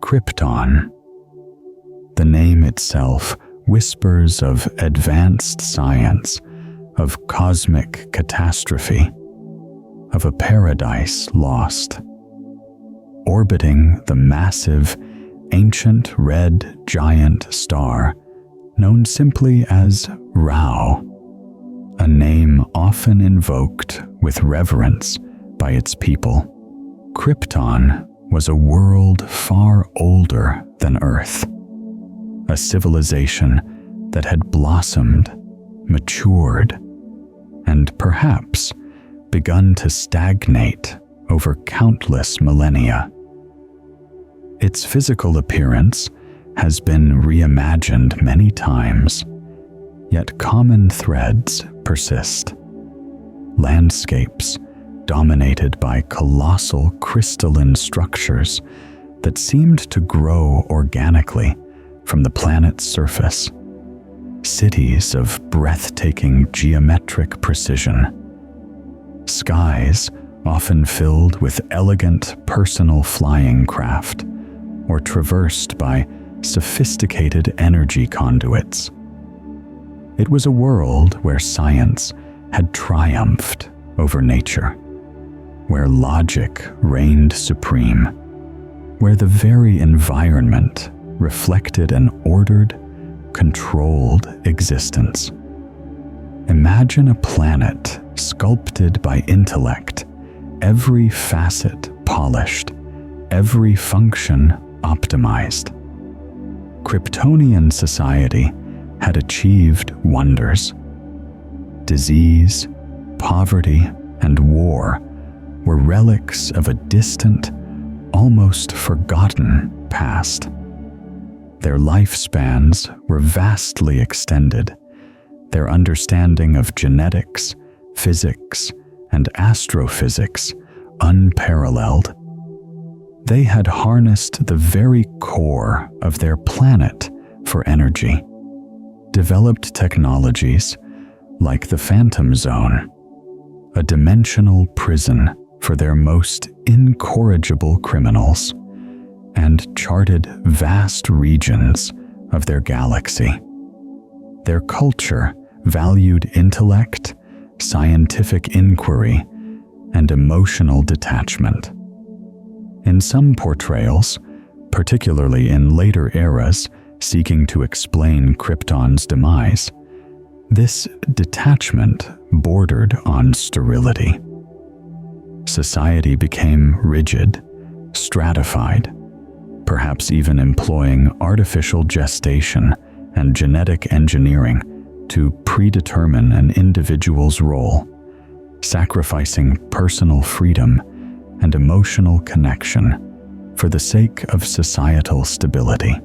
Krypton. The name itself whispers of advanced science, of cosmic catastrophe, of a paradise lost. Orbiting the massive, ancient red giant star known simply as Rao, a name often invoked with reverence by its people. Krypton was a world far older than Earth, a civilization that had blossomed, matured, and perhaps begun to stagnate over countless millennia. Its physical appearance has been reimagined many times, yet common threads persist. Landscapes dominated by colossal crystalline structures that seemed to grow organically from the planet's surface. Cities of breathtaking geometric precision. Skies often filled with elegant personal flying craft, or traversed by sophisticated energy conduits. It was a world where science had triumphed over nature, where logic reigned supreme, where the very environment reflected an ordered, controlled existence. Imagine a planet sculpted by intellect, every facet polished, every function optimized. Kryptonian society had achieved wonders. Disease, poverty, and war were relics of a distant, almost forgotten past. Their lifespans were vastly extended, their understanding of genetics, physics, and astrophysics unparalleled. They had harnessed the very core of their planet for energy, developed technologies like the Phantom Zone, a dimensional prison for their most incorrigible criminals, and charted vast regions of their galaxy. Their culture valued intellect, scientific inquiry, and emotional detachment. In some portrayals, particularly in later eras seeking to explain Krypton's demise, this detachment bordered on sterility. Society became rigid, stratified, perhaps even employing artificial gestation and genetic engineering to predetermine an individual's role, sacrificing personal freedom and emotional connection for the sake of societal stability.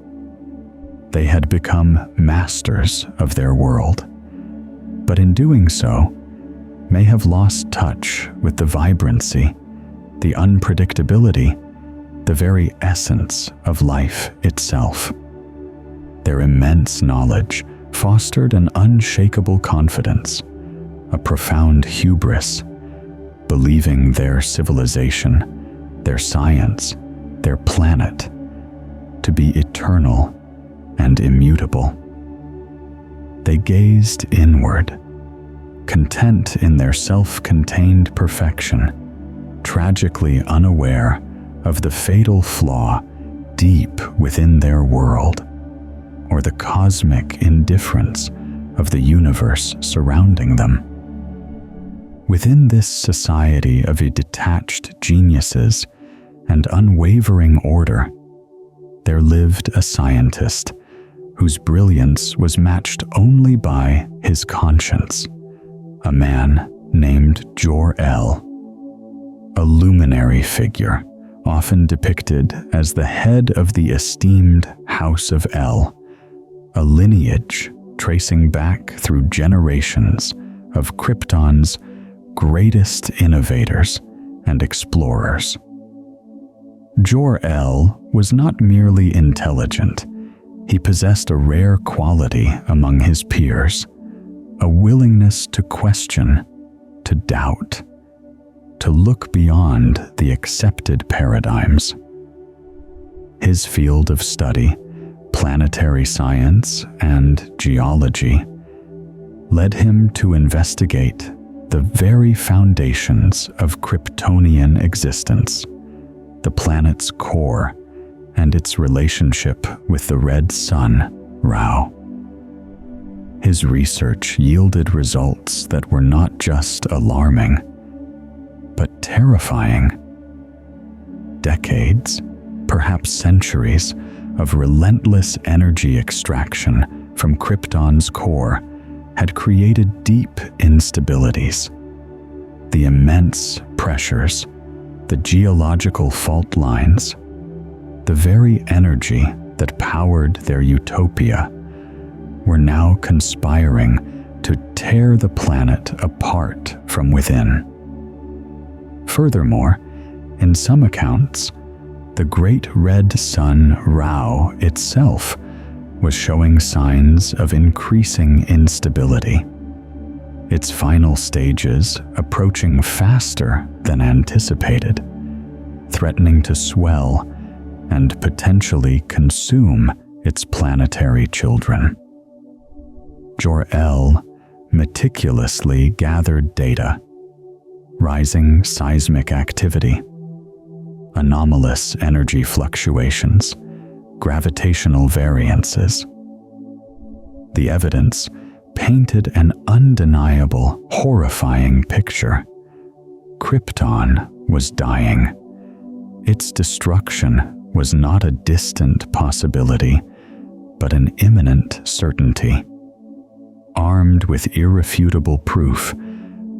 They had become masters of their world, but in doing so, may have lost touch with the vibrancy, the unpredictability, the very essence of life itself. Their immense knowledge fostered an unshakable confidence, a profound hubris, believing their civilization, their science, their planet to be eternal and immutable. They gazed inward, content in their self-contained perfection, tragically unaware of the fatal flaw deep within their world, or the cosmic indifference of the universe surrounding them. Within this society of detached geniuses and unwavering order, there lived a scientist whose brilliance was matched only by his conscience, a man named Jor-El, a luminary figure often depicted as the head of the esteemed House of El, a lineage tracing back through generations of Krypton's greatest innovators and explorers. Jor-El was not merely intelligent, he possessed a rare quality among his peers, a willingness to question, to doubt, to look beyond the accepted paradigms. His field of study, planetary science and geology, led him to investigate the very foundations of Kryptonian existence, the planet's core and its relationship with the red sun, Rao. His research yielded results that were not just alarming, but terrifying. Decades, perhaps centuries, of relentless energy extraction from Krypton's core had created deep instabilities. The immense pressures, the geological fault lines, the very energy that powered their utopia were now conspiring to tear the planet apart from within. Furthermore, in some accounts, the great red sun Rao itself was showing signs of increasing instability, its final stages approaching faster than anticipated, threatening to swell and potentially consume its planetary children. Jor-El meticulously gathered data, rising seismic activity, anomalous energy fluctuations, gravitational variances. The evidence painted an undeniable, horrifying picture. Krypton was dying. Its destruction was not a distant possibility, but an imminent certainty. Armed with irrefutable proof,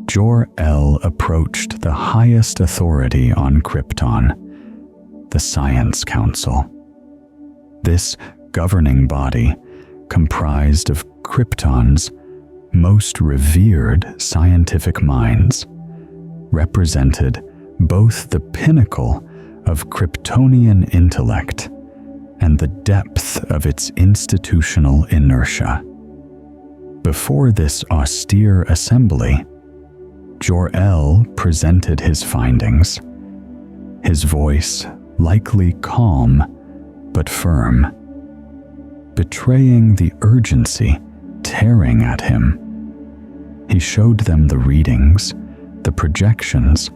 Jor-El approached the highest authority on Krypton, the Science Council. This governing body, comprised of Krypton's most revered scientific minds, represented both the pinnacle of Kryptonian intellect and the depth of its institutional inertia. Before this austere assembly, Jor-El presented his findings, his voice likely calm but firm, betraying the urgency tearing at him. He showed them the readings, the projections,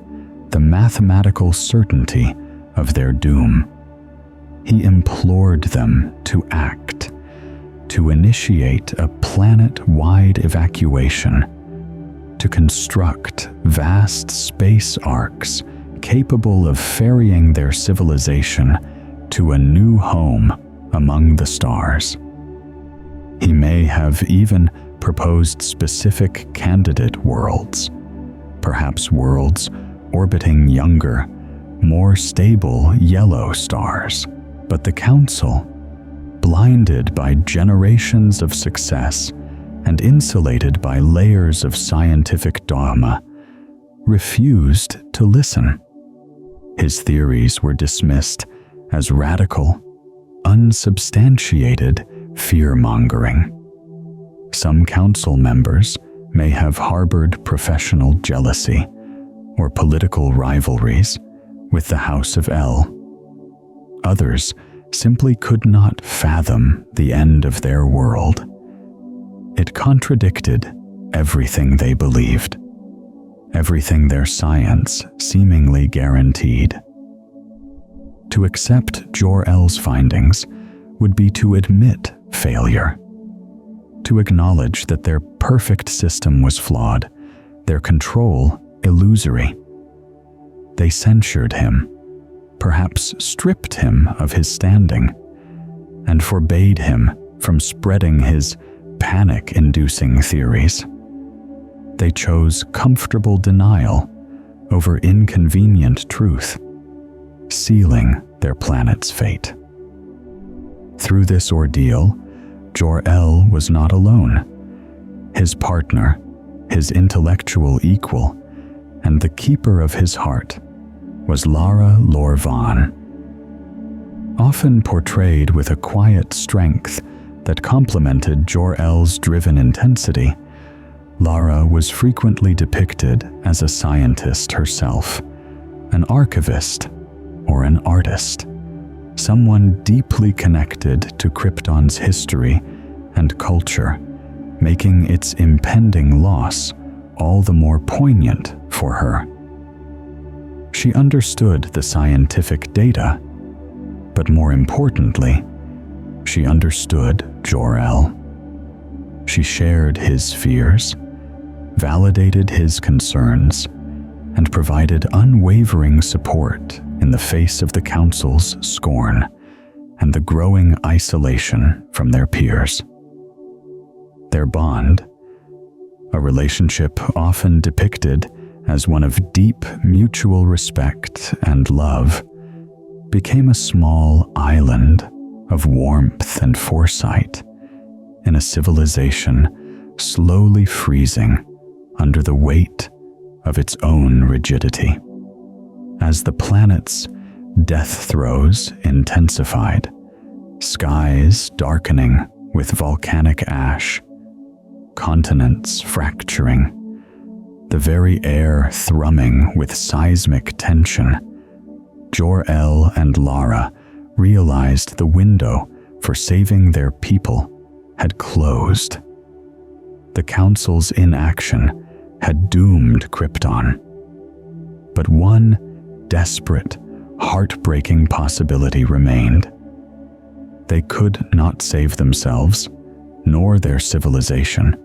the mathematical certainty of their doom. He implored them to act, to initiate a planet-wide evacuation, to construct vast space arcs capable of ferrying their civilization to a new home among the stars. He may have even proposed specific candidate worlds, perhaps worlds orbiting younger, more stable yellow stars. But the Council, blinded by generations of success and insulated by layers of scientific dogma, refused to listen. His theories were dismissed as radical, unsubstantiated fear-mongering. Some council members may have harbored professional jealousy or political rivalries with the House of El. Others simply could not fathom the end of their world. It contradicted everything they believed, everything their science seemingly guaranteed. To accept Jor-El's findings would be to admit failure, to acknowledge that their perfect system was flawed, their control illusory. They censured him, perhaps stripped him of his standing, and forbade him from spreading his panic-inducing theories. They chose comfortable denial over inconvenient truth, sealing their planet's fate. Through this ordeal, Jor-El was not alone. His partner, his intellectual equal, and the keeper of his heart was Lara Lor-Van. Often portrayed with a quiet strength that complemented Jor-El's driven intensity, Lara was frequently depicted as a scientist herself, an archivist or an artist, someone deeply connected to Krypton's history and culture, making its impending loss all the more poignant for her. She understood the scientific data, but more importantly, she understood Jor-El. She shared his fears, validated his concerns, and provided unwavering support in the face of the Council's scorn and the growing isolation from their peers. Their bond, a relationship often depicted as one of deep mutual respect and love, became a small island of warmth and foresight in a civilization slowly freezing under the weight of its own rigidity. As the planet's death throes intensified, skies darkening with volcanic ash, continents fracturing, the very air thrumming with seismic tension, Jor-El and Lara realized the window for saving their people had closed. The Council's inaction had doomed Krypton. But one desperate, heartbreaking possibility remained. They could not save themselves, nor their civilization,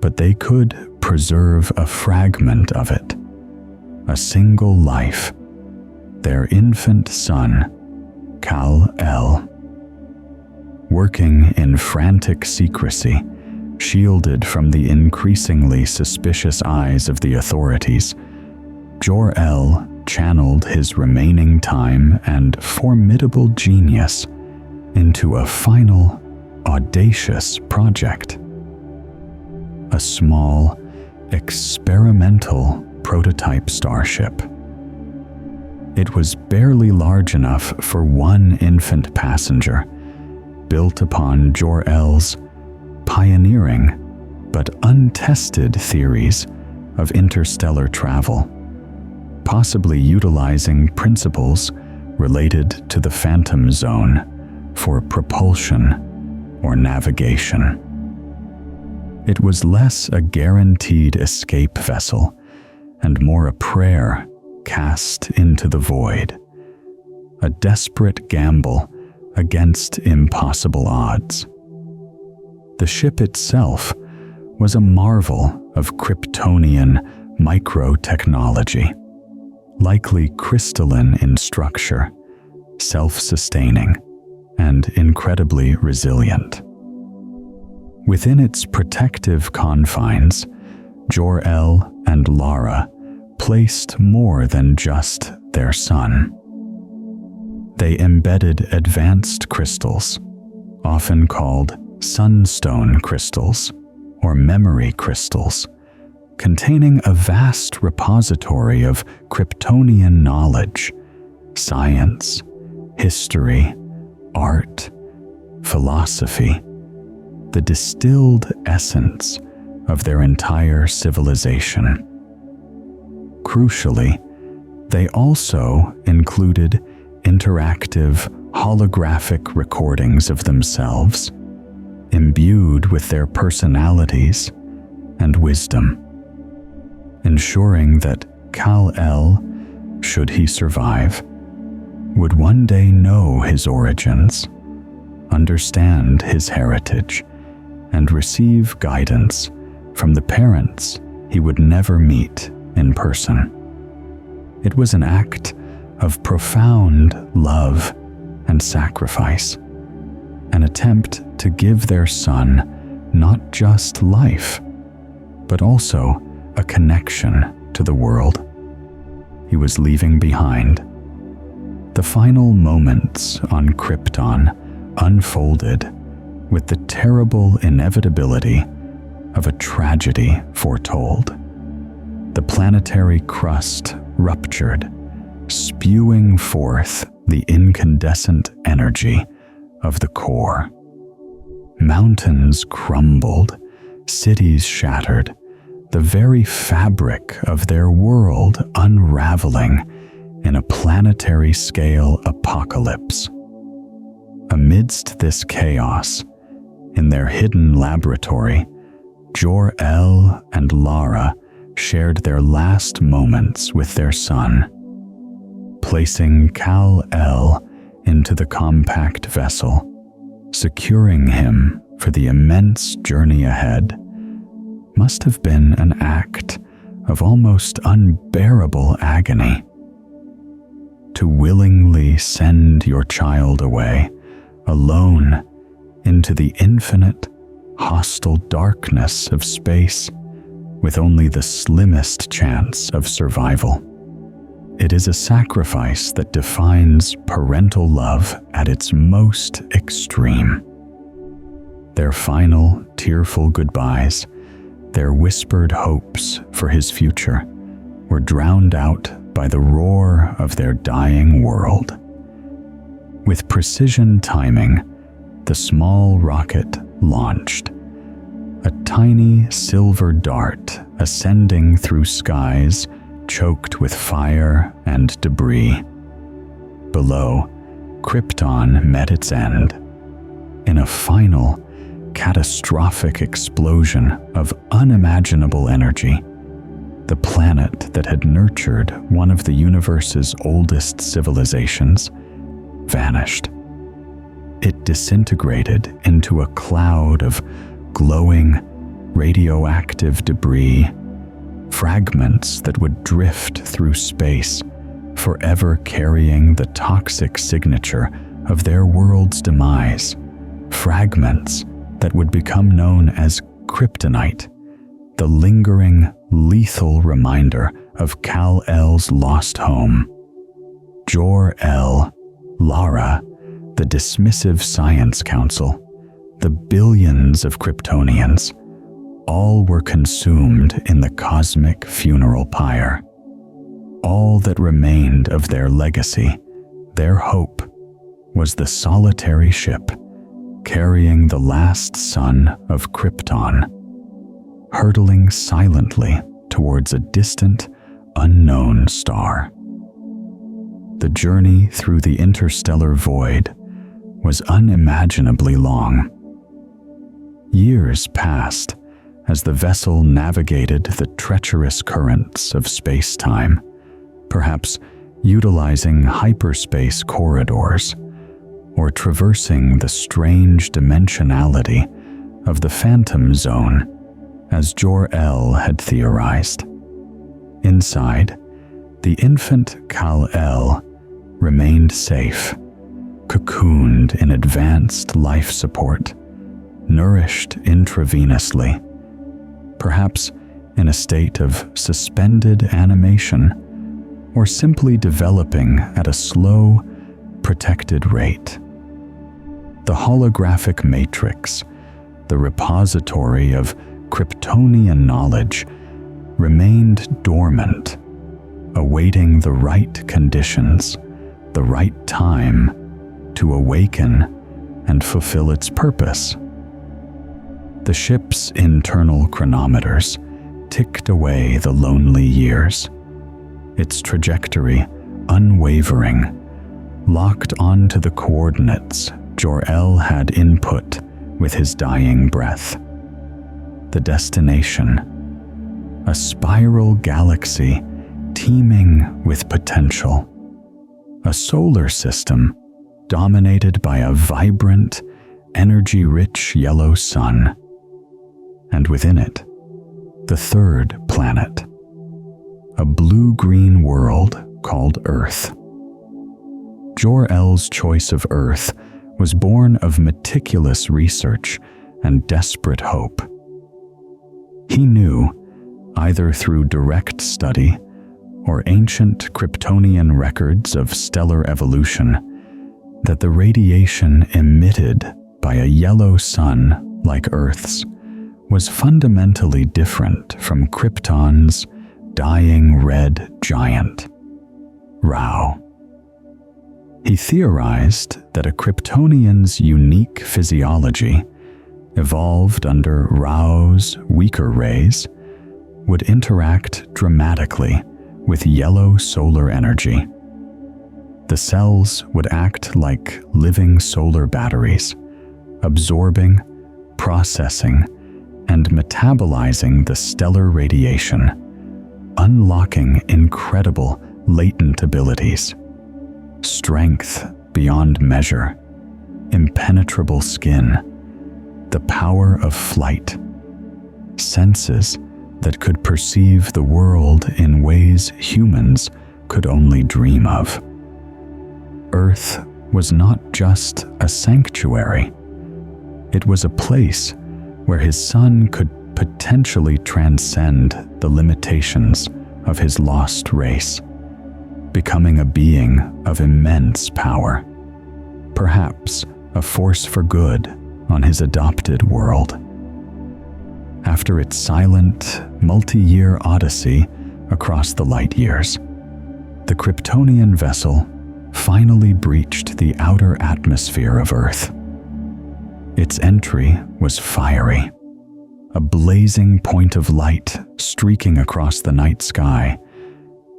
but they could preserve a fragment of it, a single life, their infant son, Kal-El. Working in frantic secrecy, shielded from the increasingly suspicious eyes of the authorities, Jor-El channeled his remaining time and formidable genius into a final, audacious project. A small, experimental prototype starship. It was barely large enough for one infant passenger, built upon Jor-El's pioneering but untested theories of interstellar travel, possibly utilizing principles related to the Phantom Zone for propulsion or navigation. It was less a guaranteed escape vessel and more a prayer cast into the void, a desperate gamble against impossible odds. The ship itself was a marvel of Kryptonian microtechnology, likely crystalline in structure, self-sustaining, and incredibly resilient. Within its protective confines, Jor-El and Lara placed more than just their son. They embedded advanced crystals, often called sunstone crystals or memory crystals, containing a vast repository of Kryptonian knowledge, science, history, art, philosophy, the distilled essence of their entire civilization. Crucially, they also included interactive holographic recordings of themselves, imbued with their personalities and wisdom, ensuring that Kal-El, should he survive, would one day know his origins, understand his heritage, and receive guidance from the parents he would never meet in person. It was an act of profound love and sacrifice, an attempt to give their son not just life, but also a connection to the world he was leaving behind. The final moments on Krypton unfolded with the terrible inevitability of a tragedy foretold. The planetary crust ruptured, spewing forth the incandescent energy of the core. Mountains crumbled, cities shattered, the very fabric of their world unraveling in a planetary-scale apocalypse Amidst this chaos, in their hidden laboratory, Jor-El and Lara shared their last moments with their son. Placing Kal-El into the compact vessel, securing him for the immense journey ahead, must have been an act of almost unbearable agony. To willingly send your child away, alone, into the infinite, hostile darkness of space, with only the slimmest chance of survival. It is a sacrifice that defines parental love at its most extreme. Their final, tearful goodbyes, their whispered hopes for his future, were drowned out by the roar of their dying world. With precision timing, the small rocket launched, a tiny silver dart ascending through skies choked with fire and debris. Below, Krypton met its end. In a final, catastrophic explosion of unimaginable energy, the planet that had nurtured one of the universe's oldest civilizations vanished. It disintegrated into a cloud of glowing, radioactive debris, fragments that would drift through space, forever carrying the toxic signature of their world's demise, fragments that would become known as kryptonite, the lingering, lethal reminder of Kal-El's lost home. Jor-El, Lara, the dismissive Science Council, the billions of Kryptonians, all were consumed in the cosmic funeral pyre. All that remained of their legacy, their hope, was the solitary ship carrying the last son of Krypton, hurtling silently towards a distant, unknown star. The journey through the interstellar void was unimaginably long. Years passed as the vessel navigated the treacherous currents of space-time, perhaps utilizing hyperspace corridors or traversing the strange dimensionality of the Phantom Zone, as Jor-El had theorized. Inside, the infant Kal-El remained safe, cocooned in advanced life support, nourished intravenously, perhaps in a state of suspended animation, or simply developing at a slow, protected rate. The holographic matrix, the repository of Kryptonian knowledge, remained dormant, awaiting the right conditions, the right time to awaken and fulfill its purpose. The ship's internal chronometers ticked away the lonely years, its trajectory unwavering, locked onto the coordinates Jor-El had input with his dying breath. The destination, a spiral galaxy teeming with potential, a solar system dominated by a vibrant, energy-rich yellow sun, and within it, the third planet, a blue-green world called Earth. Jor-El's choice of Earth was born of meticulous research and desperate hope. He knew, either through direct study or ancient Kryptonian records of stellar evolution, that the radiation emitted by a yellow sun like Earth's was fundamentally different from Krypton's dying red giant, Rao. He theorized that a Kryptonian's unique physiology, evolved under Rao's weaker rays, would interact dramatically with yellow solar energy. The cells would act like living solar batteries, absorbing, processing, and metabolizing the stellar radiation, unlocking incredible latent abilities. Strength beyond measure, impenetrable skin, the power of flight, senses that could perceive the world in ways humans could only dream of. Earth was not just a sanctuary. It was a place where his son could potentially transcend the limitations of his lost race, becoming a being of immense power, perhaps a force for good on his adopted world. After its silent, multi-year odyssey across the light years, the Kryptonian vessel finally breached the outer atmosphere of Earth. Its entry was fiery, a blazing point of light streaking across the night sky,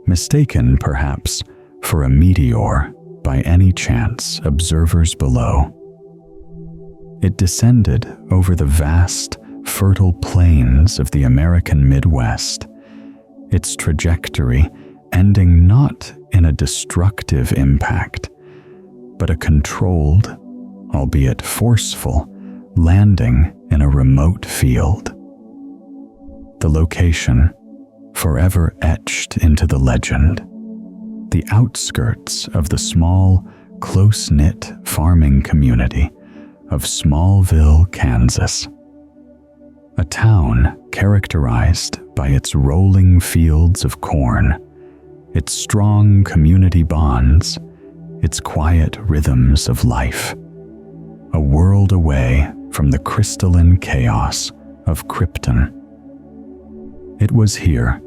mistaken perhaps for a meteor by any chance observers below. It descended over the vast, fertile plains of the American Midwest, its trajectory ending not in a destructive impact, but a controlled, albeit forceful, landing in a remote field. The location, forever etched into the legend, the outskirts of the small, close-knit farming community of Smallville, Kansas. A town characterized by its rolling fields of corn, its strong community bonds, its quiet rhythms of life. A world away from the crystalline chaos of Krypton. It was here,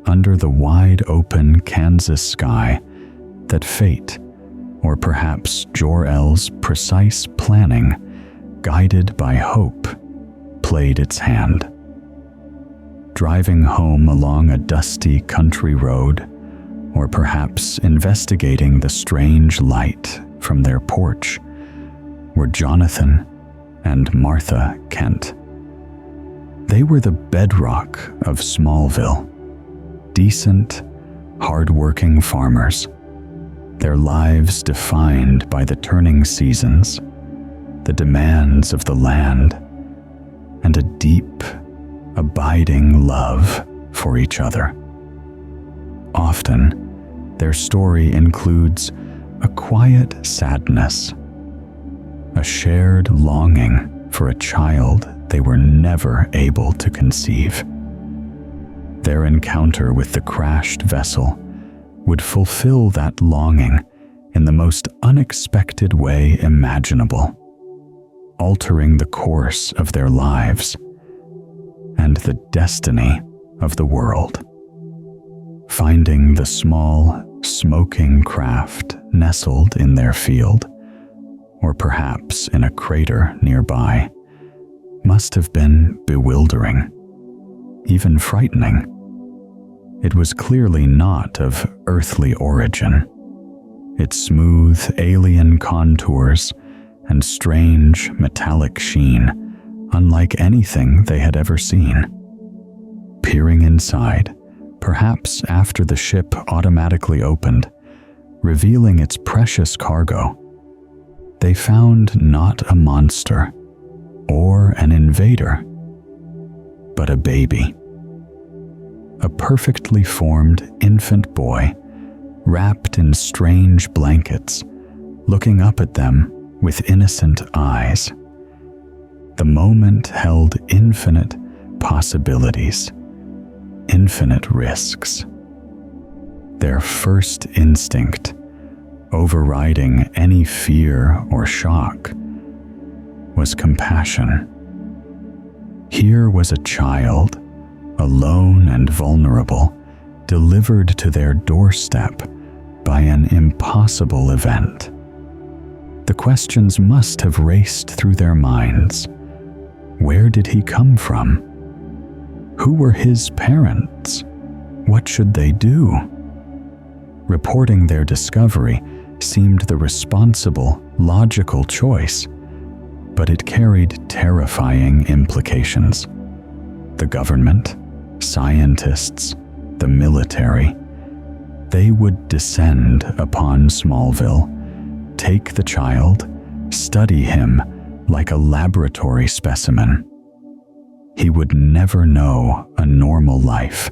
under the wide-open Kansas sky, that fate, or perhaps Jor-El's precise planning, guided by hope, played its hand. Driving home along a dusty country road, or perhaps investigating the strange light from their porch, were Jonathan and Martha Kent. They were the bedrock of Smallville, decent, hard-working farmers, their lives defined by the turning seasons, the demands of the land, and a deep, abiding love for each other. Often, their story includes a quiet sadness, a shared longing for a child they were never able to conceive. Their encounter with the crashed vessel would fulfill that longing in the most unexpected way imaginable, altering the course of their lives and the destiny of the world. Finding the small, smoking craft nestled in their field, or perhaps in a crater nearby, must have been bewildering, even frightening. It was clearly not of earthly origin. Its smooth, alien contours and strange, metallic sheen, unlike anything they had ever seen. Peering inside, perhaps after the ship automatically opened, revealing its precious cargo, they found not a monster or an invader, but a baby. A perfectly formed infant boy, wrapped in strange blankets, looking up at them with innocent eyes. The moment held infinite possibilities, infinite risks. Their first instinct, overriding any fear or shock, was compassion. Here was a child, alone and vulnerable, delivered to their doorstep by an impossible event. The questions must have raced through their minds. Where did he come from? Who were his parents? What should they do? Reporting their discovery seemed the responsible, logical choice, but it carried terrifying implications. The government, scientists, the military, they would descend upon Smallville, take the child, study him like a laboratory specimen. He would never know a normal life,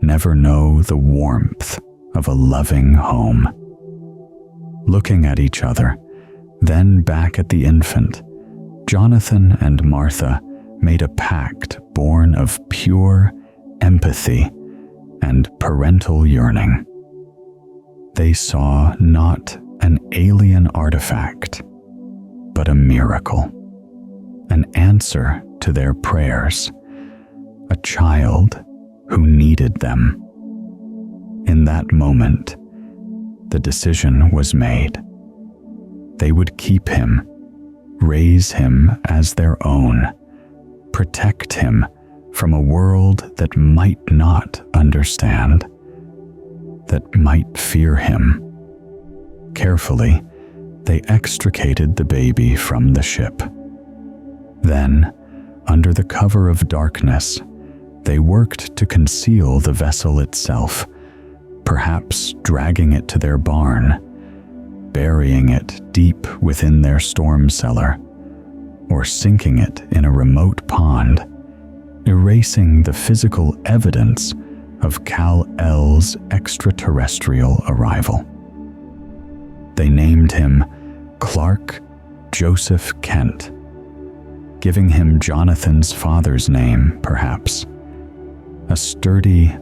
never know the warmth of a loving home. Looking at each other, then back at the infant, Jonathan and Martha made a pact born of pure empathy and parental yearning. They saw not an alien artifact, but a miracle, an answer to their prayers, a child who needed them. In that moment, the decision was made. They would keep him, raise him as their own, protect him from a world that might not understand, that might fear him. Carefully, they extricated the baby from the ship. Then, under the cover of darkness, they worked to conceal the vessel itself, perhaps dragging it to their barn, burying it deep within their storm cellar, or sinking it in a remote pond, erasing the physical evidence of Kal-El's extraterrestrial arrival. They named him Clark Joseph Kent, giving him Jonathan's father's name, perhaps, a sturdy,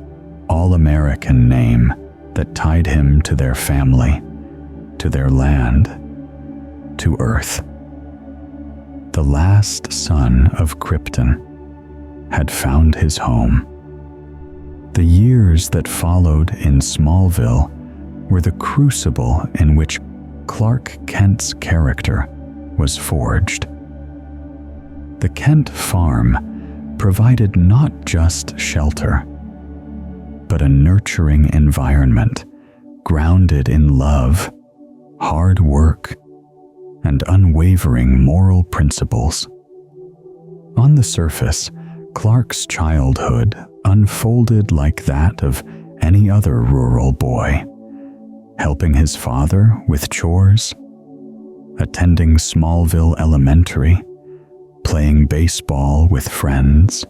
all-American name that tied him to their family, to their land, to Earth. The last son of Krypton had found his home. The years that followed in Smallville were the crucible in which Clark Kent's character was forged. The Kent farm provided not just shelter, but a nurturing environment grounded in love, hard work, and unwavering moral principles. On the surface, Clark's childhood unfolded like that of any other rural boy, helping his father with chores, attending Smallville Elementary, playing baseball with friends,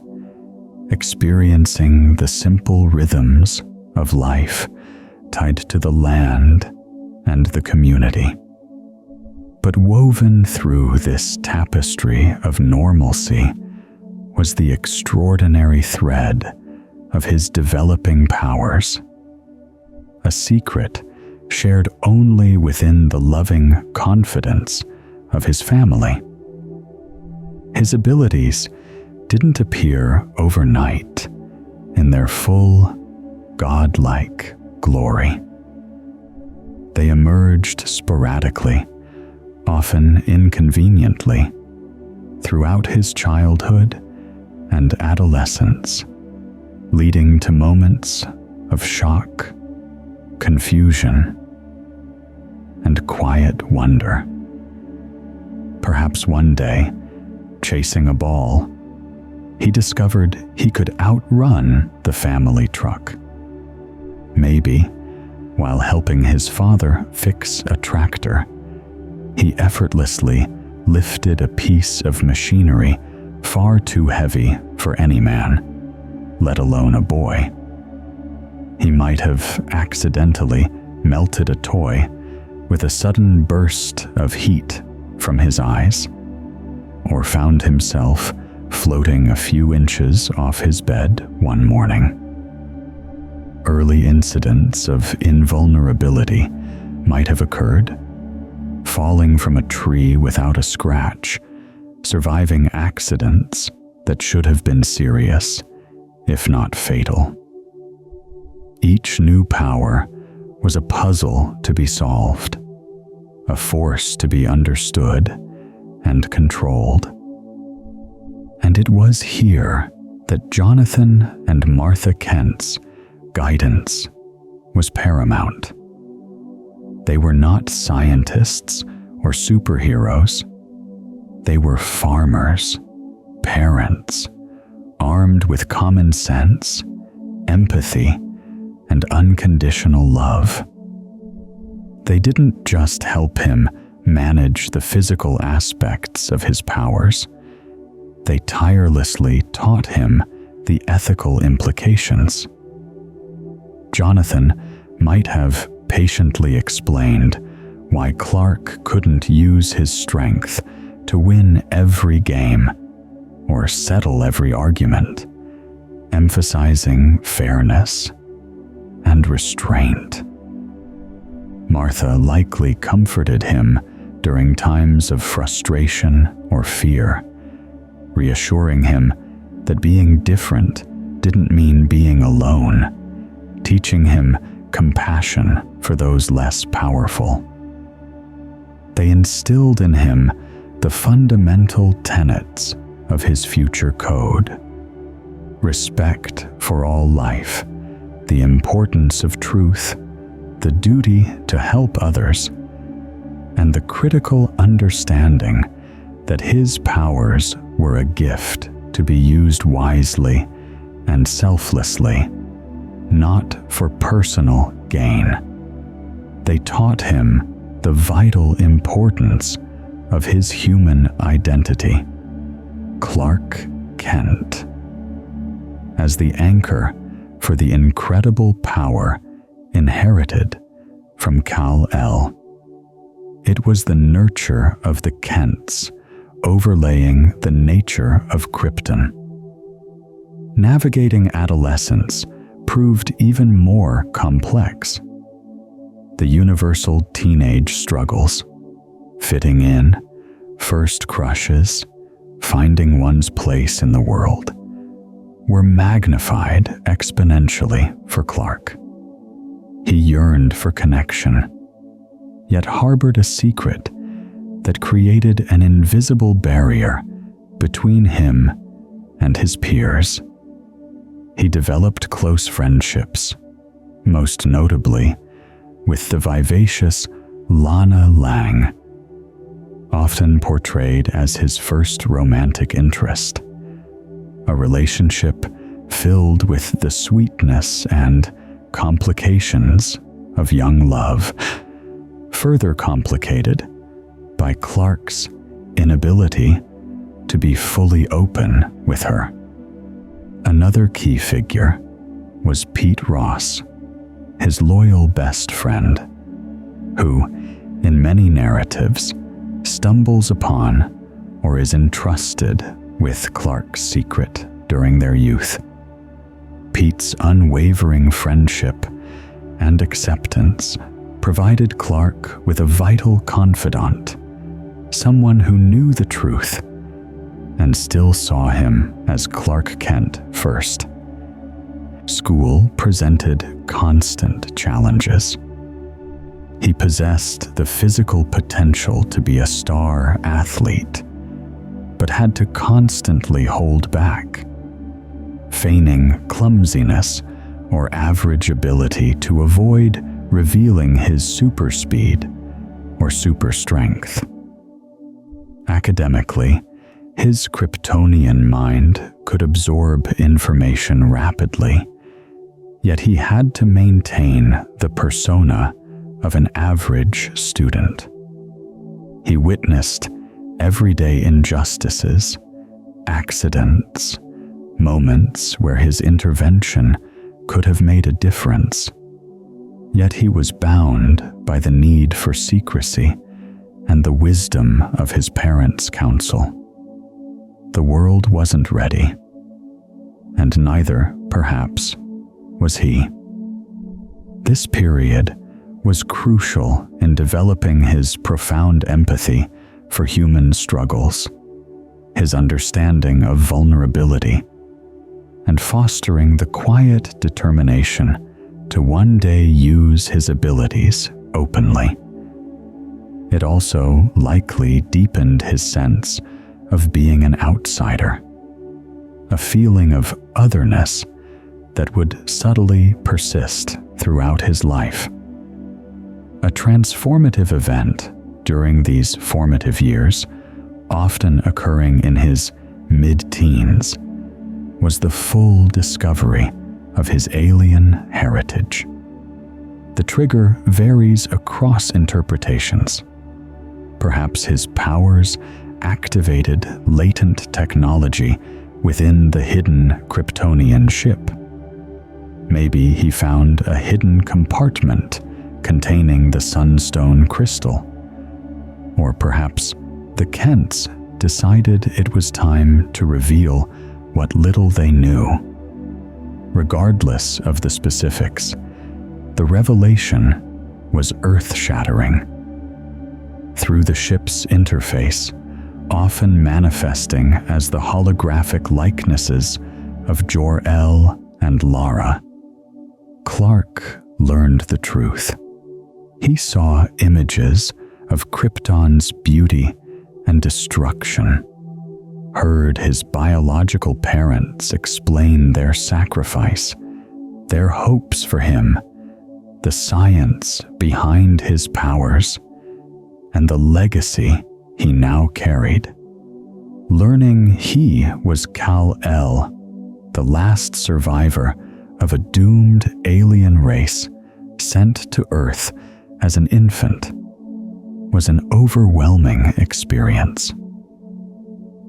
experiencing the simple rhythms of life tied to the land and the community. But woven through this tapestry of normalcy was the extraordinary thread of his developing powers, a secret shared only within the loving confidence of his family. His abilities didn't appear overnight in their full, godlike glory. They emerged sporadically, often inconveniently, throughout his childhood and adolescence, leading to moments of shock, confusion, and quiet wonder. Perhaps one day, chasing a ball, he discovered he could outrun the family truck. Maybe, while helping his father fix a tractor, he effortlessly lifted a piece of machinery far too heavy for any man, let alone a boy. He might have accidentally melted a toy with a sudden burst of heat from his eyes, or found himself floating a few inches off his bed one morning. Early incidents of invulnerability might have occurred, falling from a tree without a scratch, surviving accidents that should have been serious, if not fatal. Each new power was a puzzle to be solved, a force to be understood and controlled. And it was here that Jonathan and Martha Kent's guidance was paramount. They were not scientists or superheroes. They were farmers, parents, armed with common sense, empathy, and unconditional love. They didn't just help him manage the physical aspects of his powers. They tirelessly taught him the ethical implications. Jonathan might have patiently explained why Clark couldn't use his strength to win every game or settle every argument, emphasizing fairness and restraint. Martha likely comforted him during times of frustration or fear, reassuring him that being different didn't mean being alone, teaching him compassion for those less powerful. They instilled in him the fundamental tenets of his future code: respect for all life, the importance of truth, the duty to help others, and the critical understanding that his powers were a gift to be used wisely and selflessly, not for personal gain. They taught him the vital importance of his human identity, Clark Kent, as the anchor for the incredible power inherited from Kal-El. It was the nurture of the Kents overlaying the nature of Krypton. Navigating adolescence proved even more complex. The universal teenage struggles, fitting in, first crushes, finding one's place in the world, were magnified exponentially for Clark. He yearned for connection, yet harbored a secret that created an invisible barrier between him and his peers. He developed close friendships, most notably with the vivacious Lana Lang, often portrayed as his first romantic interest, a relationship filled with the sweetness and complications of young love, further complicated by Clark's inability to be fully open with her. Another key figure was Pete Ross, his loyal best friend, who, in many narratives, stumbles upon or is entrusted with Clark's secret during their youth. Pete's unwavering friendship and acceptance provided Clark with a vital confidant, someone who knew the truth and still saw him as Clark Kent first. School presented constant challenges. He possessed the physical potential to be a star athlete, but had to constantly hold back, feigning clumsiness or average ability to avoid revealing his super speed or super strength. Academically, his Kryptonian mind could absorb information rapidly, yet he had to maintain the persona of an average student. He witnessed everyday injustices, accidents, moments where his intervention could have made a difference. Yet he was bound by the need for secrecy and the wisdom of his parents' counsel. The world wasn't ready, and neither, perhaps, was he. This period was crucial in developing his profound empathy for human struggles, his understanding of vulnerability, and fostering the quiet determination to one day use his abilities openly. It also likely deepened his sense of being an outsider, a feeling of otherness that would subtly persist throughout his life. A transformative event during these formative years, often occurring in his mid-teens, was the full discovery of his alien heritage. The trigger varies across interpretations. Perhaps his powers activated latent technology within the hidden Kryptonian ship. Maybe he found a hidden compartment containing the Sunstone crystal. Or perhaps the Kents decided it was time to reveal what little they knew. Regardless of the specifics, the revelation was earth-shattering. Through the ship's interface, often manifesting as the holographic likenesses of Jor-El and Lara, Clark learned the truth. He saw images of Krypton's beauty and destruction, heard his biological parents explain their sacrifice, their hopes for him, the science behind his powers, and the legacy he now carried. Learning he was Kal-El, the last survivor of a doomed alien race sent to Earth as an infant, was an overwhelming experience.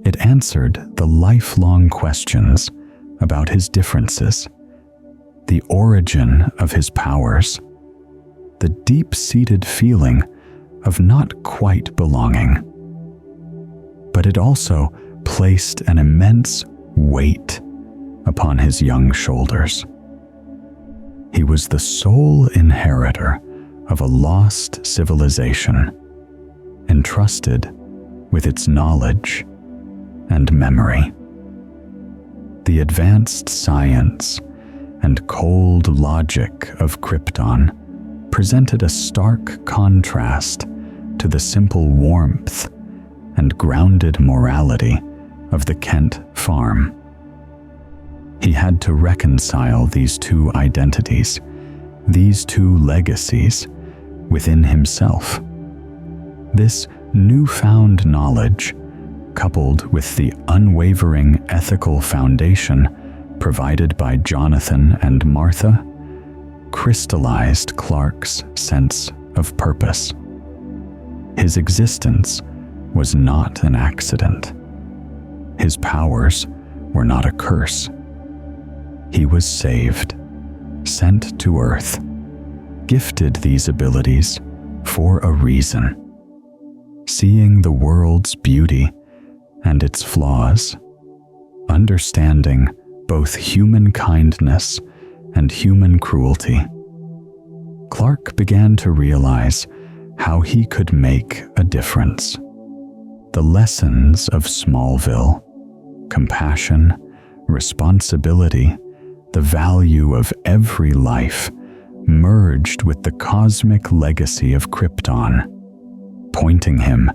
It answered the lifelong questions about his differences, the origin of his powers, the deep-seated feeling of not quite belonging. But it also placed an immense weight upon his young shoulders. He was the sole inheritor of a lost civilization, entrusted with its knowledge and memory. The advanced science and cold logic of Krypton presented a stark contrast to the simple warmth and grounded morality of the Kent farm. He had to reconcile these two identities, these two legacies, within himself. This newfound knowledge, coupled with the unwavering ethical foundation provided by Jonathan and Martha, crystallized Clark's sense of purpose. His existence was not an accident. His powers were not a curse. He was saved, sent to Earth, gifted these abilities for a reason. Seeing the world's beauty and its flaws, understanding both human kindness and human cruelty, Clark began to realize how he could make a difference. The lessons of Smallville, compassion, responsibility, the value of every life, merged with the cosmic legacy of Krypton, pointing him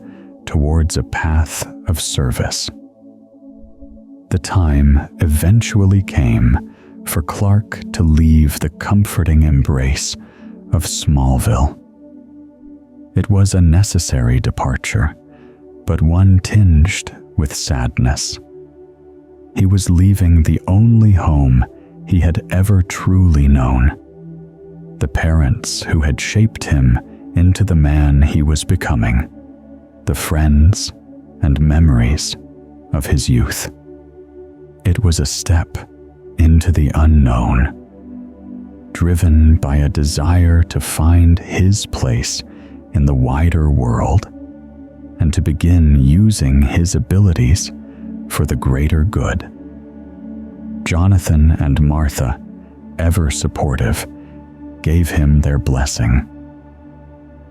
towards a path of service. The time eventually came for Clark to leave the comforting embrace of Smallville. It was a necessary departure, but one tinged with sadness. He was leaving the only home he had ever truly known, the parents who had shaped him into the man he was becoming, the friends and memories of his youth. It was a step into the unknown, driven by a desire to find his place in the wider world and to begin using his abilities for the greater good. Jonathan and Martha, ever supportive, gave him their blessing.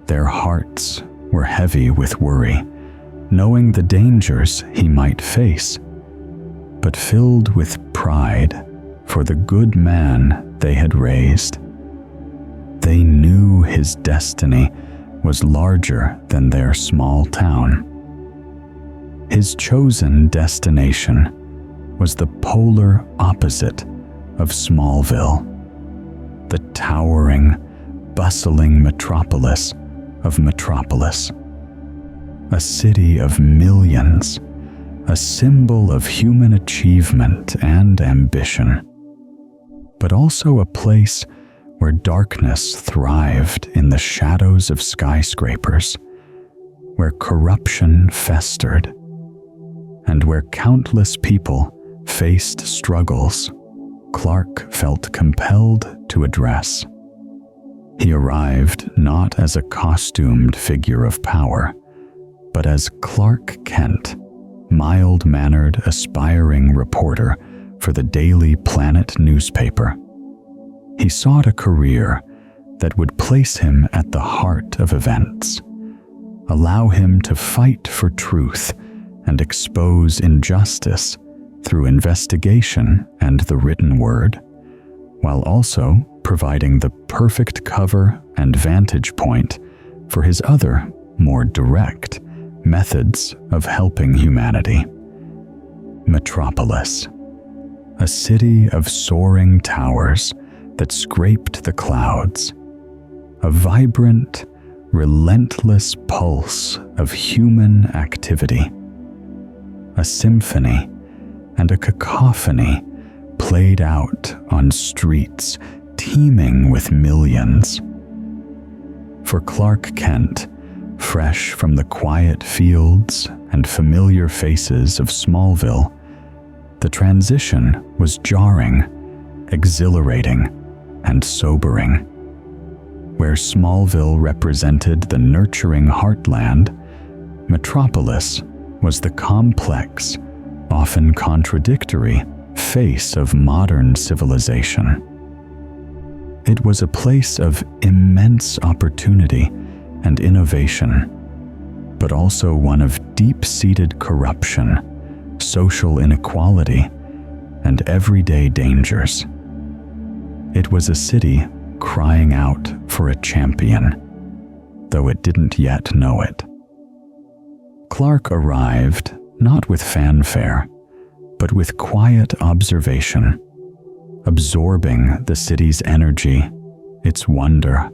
Their hearts were heavy with worry, knowing the dangers he might face, but filled with pride for the good man they had raised. They knew his destiny was larger than their small town. His chosen destination was the polar opposite of Smallville, the towering, bustling metropolis of Metropolis. A city of millions, a symbol of human achievement and ambition, but also a place where darkness thrived in the shadows of skyscrapers, where corruption festered, and where countless people faced struggles Clark felt compelled to address. He arrived not as a costumed figure of power, but as Clark Kent, mild-mannered, aspiring reporter for the Daily Planet newspaper. He sought a career that would place him at the heart of events, allow him to fight for truth and expose injustice through investigation and the written word, while also providing the perfect cover and vantage point for his other, more direct methods of helping humanity. Metropolis, a city of soaring towers that scraped the clouds, a vibrant, relentless pulse of human activity, a symphony and a cacophony played out on streets teeming with millions. For Clark Kent, fresh from the quiet fields and familiar faces of Smallville, the transition was jarring, exhilarating, and sobering. Where Smallville represented the nurturing heartland, Metropolis was the complex, often contradictory face of modern civilization. It was a place of immense opportunity and innovation, but also one of deep-seated corruption, social inequality, and everyday dangers. It was a city crying out for a champion, though it didn't yet know it. Clark arrived not with fanfare, but with quiet observation, absorbing the city's energy, its wonder,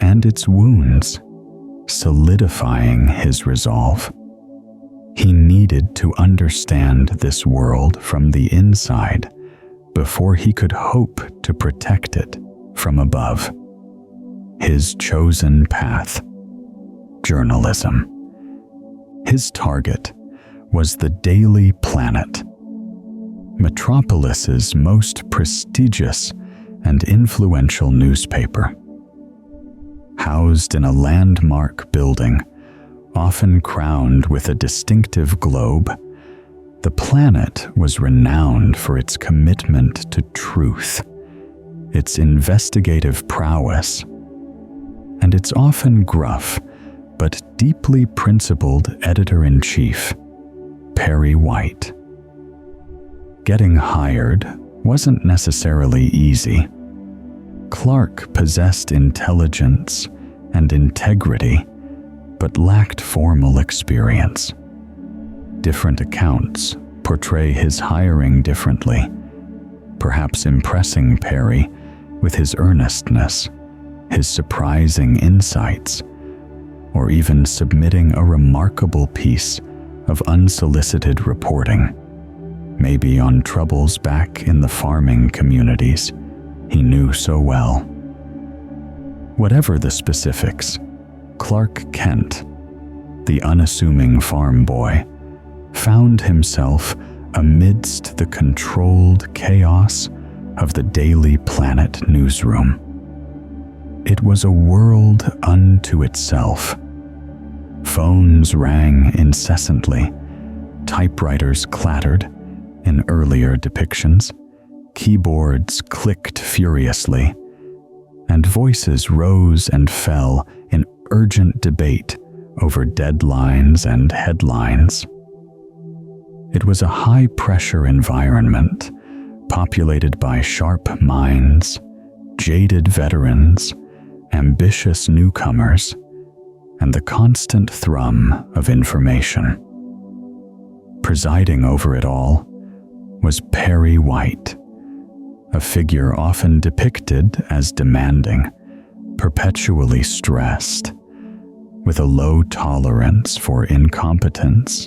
and its wounds, solidifying his resolve. He needed to understand this world from the inside before he could hope to protect it from above. His chosen path, journalism. His target was the Daily Planet, Metropolis's most prestigious and influential newspaper. Housed in a landmark building, often crowned with a distinctive globe, the Planet was renowned for its commitment to truth, its investigative prowess, and its often gruff but deeply principled editor-in-chief, Perry White. Getting hired wasn't necessarily easy. Clark possessed intelligence and integrity, but lacked formal experience. Different accounts portray his hiring differently, perhaps impressing Perry with his earnestness, his surprising insights, or even submitting a remarkable piece of unsolicited reporting, maybe on troubles back in the farming communities he knew so well. Whatever the specifics, Clark Kent, the unassuming farm boy, found himself amidst the controlled chaos of the Daily Planet newsroom. It was a world unto itself. Phones rang incessantly, typewriters clattered in earlier depictions, keyboards clicked furiously, and voices rose and fell in urgent debate over deadlines and headlines. It was a high-pressure environment populated by sharp minds, jaded veterans, ambitious newcomers, and the constant thrum of information. Presiding over it all was Perry White, a figure often depicted as demanding, perpetually stressed, with a low tolerance for incompetence,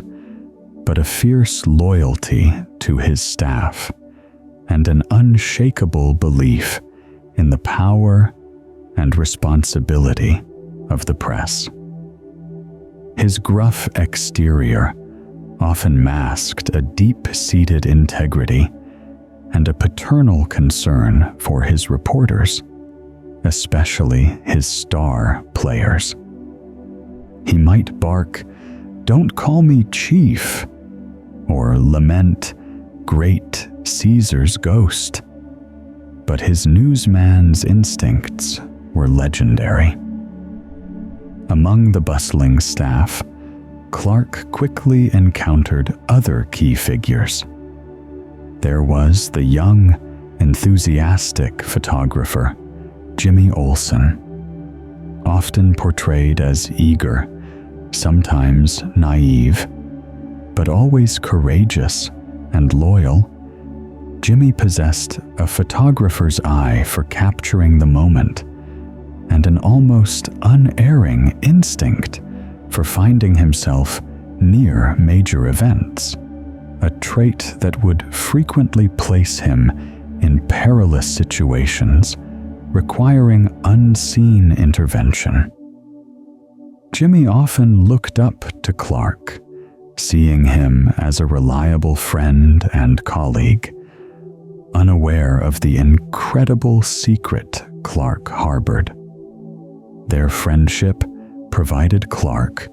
but a fierce loyalty to his staff and an unshakable belief in the power and responsibility of the press. His gruff exterior often masked a deep-seated integrity and a paternal concern for his reporters, especially his star players. He might bark, "Don't call me chief," or lament, "Great Caesar's ghost." But his newsman's instincts were legendary. Among the bustling staff, Clark quickly encountered other key figures. There was the young, enthusiastic photographer, Jimmy Olsen. Often portrayed as eager, sometimes naive, but always courageous and loyal, Jimmy possessed a photographer's eye for capturing the moment and an almost unerring instinct for finding himself near major events, a trait that would frequently place him in perilous situations requiring unseen intervention. Jimmy often looked up to Clark, seeing him as a reliable friend and colleague, unaware of the incredible secret Clark harbored. Their friendship provided Clark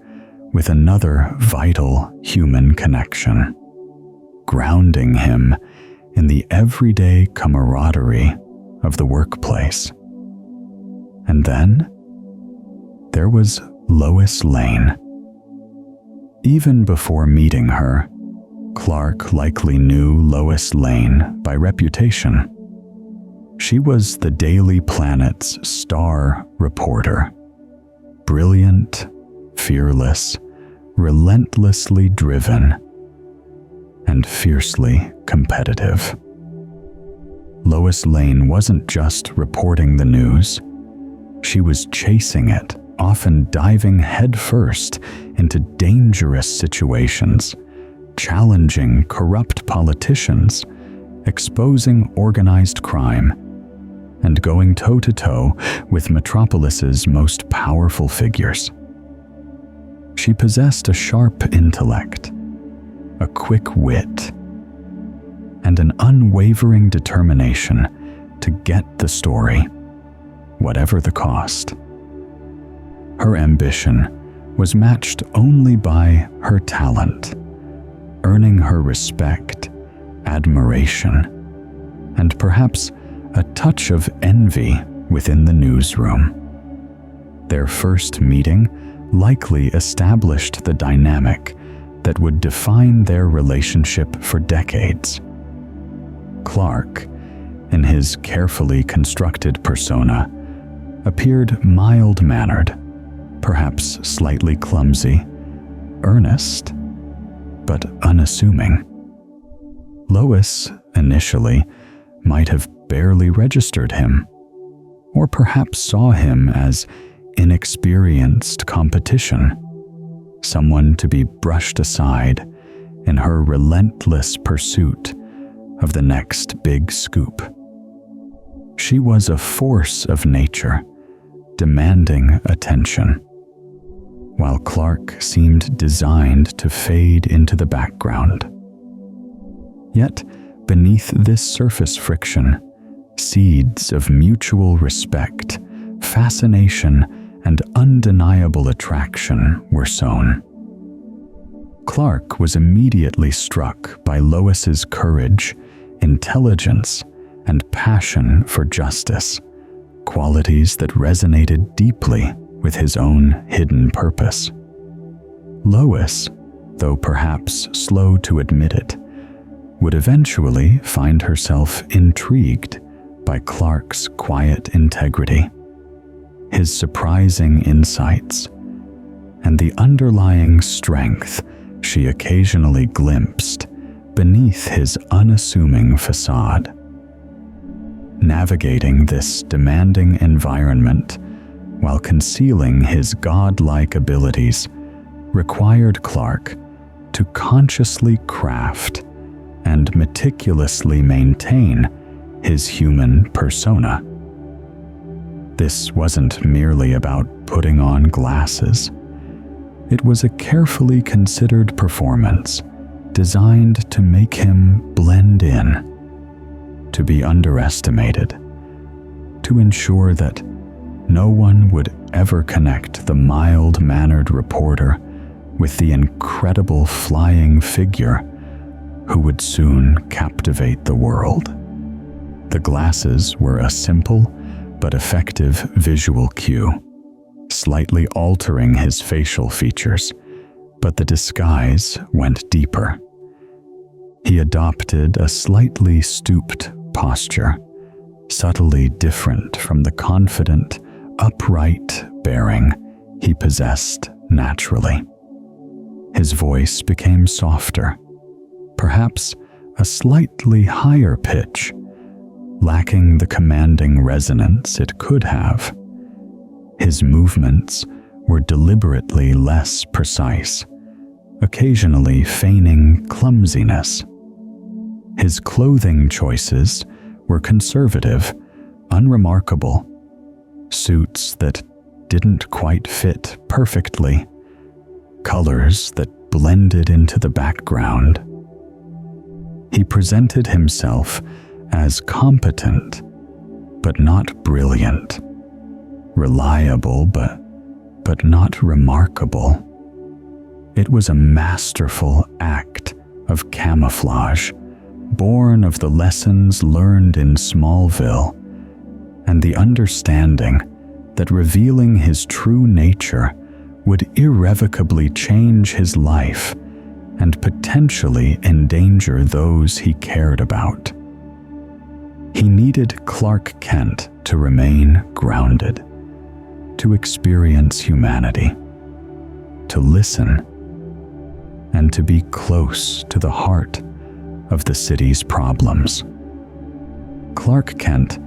with another vital human connection, grounding him in the everyday camaraderie of the workplace. And then there was Lois Lane. Even before meeting her, Clark likely knew Lois Lane by reputation. She was the Daily Planet's star reporter, brilliant, fearless, relentlessly driven, and fiercely competitive. Lois Lane wasn't just reporting the news. She was chasing it, often diving headfirst into dangerous situations, challenging corrupt politicians, exposing organized crime, and going toe-to-toe with Metropolis's most powerful figures. She possessed a sharp intellect, a quick wit, and an unwavering determination to get the story, whatever the cost. Her ambition was matched only by her talent, earning her respect, admiration, and perhaps a touch of envy within the newsroom. Their first meeting likely established the dynamic that would define their relationship for decades. Clark, in his carefully constructed persona, appeared mild-mannered, perhaps slightly clumsy, earnest, but unassuming. Lois, initially, might have barely registered him, or perhaps saw him as inexperienced competition, someone to be brushed aside in her relentless pursuit of the next big scoop. She was a force of nature, demanding attention, while Clark seemed designed to fade into the background. Yet, beneath this surface friction, seeds of mutual respect, fascination, and undeniable attraction were sown. Clark was immediately struck by Lois's courage, intelligence, and passion for justice, qualities that resonated deeply with his own hidden purpose. Lois, though perhaps slow to admit it, would eventually find herself intrigued by Clark's quiet integrity, his surprising insights, and the underlying strength she occasionally glimpsed beneath his unassuming facade. Navigating this demanding environment while concealing his godlike abilities, required Clark to consciously craft and meticulously maintain his human persona. This wasn't merely about putting on glasses. It was a carefully considered performance designed to make him blend in, to be underestimated, to ensure that no one would ever connect the mild-mannered reporter with the incredible flying figure who would soon captivate the world. The glasses were a simple but effective visual cue, slightly altering his facial features, but the disguise went deeper. He adopted a slightly stooped posture, subtly different from the confident, upright bearing he possessed naturally. His voice became softer, perhaps a slightly higher pitch, lacking the commanding resonance it could have. His movements were deliberately less precise, occasionally feigning clumsiness. His clothing choices were conservative, unremarkable, suits that didn't quite fit perfectly, colors that blended into the background. He presented himself as competent, but not brilliant, reliable, but not remarkable. It was a masterful act of camouflage, born of the lessons learned in Smallville and the understanding that revealing his true nature would irrevocably change his life and potentially endanger those he cared about. He needed Clark Kent to remain grounded, to experience humanity, to listen, and to be close to the heart of the city's problems. Clark Kent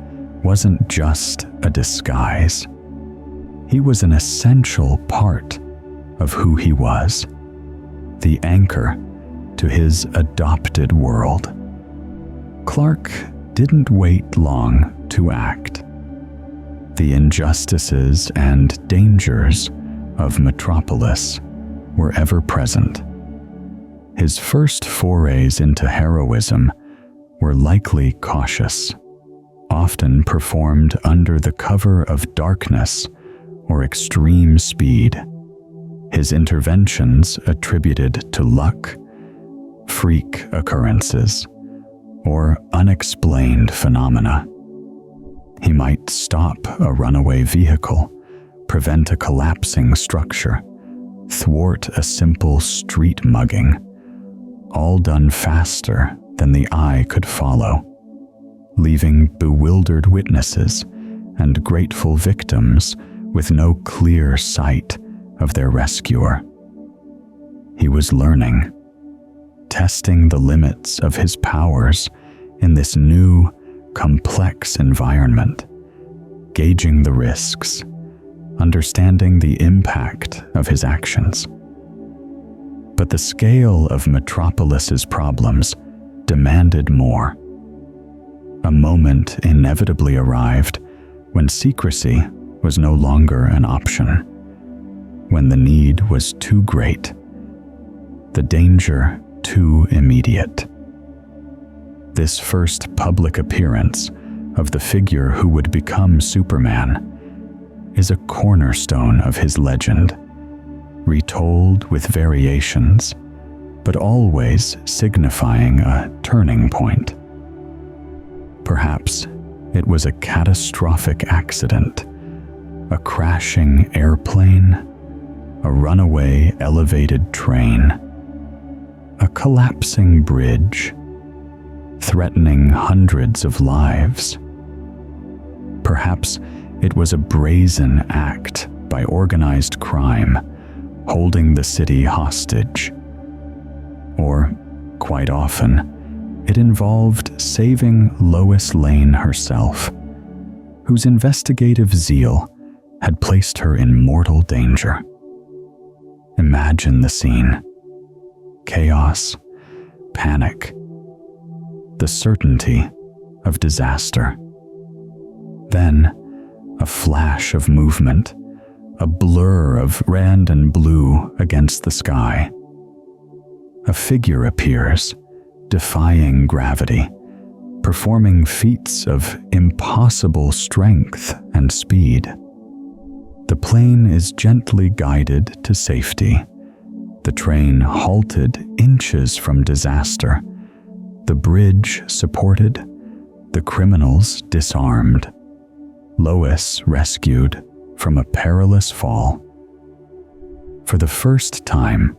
wasn't just a disguise. He was an essential part of who he was, the anchor to his adopted world. Clark didn't wait long to act. The injustices and dangers of Metropolis were ever present. His first forays into heroism were likely cautious, often performed under the cover of darkness or extreme speed. His interventions attributed to luck, freak occurrences, or unexplained phenomena. He might stop a runaway vehicle, prevent a collapsing structure, thwart a simple street mugging, all done faster than the eye could follow, leaving bewildered witnesses and grateful victims with no clear sight of their rescuer. He was learning, testing the limits of his powers in this new, complex environment, gauging the risks, understanding the impact of his actions. But the scale of Metropolis's problems demanded more. A moment inevitably arrived when secrecy was no longer an option, when the need was too great, the danger too immediate. This first public appearance of the figure who would become Superman is a cornerstone of his legend, retold with variations, but always signifying a turning point. Perhaps it was a catastrophic accident, a crashing airplane, a runaway elevated train, a collapsing bridge, threatening hundreds of lives. Perhaps it was a brazen act by organized crime, holding the city hostage. Or, quite often, it involved saving Lois Lane herself, whose investigative zeal had placed her in mortal danger. Imagine the scene. Chaos, panic, the certainty of disaster. Then, a flash of movement, a blur of red and blue against the sky. A figure appears, defying gravity, performing feats of impossible strength and speed. The plane is gently guided to safety. The train halted inches from disaster. The bridge supported, the criminals disarmed. Lois rescued from a perilous fall. For the first time,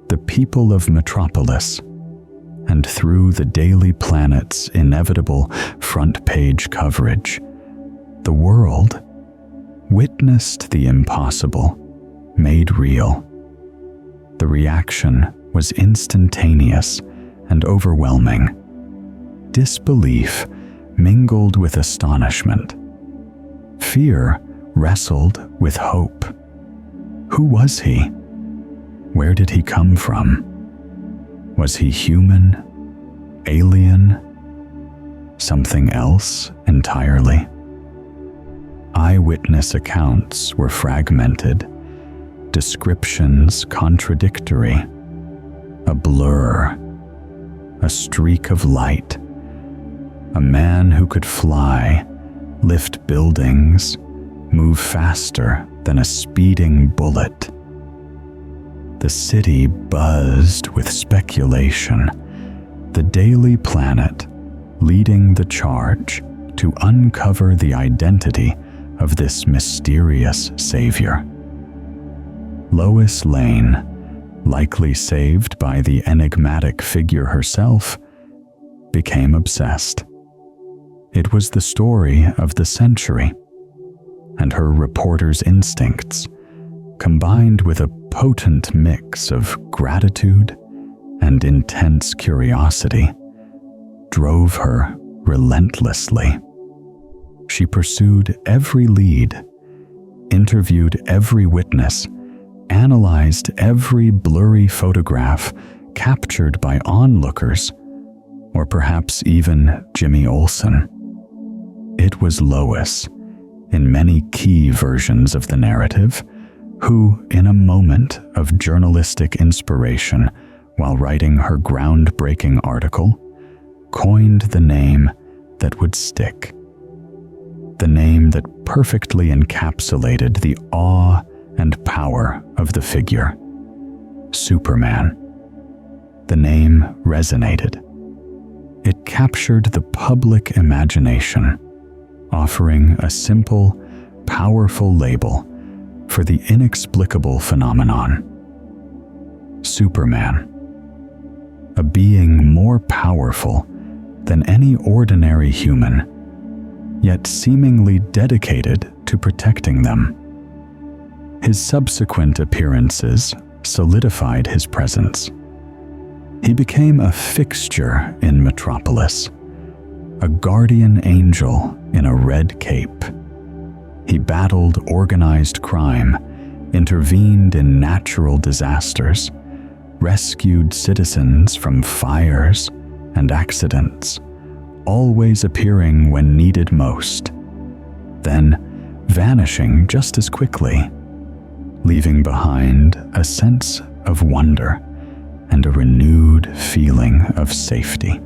the people of Metropolis, and through the Daily Planet's inevitable front-page coverage, the world witnessed the impossible made real. The reaction was instantaneous and overwhelming. Disbelief mingled with astonishment. Fear wrestled with hope. Who was he? Where did he come from? Was he human? Alien? Something else entirely? Eyewitness accounts were fragmented, descriptions contradictory, a blur, a streak of light, a man who could fly, lift buildings, move faster than a speeding bullet. The city buzzed with speculation, the Daily Planet leading the charge to uncover the identity of this mysterious savior. Lois Lane, likely saved by the enigmatic figure herself, became obsessed. It was the story of the century, and her reporter's instincts, combined with a potent mix of gratitude and intense curiosity, drove her relentlessly. She pursued every lead, interviewed every witness, analyzed every blurry photograph captured by onlookers, or perhaps even Jimmy Olsen. It was Lois, in many key versions of the narrative, who, in a moment of journalistic inspiration while writing her groundbreaking article, coined the name that would stick. The name that perfectly encapsulated the awe and power of the figure. Superman. The name resonated. It captured the public imagination, offering a simple, powerful label for the inexplicable phenomenon. Superman. A being more powerful than any ordinary human, yet seemingly dedicated to protecting them. His subsequent appearances solidified his presence. He became a fixture in Metropolis, a guardian angel in a red cape. He battled organized crime, intervened in natural disasters, rescued citizens from fires and accidents, always appearing when needed most, then vanishing just as quickly, leaving behind a sense of wonder and a renewed feeling of safety.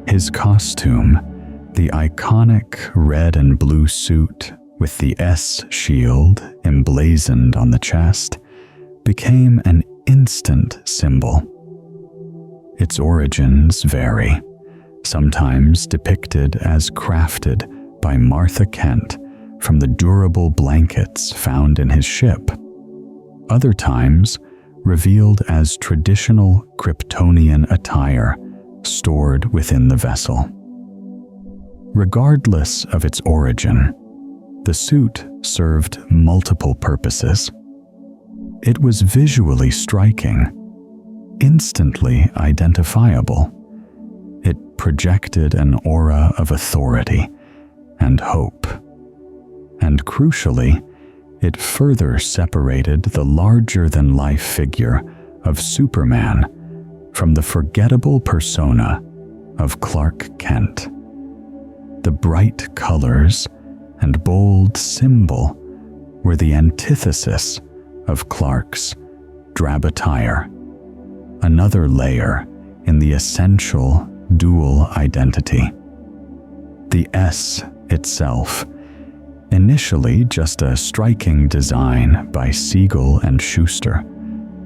His costume, the iconic red and blue suit with the S shield emblazoned on the chest, became an instant symbol. Its origins vary, sometimes depicted as crafted by Martha Kent from the durable blankets found in his ship, other times revealed as traditional Kryptonian attire stored within the vessel. Regardless of its origin, the suit served multiple purposes. It was visually striking, instantly identifiable. It projected an aura of authority and hope, And crucially, it further separated the larger-than-life figure of Superman from the forgettable persona of Clark Kent. The bright colors and bold symbol were the antithesis of Clark's drab attire, another layer in the essential dual identity. The S itself, initially just a striking design by Siegel and Schuster,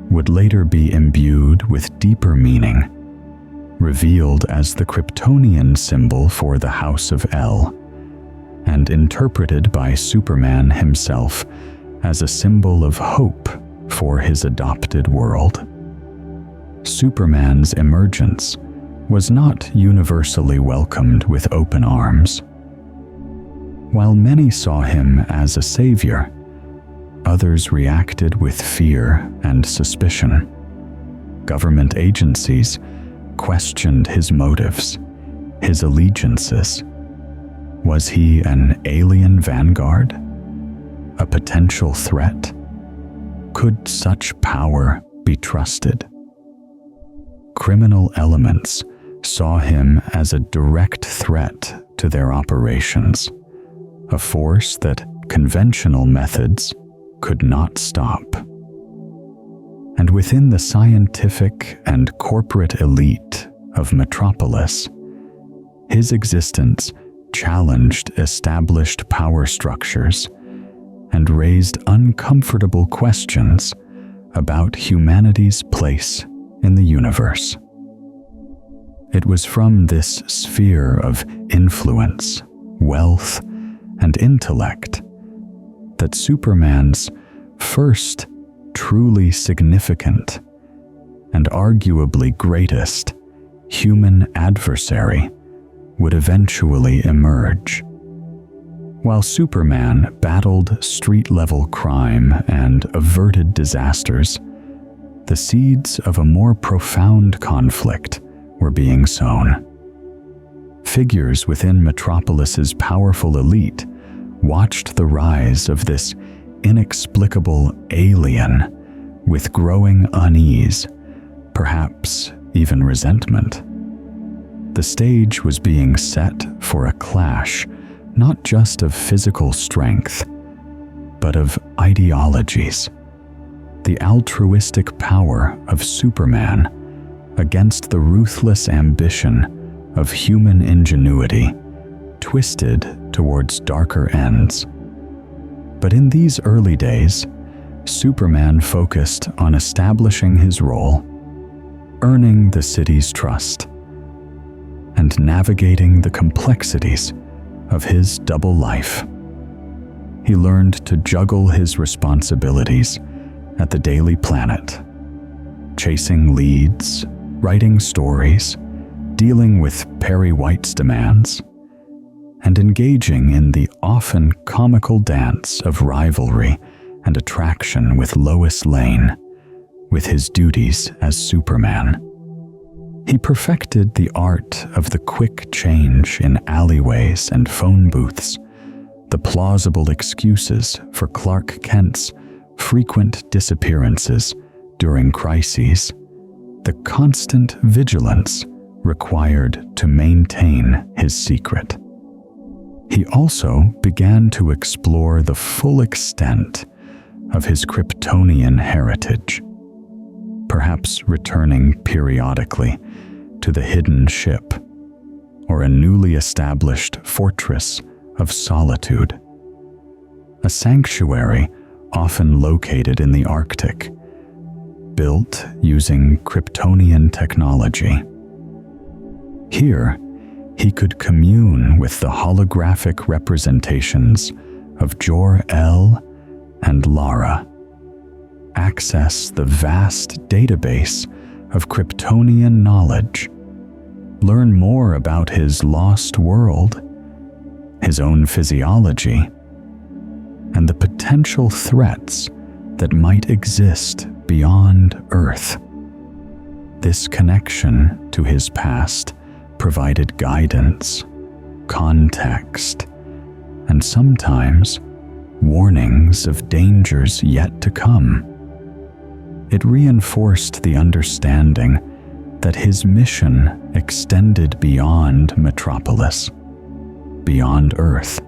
would later be imbued with deeper meaning, revealed as the Kryptonian symbol for the House of El, and interpreted by Superman himself as a symbol of hope for his adopted world. Superman's emergence was not universally welcomed with open arms. While many saw him as a savior, others reacted with fear and suspicion. Government agencies questioned his motives, his allegiances. Was he an alien vanguard? A potential threat? Could such power be trusted? Criminal elements saw him as a direct threat to their operations, a force that conventional methods could not stop. And within the scientific and corporate elite of Metropolis, his existence challenged established power structures and raised uncomfortable questions about humanity's place in the universe. It was from this sphere of influence, wealth, and intellect that Superman's first truly significant and arguably greatest human adversary would eventually emerge. While Superman battled street-level crime and averted disasters, the seeds of a more profound conflict were being sown. Figures within Metropolis's powerful elite watched the rise of this inexplicable alien with growing unease, perhaps even resentment. The stage was being set for a clash not just of physical strength, but of ideologies. The altruistic power of Superman against the ruthless ambition of human ingenuity, twisted towards darker ends. But in these early days, Superman focused on establishing his role, earning the city's trust, and navigating the complexities of his double life. He learned to juggle his responsibilities at the Daily Planet, chasing leads, writing stories, dealing with Perry White's demands, and engaging in the often comical dance of rivalry and attraction with Lois Lane, with his duties as Superman. He perfected the art of the quick change in alleyways and phone booths, the plausible excuses for Clark Kent's frequent disappearances during crises, the constant vigilance required to maintain his secret. He also began to explore the full extent of his Kryptonian heritage, perhaps returning periodically to the hidden ship or a newly established fortress of solitude, a sanctuary often located in the Arctic, built using Kryptonian technology. Here, he could commune with the holographic representations of Jor-El and Lara, access the vast database of Kryptonian knowledge, learn more about his lost world, his own physiology, and the potential threats that might exist beyond Earth. This connection to his past provided guidance, context, and sometimes warnings of dangers yet to come. It reinforced the understanding that his mission extended beyond Metropolis, beyond Earth.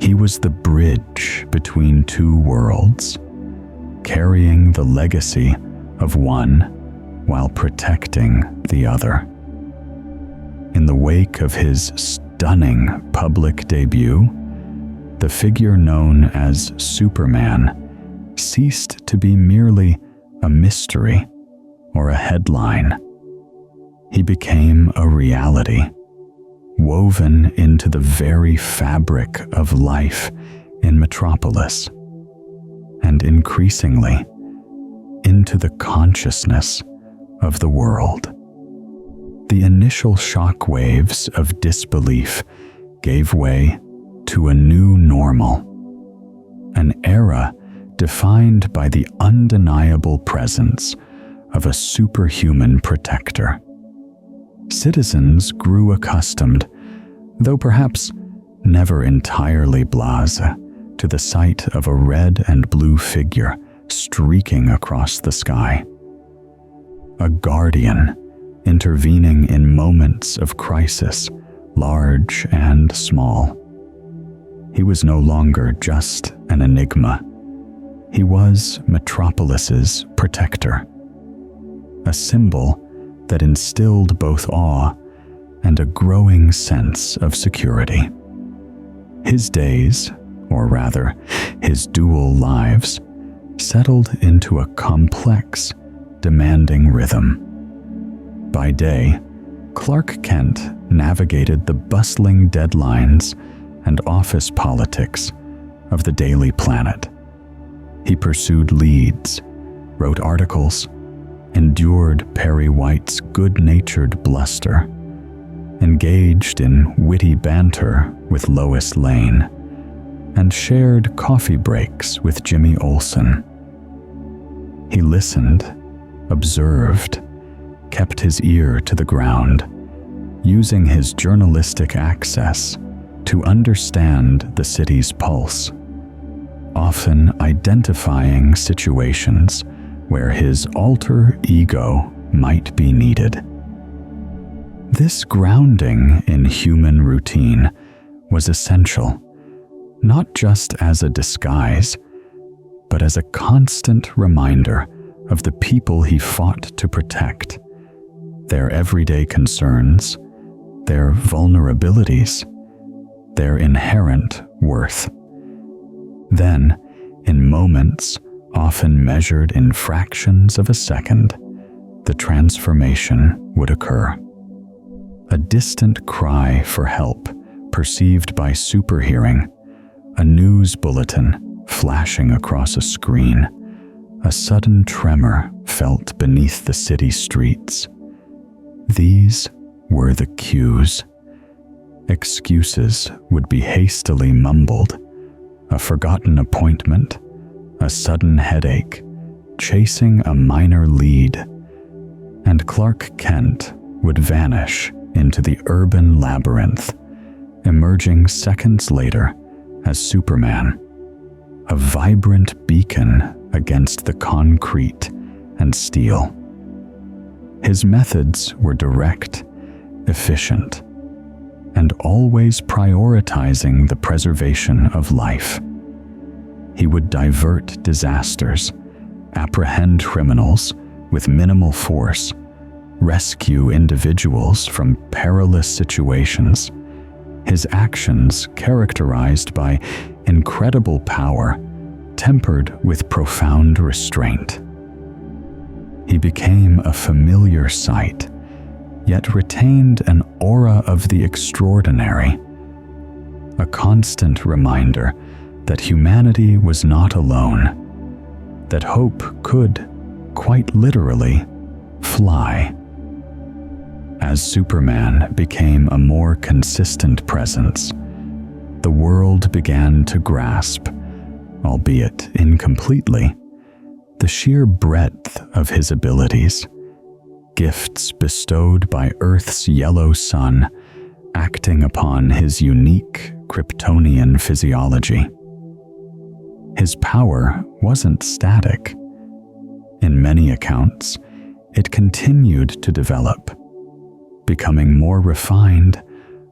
He was the bridge between two worlds, carrying the legacy of one while protecting the other. In the wake of his stunning public debut, the figure known as Superman ceased to be merely a mystery or a headline. He became a reality, woven into the very fabric of life in Metropolis, and increasingly into the consciousness of the world. The initial shockwaves of disbelief gave way to a new normal, an era defined by the undeniable presence of a superhuman protector. Citizens grew accustomed, though perhaps never entirely blasé, to the sight of a red and blue figure streaking across the sky. A guardian intervening in moments of crisis, large and small. He was no longer just an enigma. He was Metropolis's protector, a symbol that instilled both awe and a growing sense of security. His days, or rather, his dual lives, settled into a complex, demanding rhythm. By day, Clark Kent navigated the bustling deadlines and office politics of the Daily Planet. He pursued leads, wrote articles, endured Perry White's good-natured bluster, engaged in witty banter with Lois Lane, and shared coffee breaks with Jimmy Olsen. He listened, observed, kept his ear to the ground, using his journalistic access to understand the city's pulse, often identifying situations where his alter ego might be needed. This grounding in human routine was essential, not just as a disguise, but as a constant reminder of the people he fought to protect, their everyday concerns, their vulnerabilities, their inherent worth. Then, in moments often measured in fractions of a second, the transformation would occur. A distant cry for help perceived by superhearing, a news bulletin flashing across a screen, a sudden tremor felt beneath the city streets. These were the cues. Excuses would be hastily mumbled, a forgotten appointment, a sudden headache, chasing a minor lead, and Clark Kent would vanish into the urban labyrinth, emerging seconds later as Superman, a vibrant beacon against the concrete and steel. His methods were direct, efficient, and always prioritizing the preservation of life. He would divert disasters, apprehend criminals with minimal force, rescue individuals from perilous situations, his actions characterized by incredible power, tempered with profound restraint. He became a familiar sight, yet retained an aura of the extraordinary, a constant reminder that humanity was not alone, that hope could, quite literally, fly. As Superman became a more consistent presence, the world began to grasp, albeit incompletely, the sheer breadth of his abilities, gifts bestowed by Earth's yellow sun acting upon his unique Kryptonian physiology. his power wasn't static. In many accounts, it continued to develop, becoming more refined,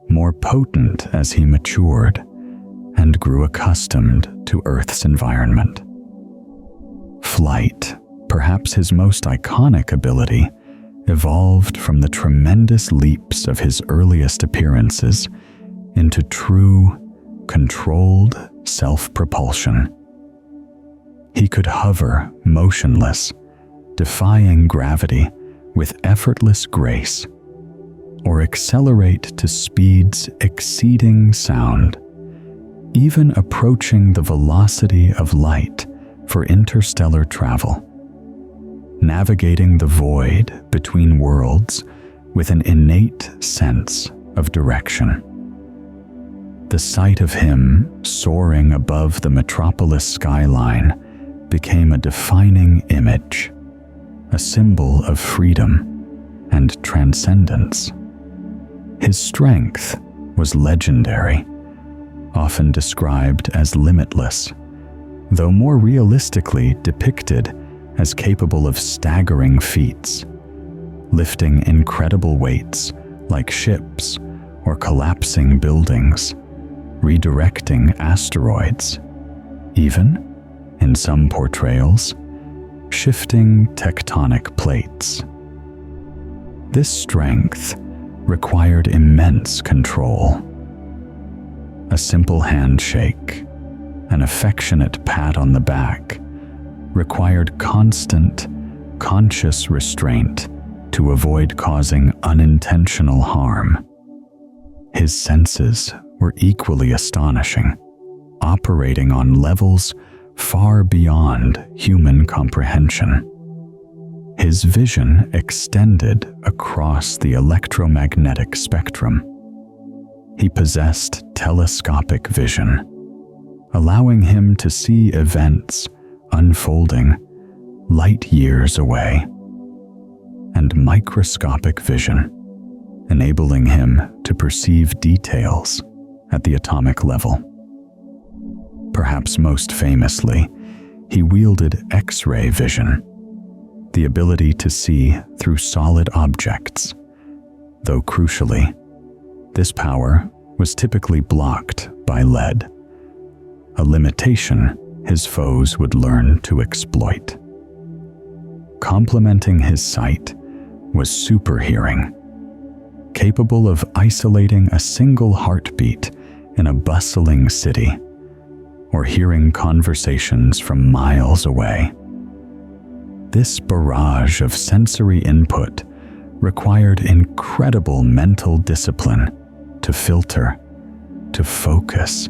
more potent as he matured and grew accustomed to Earth's environment. Flight, perhaps his most iconic ability, evolved from the tremendous leaps of his earliest appearances into true, controlled self-propulsion. He could hover motionless, defying gravity with effortless grace, or accelerate to speeds exceeding sound, even approaching the velocity of light for interstellar travel, navigating the void between worlds with an innate sense of direction. The sight of him soaring above the metropolis skyline became a defining image, a symbol of freedom and transcendence. His strength was legendary, often described as limitless, though more realistically depicted as capable of staggering feats, lifting incredible weights like ships or collapsing buildings, redirecting asteroids, even, in some portrayals, shifting tectonic plates. This strength required immense control. A simple handshake, an affectionate pat on the back, required constant, conscious restraint to avoid causing unintentional harm. His senses were equally astonishing, operating on levels far beyond human comprehension. His vision extended across the electromagnetic spectrum. He possessed telescopic vision, allowing him to see events unfolding light years away, and microscopic vision, enabling him to perceive details at the atomic level. Perhaps most famously, he wielded X-ray vision, the ability to see through solid objects, though crucially, this power was typically blocked by lead, a limitation his foes would learn to exploit. Complementing his sight was superhearing, capable of isolating a single heartbeat in a bustling city, or hearing conversations from miles away. This barrage of sensory input required incredible mental discipline to filter, to focus,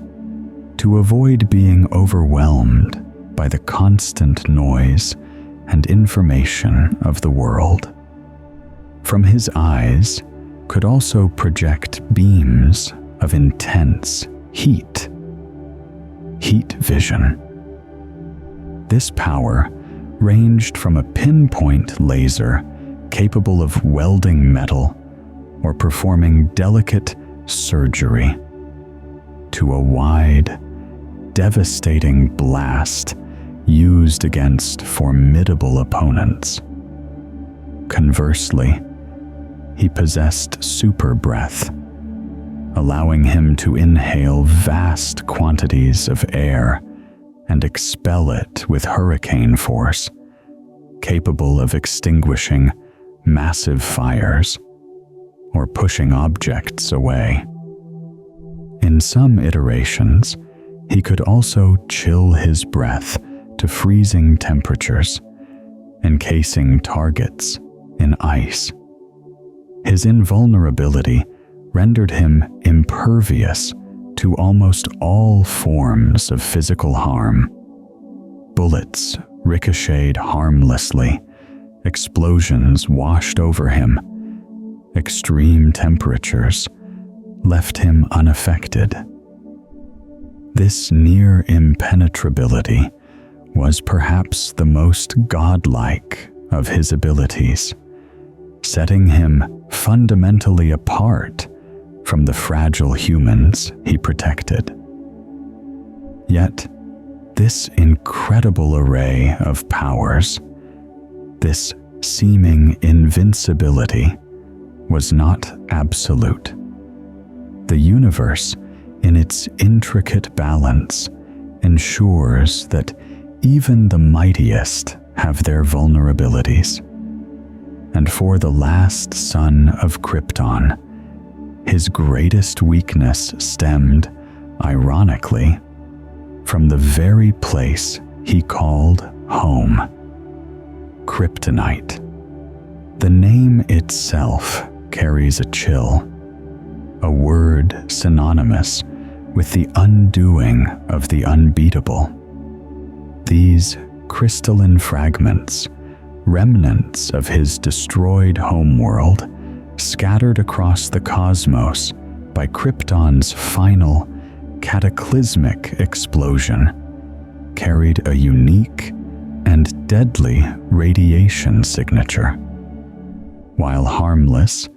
to avoid being overwhelmed by the constant noise and information of the world. From his eyes could also project beams of intense heat vision. This power ranged from a pinpoint laser capable of welding metal or performing delicate surgery, to a wide, devastating blast used against formidable opponents. Conversely, he possessed super breath, allowing him to inhale vast quantities of air and expel it with hurricane force, capable of extinguishing massive fires or pushing objects away. In some iterations, he could also chill his breath to freezing temperatures, encasing targets in ice. His invulnerability rendered him impervious to almost all forms of physical harm. Bullets ricocheted harmlessly, explosions washed over him, extreme temperatures left him unaffected. This near impenetrability was perhaps the most godlike of his abilities, setting him fundamentally apart from the fragile humans he protected. Yet, This incredible array of powers, this seeming invincibility, was not absolute. The universe, in its intricate balance, ensures that even the mightiest have their vulnerabilities. And for the last son of Krypton, his greatest weakness stemmed, ironically, from the very place he called home: Kryptonite. The name itself carries a chill, a word synonymous with the undoing of the unbeatable. These crystalline fragments, remnants of his destroyed homeworld, scattered across the cosmos by Krypton's final cataclysmic explosion, carried a unique and deadly radiation signature. While harmless,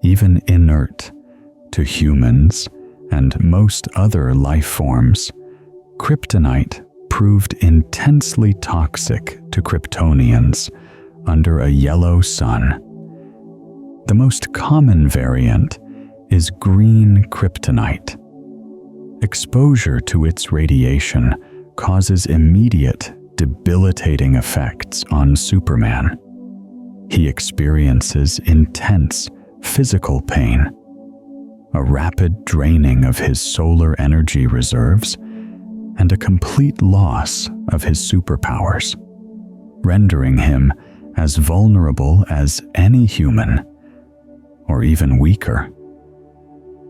even inert, to humans and most other life forms, kryptonite proved intensely toxic to Kryptonians under a yellow sun. The most common variant is green kryptonite. Exposure to its radiation causes immediate, debilitating effects on Superman. He experiences intense physical pain, a rapid draining of his solar energy reserves, and a complete loss of his superpowers, rendering him as vulnerable as any human, or even weaker.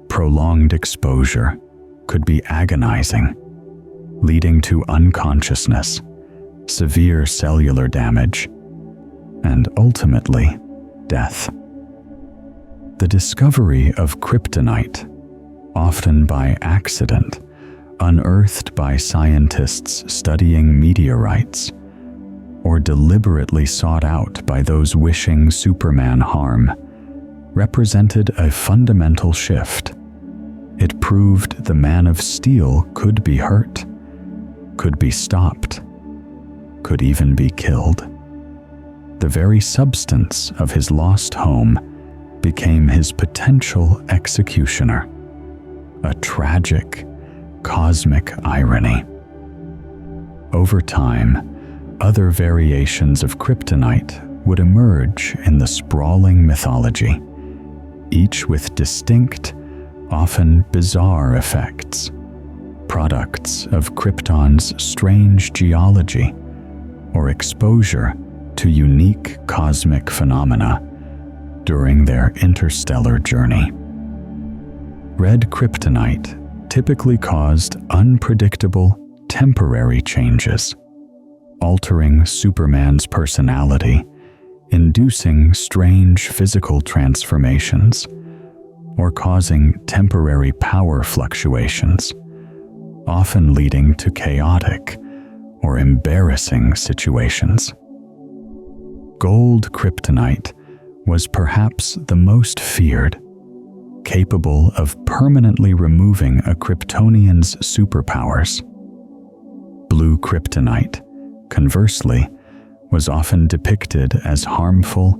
Prolonged exposure could be agonizing, leading to unconsciousness, severe cellular damage, and ultimately, death. The discovery of kryptonite, often by accident, unearthed by scientists studying meteorites, or deliberately sought out by those wishing Superman harm, represented a fundamental shift. It proved the Man of Steel could be hurt, could be stopped, could even be killed. The very substance of his lost home became his potential executioner, a tragic, cosmic irony. Over time, other variations of kryptonite would emerge in the sprawling mythology, each with distinct, often bizarre effects, products of Krypton's strange geology or exposure to unique cosmic phenomena during their interstellar journey. Red kryptonite typically caused unpredictable, temporary changes, altering Superman's personality, inducing strange physical transformations, or causing temporary power fluctuations, often leading to chaotic or embarrassing situations. Gold kryptonite was perhaps the most feared, capable of permanently removing a Kryptonian's superpowers. Blue kryptonite, conversely, was often depicted as harmful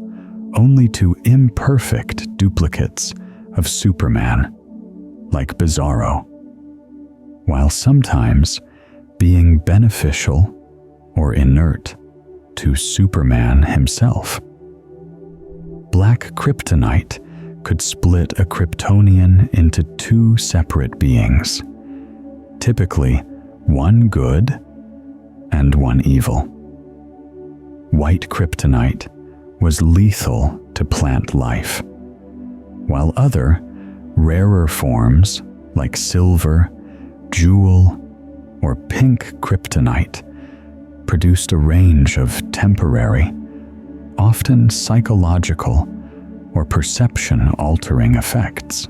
only to imperfect duplicates of Superman, like Bizarro, while sometimes being beneficial or inert to Superman himself. Black kryptonite could split a Kryptonian into two separate beings, typically one good and one evil. White kryptonite was lethal to plant life, while other, rarer forms like silver, jewel, or pink kryptonite produced a range of temporary, often psychological or perception-altering effects.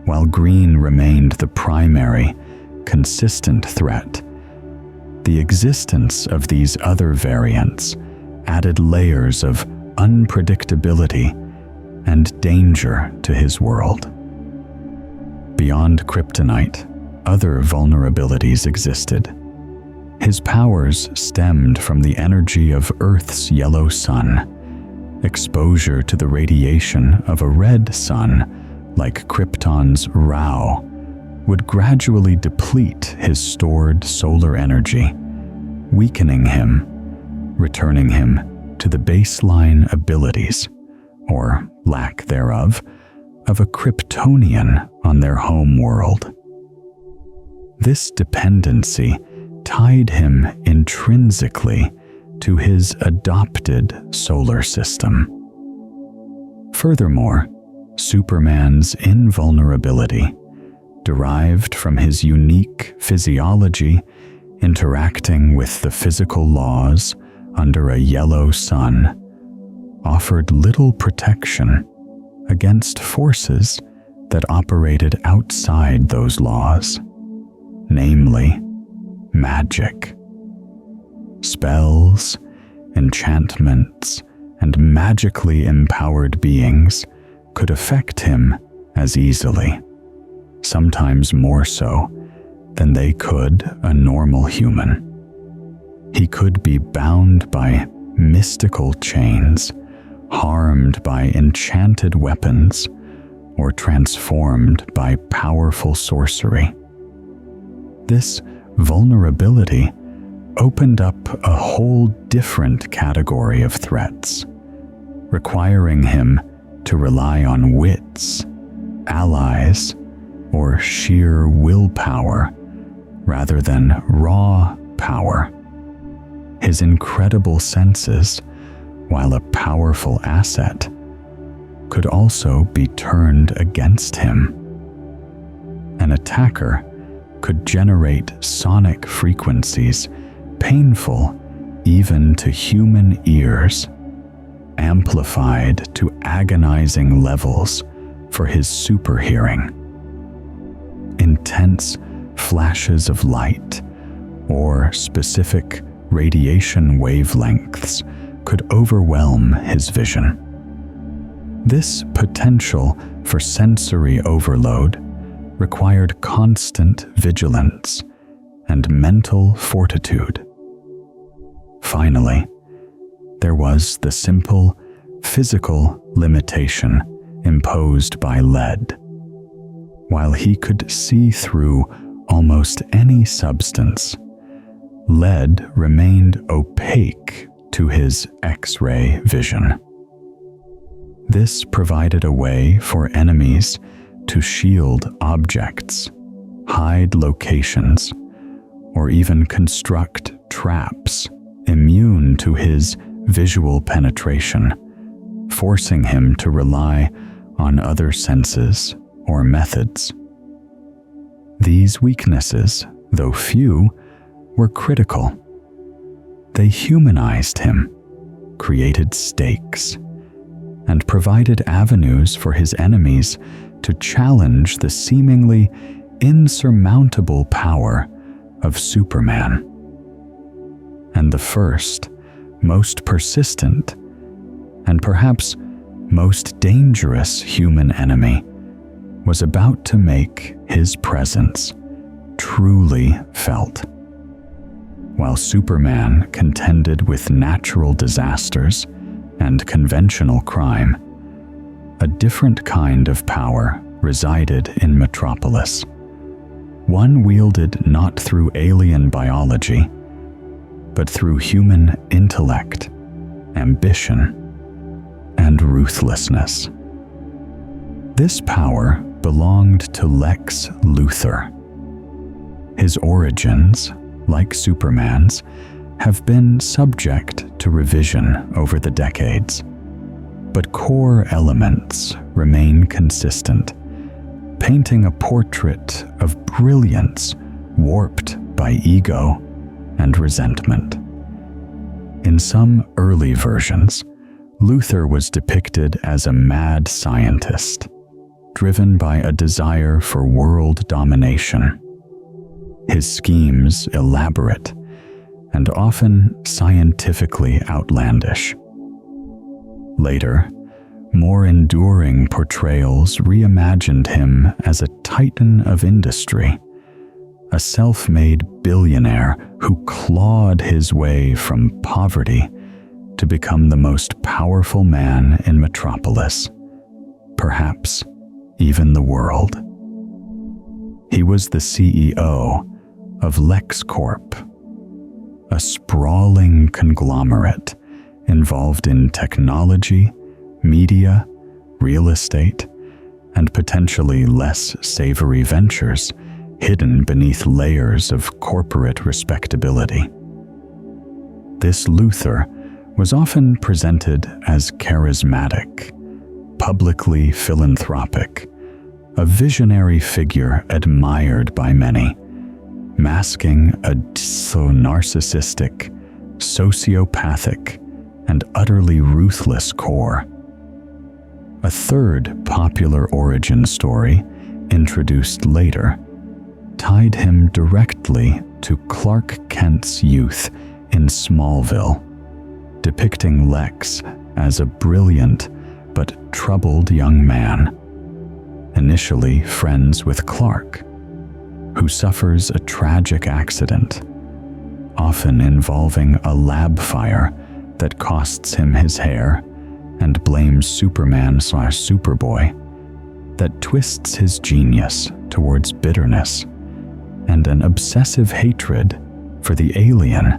While green remained the primary, consistent threat, the existence of these other variants added layers of unpredictability and danger to his world. Beyond kryptonite, other vulnerabilities existed, His powers stemmed from the energy of Earth's yellow sun. Exposure to the radiation of a red sun, like Krypton's Rao, would gradually deplete his stored solar energy, weakening him, returning him to the baseline abilities, or lack thereof, of a Kryptonian on their home world. This dependency tied him intrinsically to his adopted solar system. Furthermore, Superman's invulnerability derived from his unique physiology interacting with the physical laws under a yellow sun offered little protection against forces that operated outside those laws, namely magic. Spells, enchantments, and magically empowered beings could affect him as easily, sometimes more so than they could a normal human. He could be bound by mystical chains, harmed by enchanted weapons, or transformed by powerful sorcery. This vulnerability opened up a whole different category of threats, requiring him to rely on wits, allies, or sheer willpower rather than raw power. His incredible senses, while a powerful asset, could also be turned against him. An attacker could generate sonic frequencies painful even to human ears, amplified to agonizing levels for his super hearing. Intense flashes of light or specific radiation wavelengths could overwhelm his vision. This potential for sensory overload required constant vigilance and mental fortitude. Finally, there was the simple physical limitation imposed by lead. While he could see through almost any substance, lead remained opaque to his X-ray vision. This provided a way for enemies to shield objects, hide locations, or even construct traps immune to his visual penetration, forcing him to rely on other senses or methods. These weaknesses, though few, were critical. They humanized him, created stakes, and provided avenues for his enemies to challenge the seemingly insurmountable power of Superman. And the first, most persistent, and perhaps most dangerous human enemy was about to make his presence truly felt. While Superman contended with natural disasters and conventional crime, a different kind of power resided in Metropolis, one wielded not through alien biology, but through human intellect, ambition, and ruthlessness. This power belonged to Lex Luthor. His origins, like Superman's, have been subject to revision over the decades, but core elements remain consistent, painting a portrait of brilliance warped by ego and resentment. In some early versions, Luthor was depicted as a mad scientist, driven by a desire for world domination. His schemes elaborate and often scientifically outlandish. Later, more enduring portrayals reimagined him as a titan of industry, a self-made billionaire who clawed his way from poverty to become the most powerful man in Metropolis, perhaps even the world. He was the CEO of LexCorp, a sprawling conglomerate involved in technology, media, real estate, and potentially less savory ventures hidden beneath layers of corporate respectability. This Luther was often presented as charismatic, publicly philanthropic, a visionary figure admired by many, masking a narcissistic, sociopathic, and utterly ruthless core. A third popular origin story, introduced later, tied him directly to Clark Kent's youth in Smallville, depicting Lex as a brilliant but troubled young man, initially friends with Clark, who suffers a tragic accident, often involving a lab fire that costs him his hair, and blames Superman/Superboy, that twists his genius towards bitterness and an obsessive hatred for the alien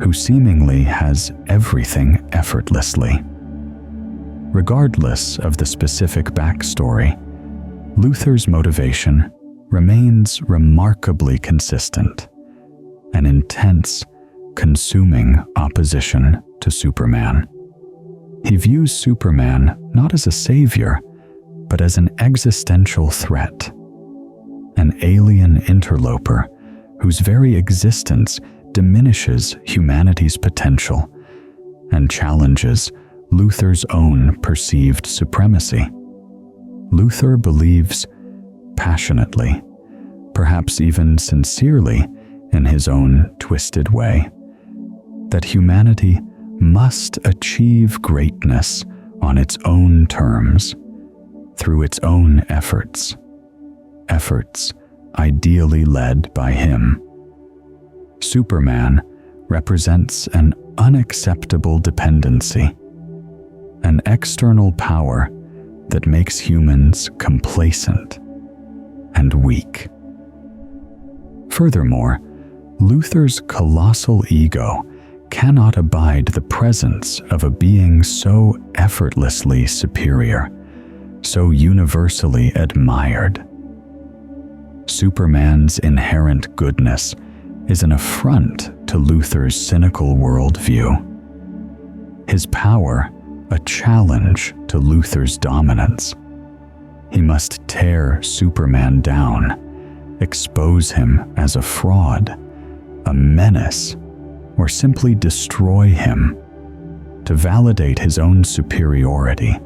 who seemingly has everything effortlessly. Regardless of the specific backstory, Luther's motivation remains remarkably consistent: an intense, consuming opposition to Superman. He views Superman not as a savior, but as an existential threat, an alien interloper whose very existence diminishes humanity's potential and challenges Luther's own perceived supremacy. Luther believes passionately, perhaps even sincerely in his own twisted way, that humanity must achieve greatness on its own terms, through its own efforts ideally led by him. Superman represents an unacceptable dependency, an external power that makes humans complacent and weak. Furthermore, Luther's colossal ego cannot abide the presence of a being so effortlessly superior, so universally admired. Superman's inherent goodness is an affront to Luther's cynical worldview, his power a challenge to Luther's dominance. He must tear Superman down, expose him as a fraud, a menace, or simply destroy him to validate his own superiority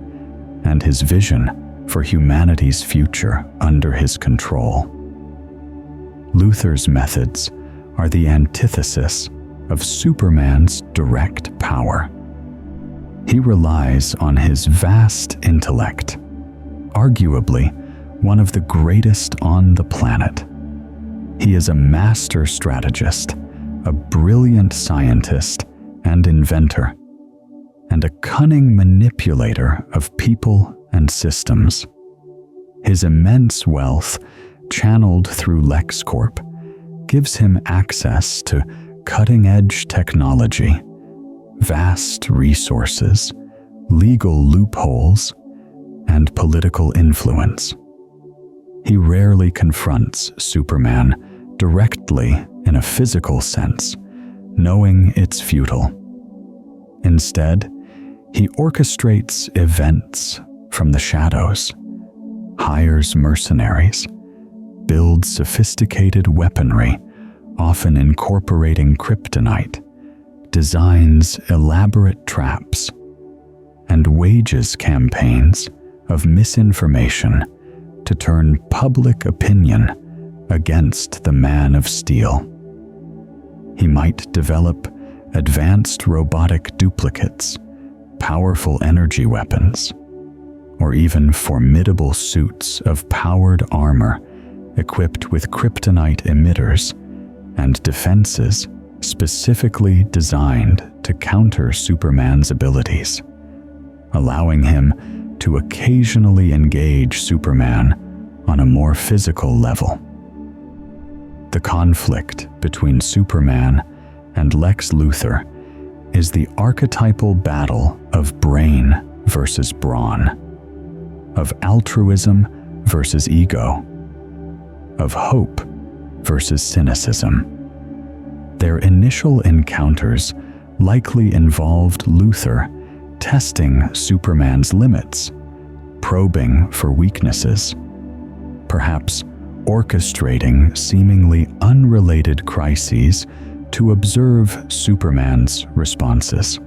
and his vision for humanity's future under his control. Luther's methods are the antithesis of Superman's direct power. He relies on his vast intellect, arguably one of the greatest on the planet. He is a master strategist, a brilliant scientist and inventor, and a cunning manipulator of people and systems. His immense wealth, channeled through LexCorp, gives him access to cutting-edge technology, vast resources, legal loopholes, and political influence. He rarely confronts Superman directly in a physical sense, knowing it's futile. Instead, he orchestrates events from the shadows, hires mercenaries, builds sophisticated weaponry, often incorporating kryptonite, designs elaborate traps, and wages campaigns of misinformation to turn public opinion against the Man of Steel. He might develop advanced robotic duplicates, powerful energy weapons, or even formidable suits of powered armor equipped with kryptonite emitters and defenses specifically designed to counter Superman's abilities, allowing him to occasionally engage Superman on a more physical level. The conflict between Superman and Lex Luthor is the archetypal battle of brain versus brawn, of altruism versus ego, of hope versus cynicism. Their initial encounters likely involved Luthor testing Superman's limits, probing for weaknesses, perhaps orchestrating seemingly unrelated crises to observe Superman's responses.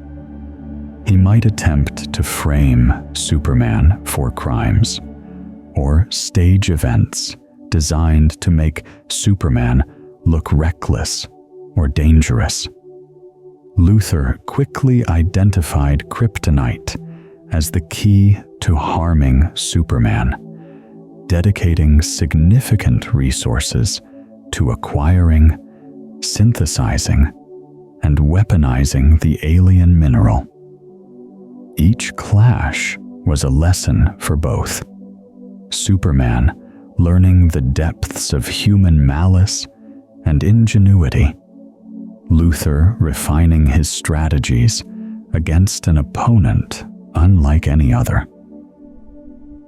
He might attempt to frame Superman for crimes, or stage events designed to make Superman look reckless or dangerous. Luthor quickly identified kryptonite as the key to harming Superman, dedicating significant resources to acquiring, synthesizing, and weaponizing the alien mineral. Each clash was a lesson for both. Superman learning the depths of human malice and ingenuity, Luthor refining his strategies against an opponent unlike any other.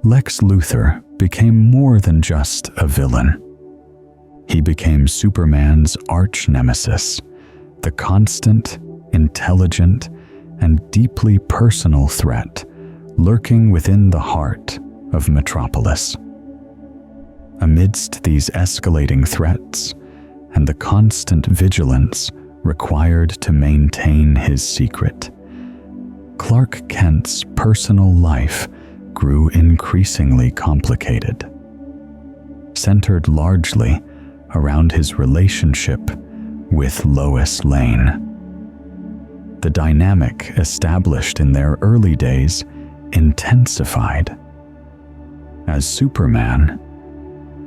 Lex Luthor became more than just a villain. He became Superman's arch-nemesis, the constant, intelligent, and deeply personal threat lurking within the heart of Metropolis. Amidst these escalating threats and the constant vigilance required to maintain his secret, Clark Kent's personal life grew increasingly complicated, centered largely around his relationship with Lois Lane. The dynamic established in their early days intensified. As Superman,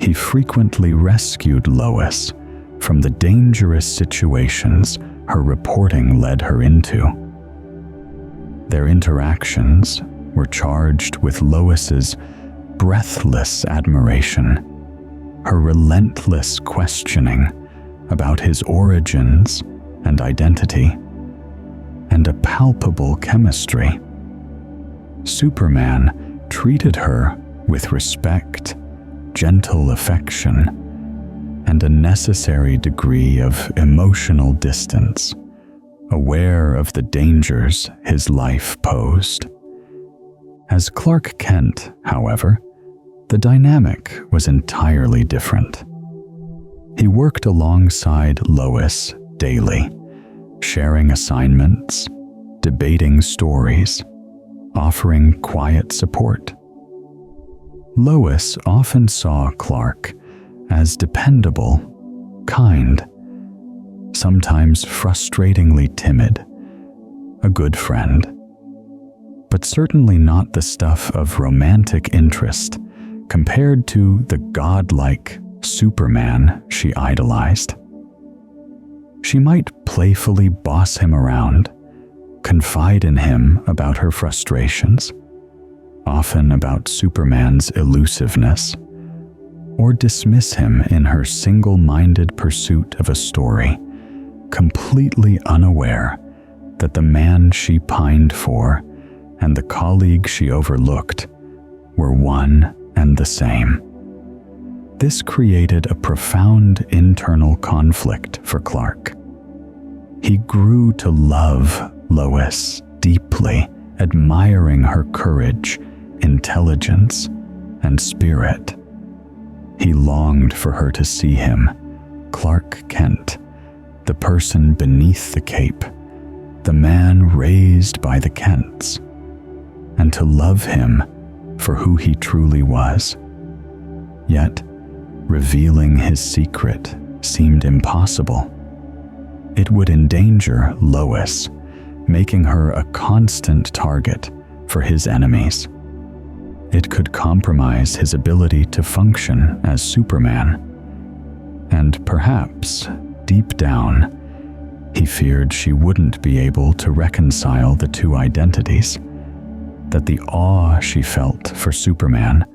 he frequently rescued Lois from the dangerous situations her reporting led her into. Their interactions were charged with Lois's breathless admiration, her relentless questioning about his origins and identity, and a palpable chemistry. Superman treated her with respect, gentle affection, and a necessary degree of emotional distance, aware of the dangers his life posed. As Clark Kent, however, the dynamic was entirely different. He worked alongside Lois daily, sharing assignments, debating stories, offering quiet support. Lois often saw Clark as dependable, kind, sometimes frustratingly timid, a good friend, but certainly not the stuff of romantic interest compared to the godlike Superman she idolized. She might playfully boss him around, confide in him about her frustrations, often about Superman's elusiveness, or dismiss him in her single-minded pursuit of a story, completely unaware that the man she pined for and the colleague she overlooked were one and the same. This created a profound internal conflict for Clark. He grew to love Lois deeply, admiring her courage, intelligence, and spirit. He longed for her to see him, Clark Kent, the person beneath the cape, the man raised by the Kents, and to love him for who he truly was. Yet, revealing his secret seemed impossible. It would endanger Lois, making her a constant target for his enemies. it could compromise his ability to function as Superman. And perhaps, deep down, he feared she wouldn't be able to reconcile the two identities, that the awe she felt for Superman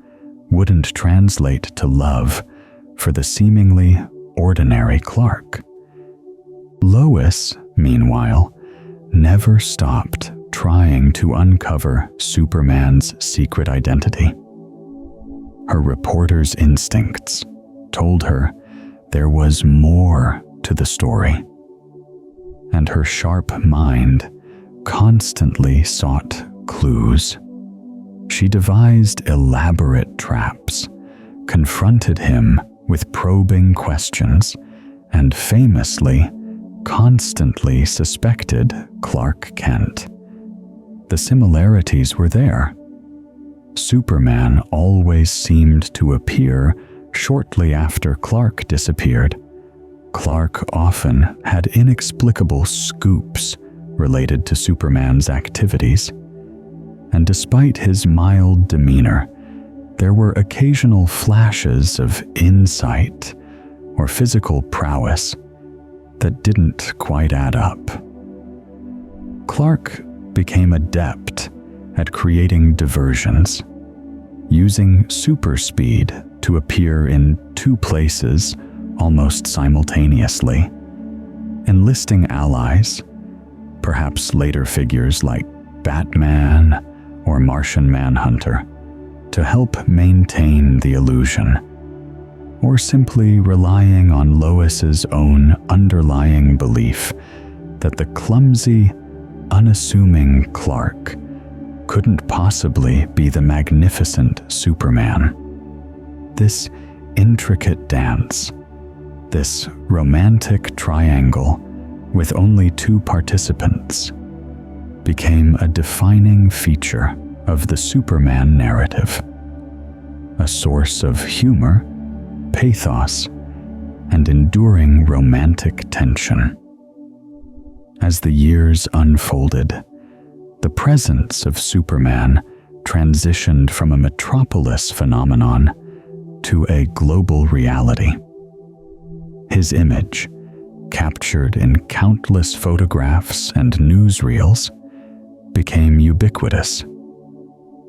wouldn't translate to love for the seemingly ordinary Clark. Lois, meanwhile, never stopped trying to uncover Superman's secret identity. Her reporter's instincts told her there was more to the story, and her sharp mind constantly sought clues. She devised elaborate traps, confronted him with probing questions, and famously, constantly suspected Clark Kent. The similarities were there. Superman always seemed to appear shortly after Clark disappeared. Clark often had inexplicable scoops related to Superman's activities, and despite his mild demeanor, there were occasional flashes of insight or physical prowess that didn't quite add up. Clark became adept at creating diversions, using super speed to appear in two places almost simultaneously, enlisting allies, perhaps later figures like Batman or Martian Manhunter, to help maintain the illusion, or simply relying on Lois's own underlying belief that the clumsy, unassuming Clark couldn't possibly be the magnificent Superman. This intricate dance, this romantic triangle with only two participants, became a defining feature of the Superman narrative, a source of humor, pathos, and enduring romantic tension. As the years unfolded, the presence of Superman transitioned from a metropolis phenomenon to a global reality. His image, captured in countless photographs and newsreels, became ubiquitous.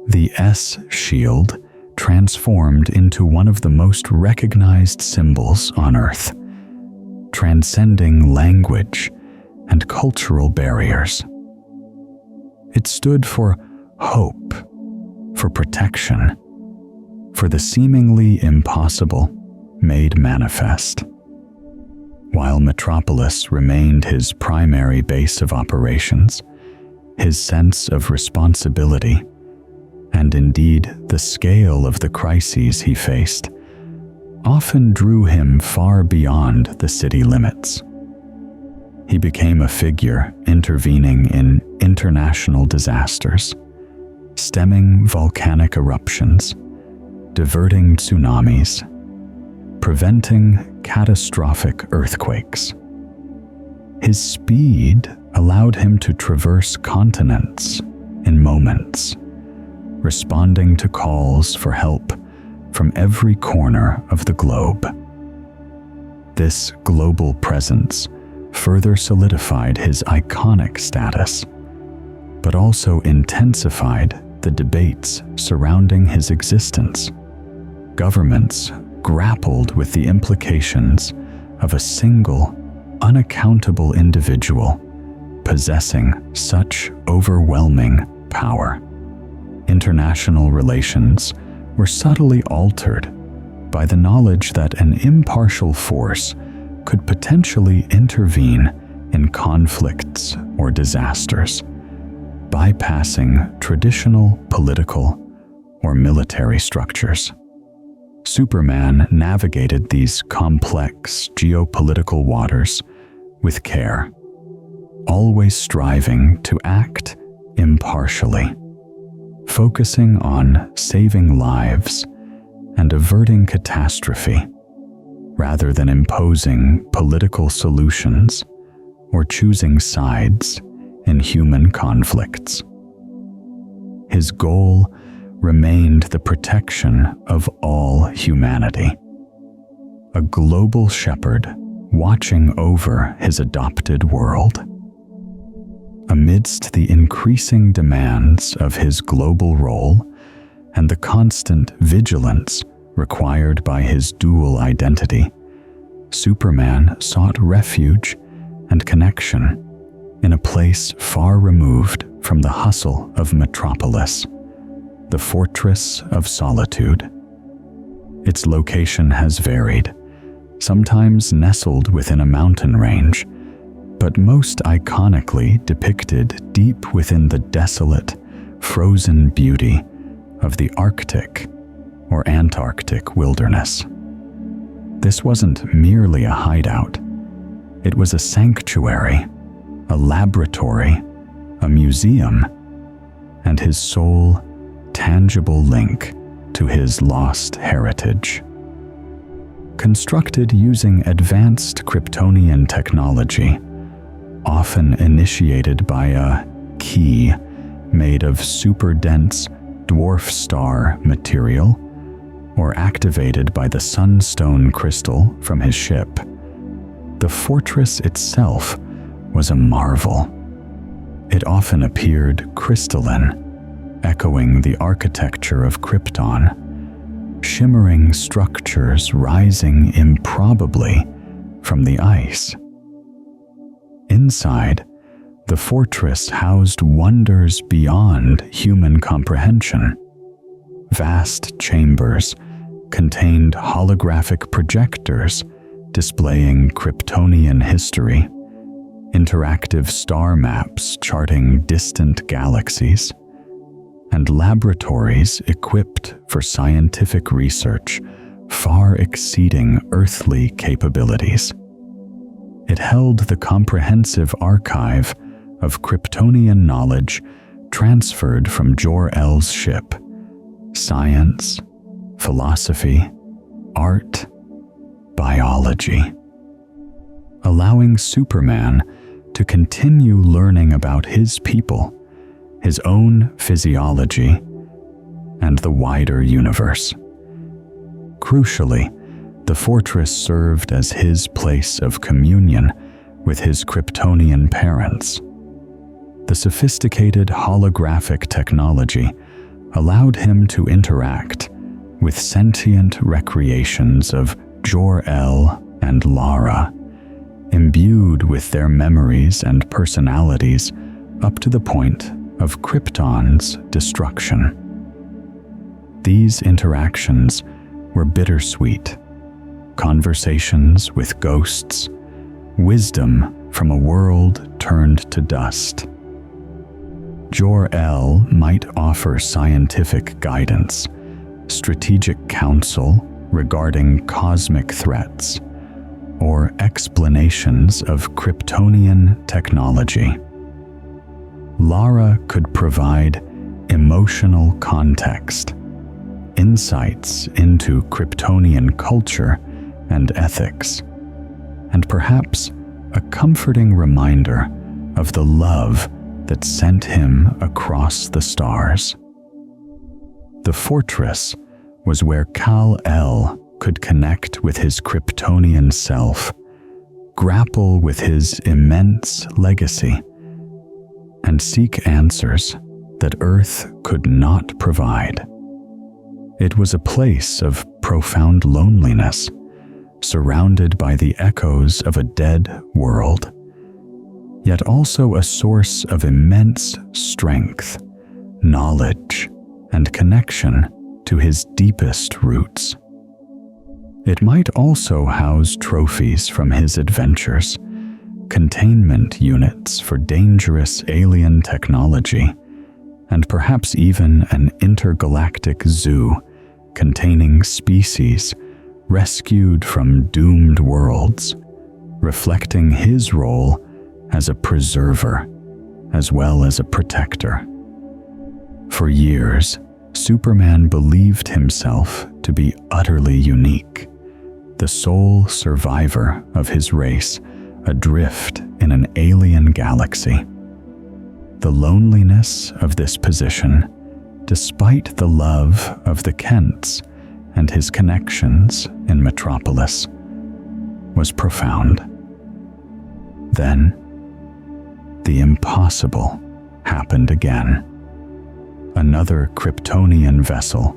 The S-Shield transformed into one of the most recognized symbols on Earth, transcending language and cultural barriers. It stood for hope, for protection, for the seemingly impossible made manifest. While Metropolis remained his primary base of operations, his sense of responsibility, and indeed the scale of the crises he faced, often drew him far beyond the city limits. He became a figure intervening in international disasters, stemming volcanic eruptions, diverting tsunamis, preventing catastrophic earthquakes. His speed allowed him to traverse continents in moments, responding to calls for help from every corner of the globe. This global presence further solidified his iconic status, but also intensified the debates surrounding his existence. Governments grappled with the implications of a single, unaccountable individual possessing such overwhelming power. International relations were subtly altered by the knowledge that an impartial force could potentially intervene in conflicts or disasters, bypassing traditional political or military structures. Superman navigated these complex geopolitical waters with care, always striving to act impartially, focusing on saving lives and averting catastrophe, rather than imposing political solutions or choosing sides in human conflicts. His goal remained the protection of all humanity. A global shepherd watching over his adopted world. Amidst the increasing demands of his global role and the constant vigilance required by his dual identity, Superman sought refuge and connection in a place far removed from the hustle of Metropolis, the Fortress of Solitude. Its location has varied, sometimes nestled within a mountain range, but most iconically depicted deep within the desolate, frozen beauty of the Arctic or Antarctic wilderness. This wasn't merely a hideout. It was a sanctuary, a laboratory, a museum, and his sole, tangible link to his lost heritage. Constructed using advanced Kryptonian technology, often initiated by a key made of super-dense dwarf star material, or activated by the sunstone crystal from his ship, the fortress itself was a marvel. It often appeared crystalline, echoing the architecture of Krypton, shimmering structures rising improbably from the ice. Inside, the fortress housed wonders beyond human comprehension. Vast chambers contained holographic projectors displaying Kryptonian history, interactive star maps charting distant galaxies, and laboratories equipped for scientific research far exceeding earthly capabilities. It held the comprehensive archive of Kryptonian knowledge transferred from Jor-El's ship: science, philosophy, art, biology, allowing Superman to continue learning about his people, his own physiology, and the wider universe. Crucially, the fortress served as his place of communion with his Kryptonian parents. The sophisticated holographic technology allowed him to interact with sentient recreations of Jor-El and Lara, imbued with their memories and personalities up to the point of Krypton's destruction. These interactions were bittersweet, conversations with ghosts, wisdom from a world turned to dust. Jor-El might offer scientific guidance, strategic counsel regarding cosmic threats, or explanations of Kryptonian technology. Lara could provide emotional context, insights into Kryptonian culture and ethics, and perhaps a comforting reminder of the love that sent him across the stars. The fortress was where Kal-El could connect with his Kryptonian self, grapple with his immense legacy, and seek answers that Earth could not provide. It was a place of profound loneliness, surrounded by the echoes of a dead world, yet also a source of immense strength, knowledge, and connection to his deepest roots. It might also house trophies from his adventures, containment units for dangerous alien technology, and perhaps even an intergalactic zoo containing species rescued from doomed worlds, reflecting his role as a preserver as well as a protector. For years, Superman believed himself to be utterly unique, the sole survivor of his race, adrift in an alien galaxy. The loneliness of this position despite the love of the Kents and his connections in Metropolis, was profound. Then, the impossible happened again. Another Kryptonian vessel,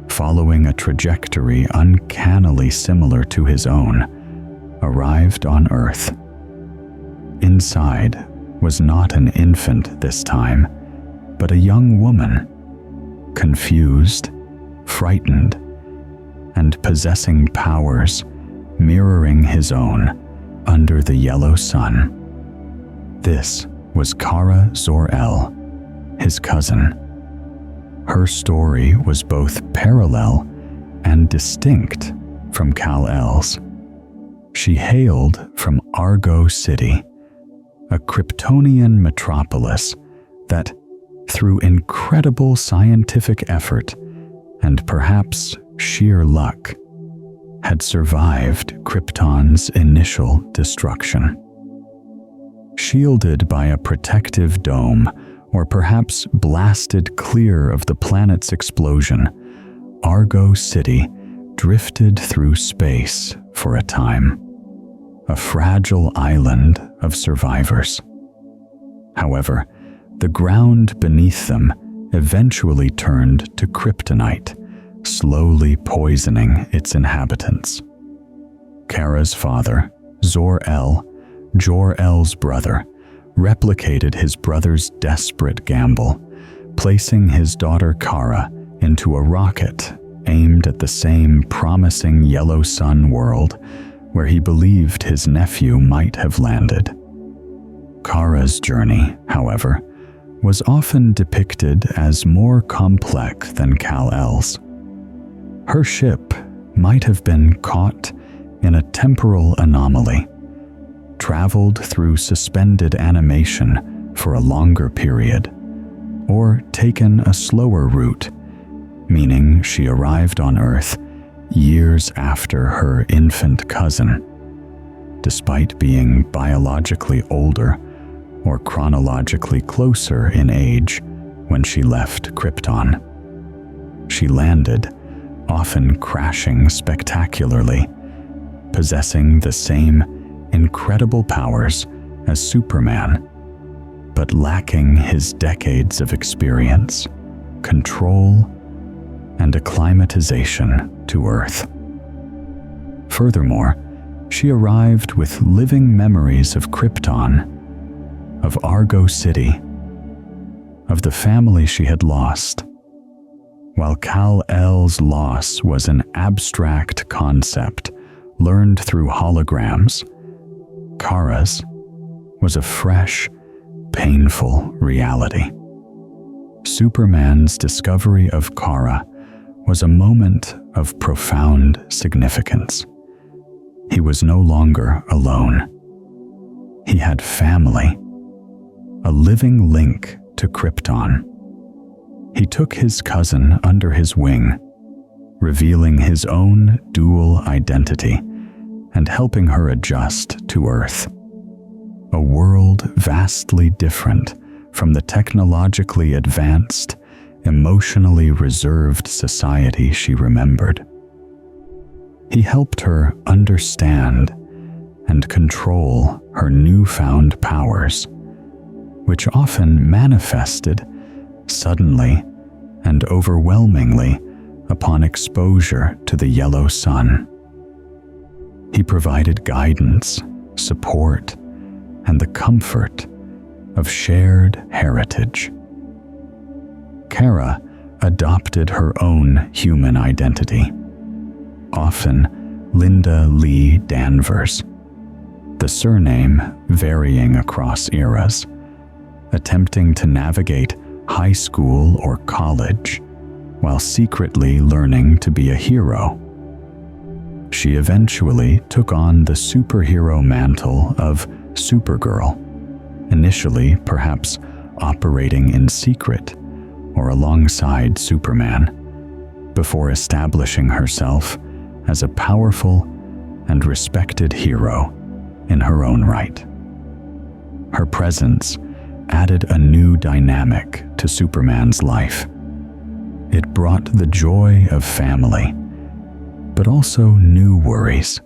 following a trajectory uncannily similar to his own, arrived on Earth. Inside was not an infant this time, but a young woman, confused, frightened, and possessing powers mirroring his own under the yellow sun. This was Kara Zor-El, his cousin. Her story was both parallel and distinct from Kal-El's. She hailed from Argo City, a Kryptonian metropolis that, through incredible scientific effort and perhaps sheer luck, had survived Krypton's initial destruction. Shielded by a protective dome, or perhaps blasted clear of the planet's explosion, Argo City drifted through space for a time, a fragile island of survivors. However, the ground beneath them eventually turned to kryptonite, slowly poisoning its inhabitants. Kara's father, Zor-El, Jor-El's brother, replicated his brother's desperate gamble, placing his daughter Kara into a rocket aimed at the same promising yellow sun world where he believed his nephew might have landed. Kara's journey, however, was often depicted as more complex than Kal-El's. Her ship might have been caught in a temporal anomaly, traveled through suspended animation for a longer period, or taken a slower route, meaning she arrived on Earth years after her infant cousin, despite being biologically older or chronologically closer in age when she left Krypton. She landed, often crashing spectacularly, possessing the same incredible powers as Superman, but lacking his decades of experience, control, and acclimatization to Earth. Furthermore, she arrived with living memories of Krypton, of Argo City, of the family she had lost. While Kal-El's loss was an abstract concept learned through holograms, Kara's was a fresh, painful reality. Superman's discovery of Kara was a moment of profound significance. He was no longer alone. He had family, a living link to Krypton. He took his cousin under his wing, revealing his own dual identity and helping her adjust to Earth, a world vastly different from the technologically advanced, emotionally reserved society she remembered. He helped her understand and control her newfound powers, which often manifested suddenly and overwhelmingly upon exposure to the yellow sun. He provided guidance, support, and the comfort of shared heritage. Kara adopted her own human identity, often Linda Lee Danvers, the surname varying across eras, attempting to navigate high school or college while secretly learning to be a hero. She eventually took on the superhero mantle of Supergirl, initially perhaps operating in secret or alongside Superman, before establishing herself as a powerful and respected hero in her own right. Her presence added a new dynamic to Superman's life, It brought the joy of family, but also new worries,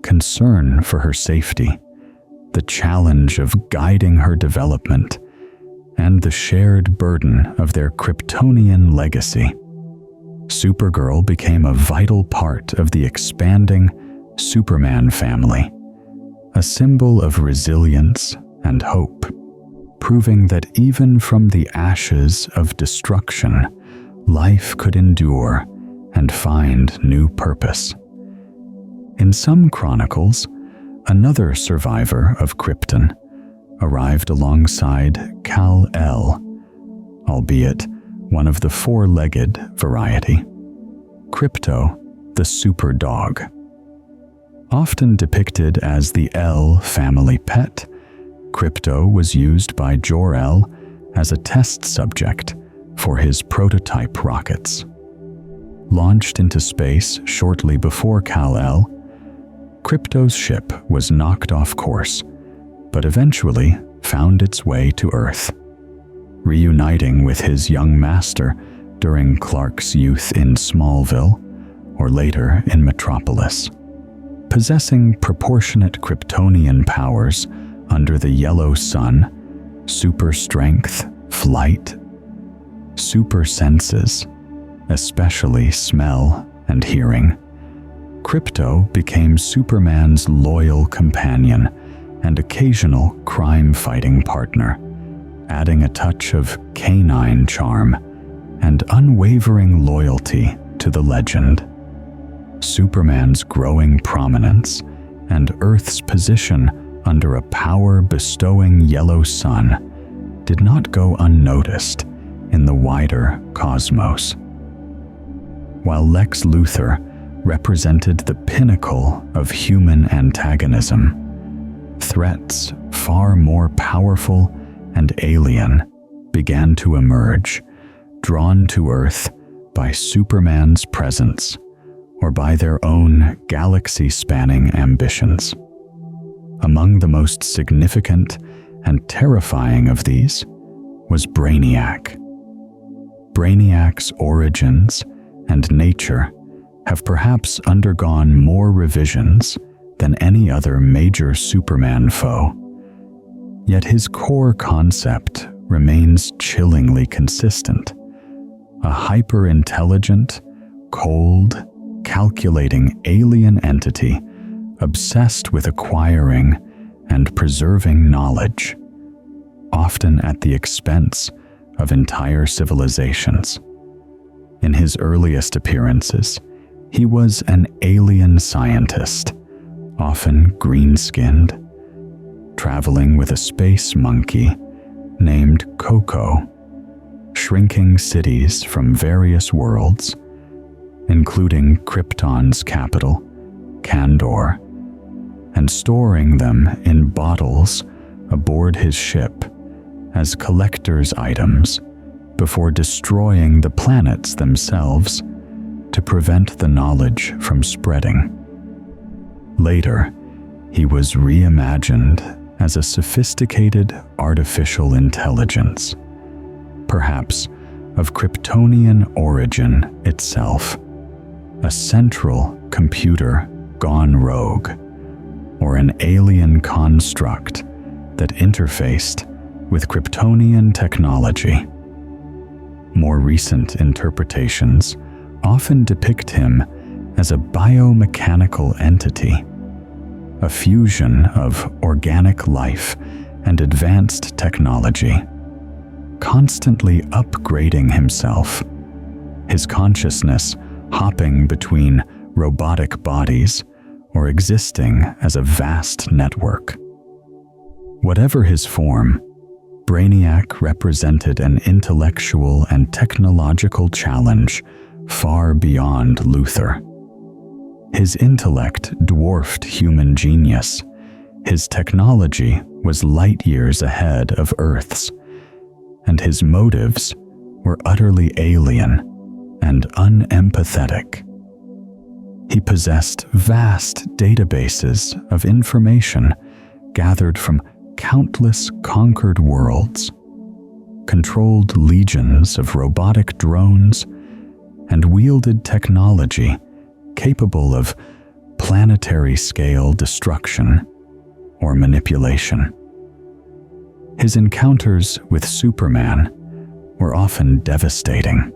concern for her safety, the challenge of guiding her development, and the shared burden of their Kryptonian legacy. Supergirl became a vital part of the expanding Superman family, a symbol of resilience and hope, proving that even from the ashes of destruction, life could endure and find new purpose. In some chronicles, another survivor of Krypton arrived alongside Kal-El, albeit one of the four-legged variety, Krypto, the super dog. Often depicted as the El family pet, Krypto was used by Jor-El as a test subject for his prototype rockets. Launched into space shortly before Kal-El, Krypto's ship was knocked off course, but eventually found its way to Earth, reuniting with his young master during Clark's youth in Smallville, or later in Metropolis. Possessing proportionate Kryptonian powers under the yellow sun, super strength, flight, super senses, especially smell and hearing, Krypto became Superman's loyal companion and occasional crime-fighting partner, adding a touch of canine charm and unwavering loyalty to the legend. Superman's growing prominence and Earth's position under a power-bestowing yellow sun did not go unnoticed in the wider cosmos. While Lex Luthor represented the pinnacle of human antagonism, threats far more powerful and alien began to emerge, drawn to Earth by Superman's presence or by their own galaxy-spanning ambitions. Among the most significant and terrifying of these was Brainiac. Brainiac's origins and nature have perhaps undergone more revisions than any other major Superman foe. Yet his core concept remains chillingly consistent. A hyper-intelligent, cold, calculating alien entity obsessed with acquiring and preserving knowledge, often at the expense of entire civilizations. In his earliest appearances, he was an alien scientist, often green-skinned, traveling with a space monkey named Coco, shrinking cities from various worlds, including Krypton's capital, Kandor, and storing them in bottles aboard his ship as collector's items before destroying the planets themselves to prevent the knowledge from spreading. Later, he was reimagined as a sophisticated artificial intelligence, perhaps of Kryptonian origin itself, a central computer gone rogue, or an alien construct that interfaced with Kryptonian technology. More recent interpretations often depict him as a biomechanical entity, a fusion of organic life and advanced technology, constantly upgrading himself, his consciousness hopping between robotic bodies or existing as a vast network. Whatever his form, Brainiac represented an intellectual and technological challenge far beyond Luthor. His intellect dwarfed human genius. His technology was light years ahead of Earth's, and his motives were utterly alien and unempathetic. He possessed vast databases of information gathered from countless conquered worlds, controlled legions of robotic drones, and wielded technology capable of planetary-scale destruction or manipulation. His encounters with Superman were often devastating,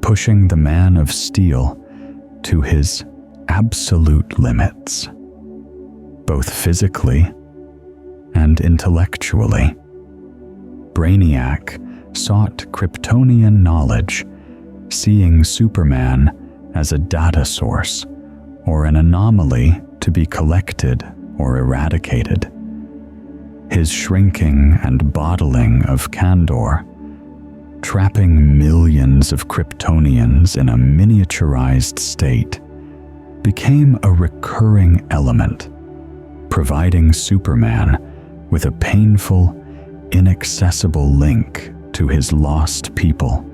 pushing the Man of Steel to his absolute limits, both physically and intellectually. Brainiac sought Kryptonian knowledge, seeing Superman as a data source or an anomaly to be collected or eradicated. His shrinking and bottling of Kandor, trapping millions of Kryptonians in a miniaturized state, became a recurring element, providing Superman with a painful, inaccessible link to his lost people,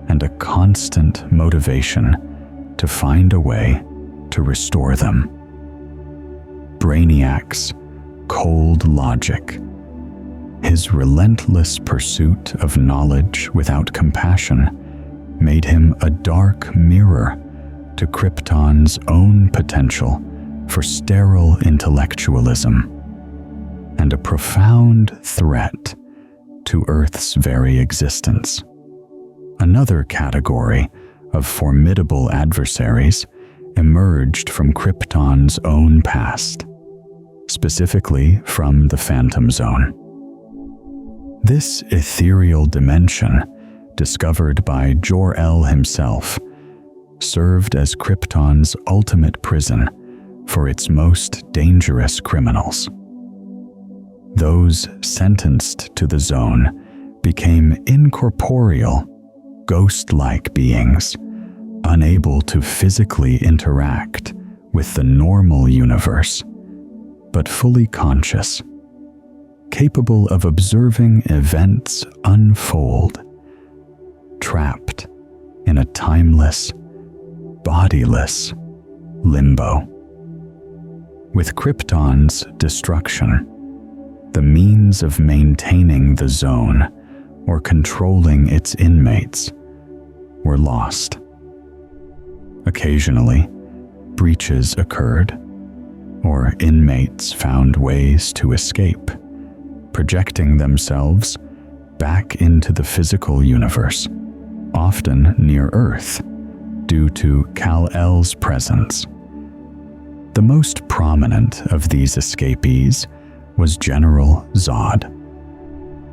and a constant motivation to find a way to restore them. Brainiac's cold logic, his relentless pursuit of knowledge without compassion, made him a dark mirror to Krypton's own potential for sterile intellectualism, and a profound threat to Earth's very existence. Another category of formidable adversaries emerged from Krypton's own past, specifically from the Phantom Zone. This ethereal dimension, discovered by Jor-El himself, served as Krypton's ultimate prison for its most dangerous criminals. Those sentenced to the zone became incorporeal, ghost-like beings, unable to physically interact with the normal universe, but fully conscious, capable of observing events unfold, trapped in a timeless, bodiless limbo. With Krypton's destruction, the means of maintaining the zone or controlling its inmates were lost. Occasionally, breaches occurred, or inmates found ways to escape, projecting themselves back into the physical universe, often near Earth, due to Kal-El's presence. The most prominent of these escapees was General Zod.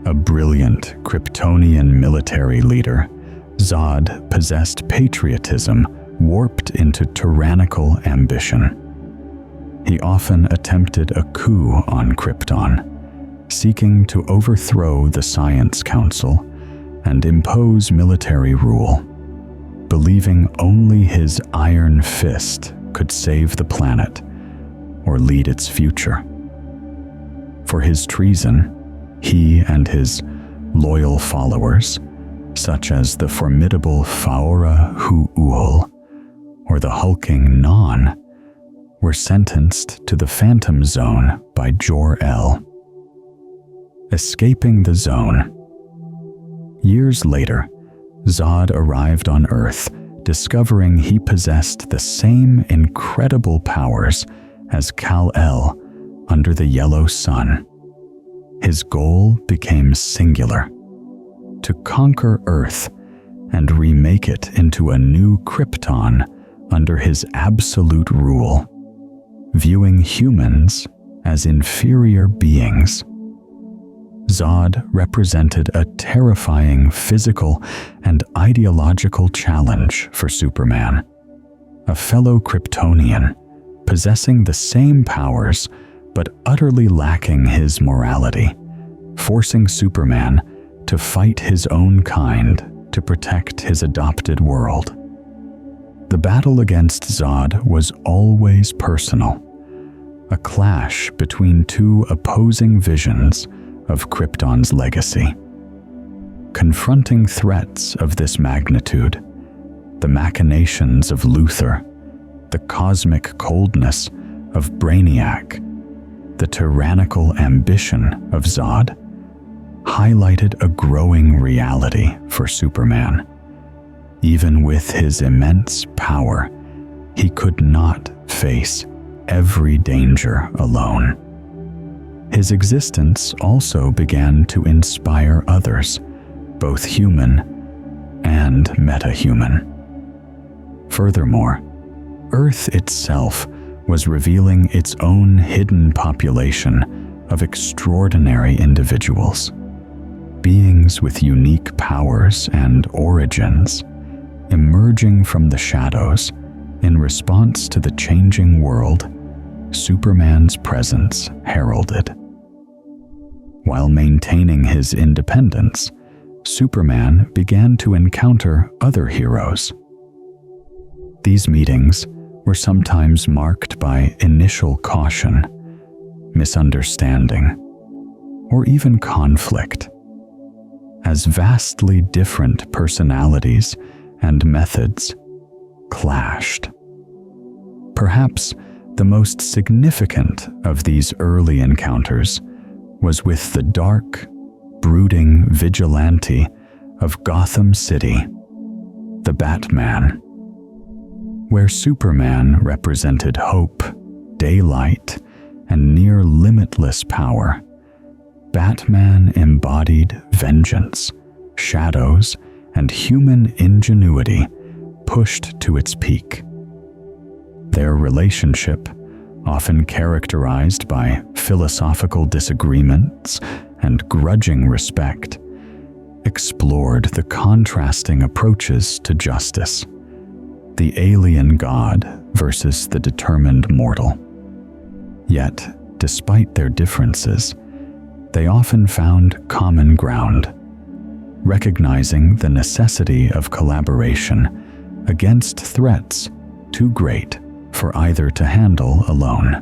A brilliant Kryptonian military leader, Zod possessed patriotism warped into tyrannical ambition. He often attempted a coup on Krypton, seeking to overthrow the Science Council and impose military rule, believing only his iron fist could save the planet or lead its future. For his treason, he and his loyal followers, such as the formidable Faora Hu'ul or the hulking Non, were sentenced to the Phantom Zone by Jor-El. Escaping the zone. Years later, Zod arrived on Earth, discovering he possessed the same incredible powers as Kal-El under the Yellow Sun. His goal became singular: to conquer Earth and remake it into a new Krypton under his absolute rule, viewing humans as inferior beings. Zod represented a terrifying physical and ideological challenge for Superman, a fellow Kryptonian possessing the same powers but utterly lacking his morality, forcing Superman to fight his own kind to protect his adopted world. The battle against Zod was always personal, a clash between two opposing visions of Krypton's legacy. Confronting threats of this magnitude, the machinations of Luthor, the cosmic coldness of Brainiac, the tyrannical ambition of Zod, highlighted a growing reality for Superman. Even with his immense power, he could not face every danger alone. His existence also began to inspire others, both human and metahuman. Furthermore, Earth itself was revealing its own hidden population of extraordinary individuals, beings with unique powers and origins, emerging from the shadows in response to the changing world Superman's presence heralded. While maintaining his independence, Superman began to encounter other heroes. These meetings were sometimes marked by initial caution, misunderstanding, or even conflict, as vastly different personalities and methods clashed. Perhaps the most significant of these early encounters was with the dark, brooding vigilante of Gotham City, the Batman. Where Superman represented hope, daylight, and near limitless power, Batman embodied vengeance, shadows, and human ingenuity pushed to its peak. Their relationship, often characterized by philosophical disagreements and grudging respect, explored the contrasting approaches to justice, the alien god versus the determined mortal. Yet, despite their differences, they often found common ground, recognizing the necessity of collaboration against threats too great for either to handle alone.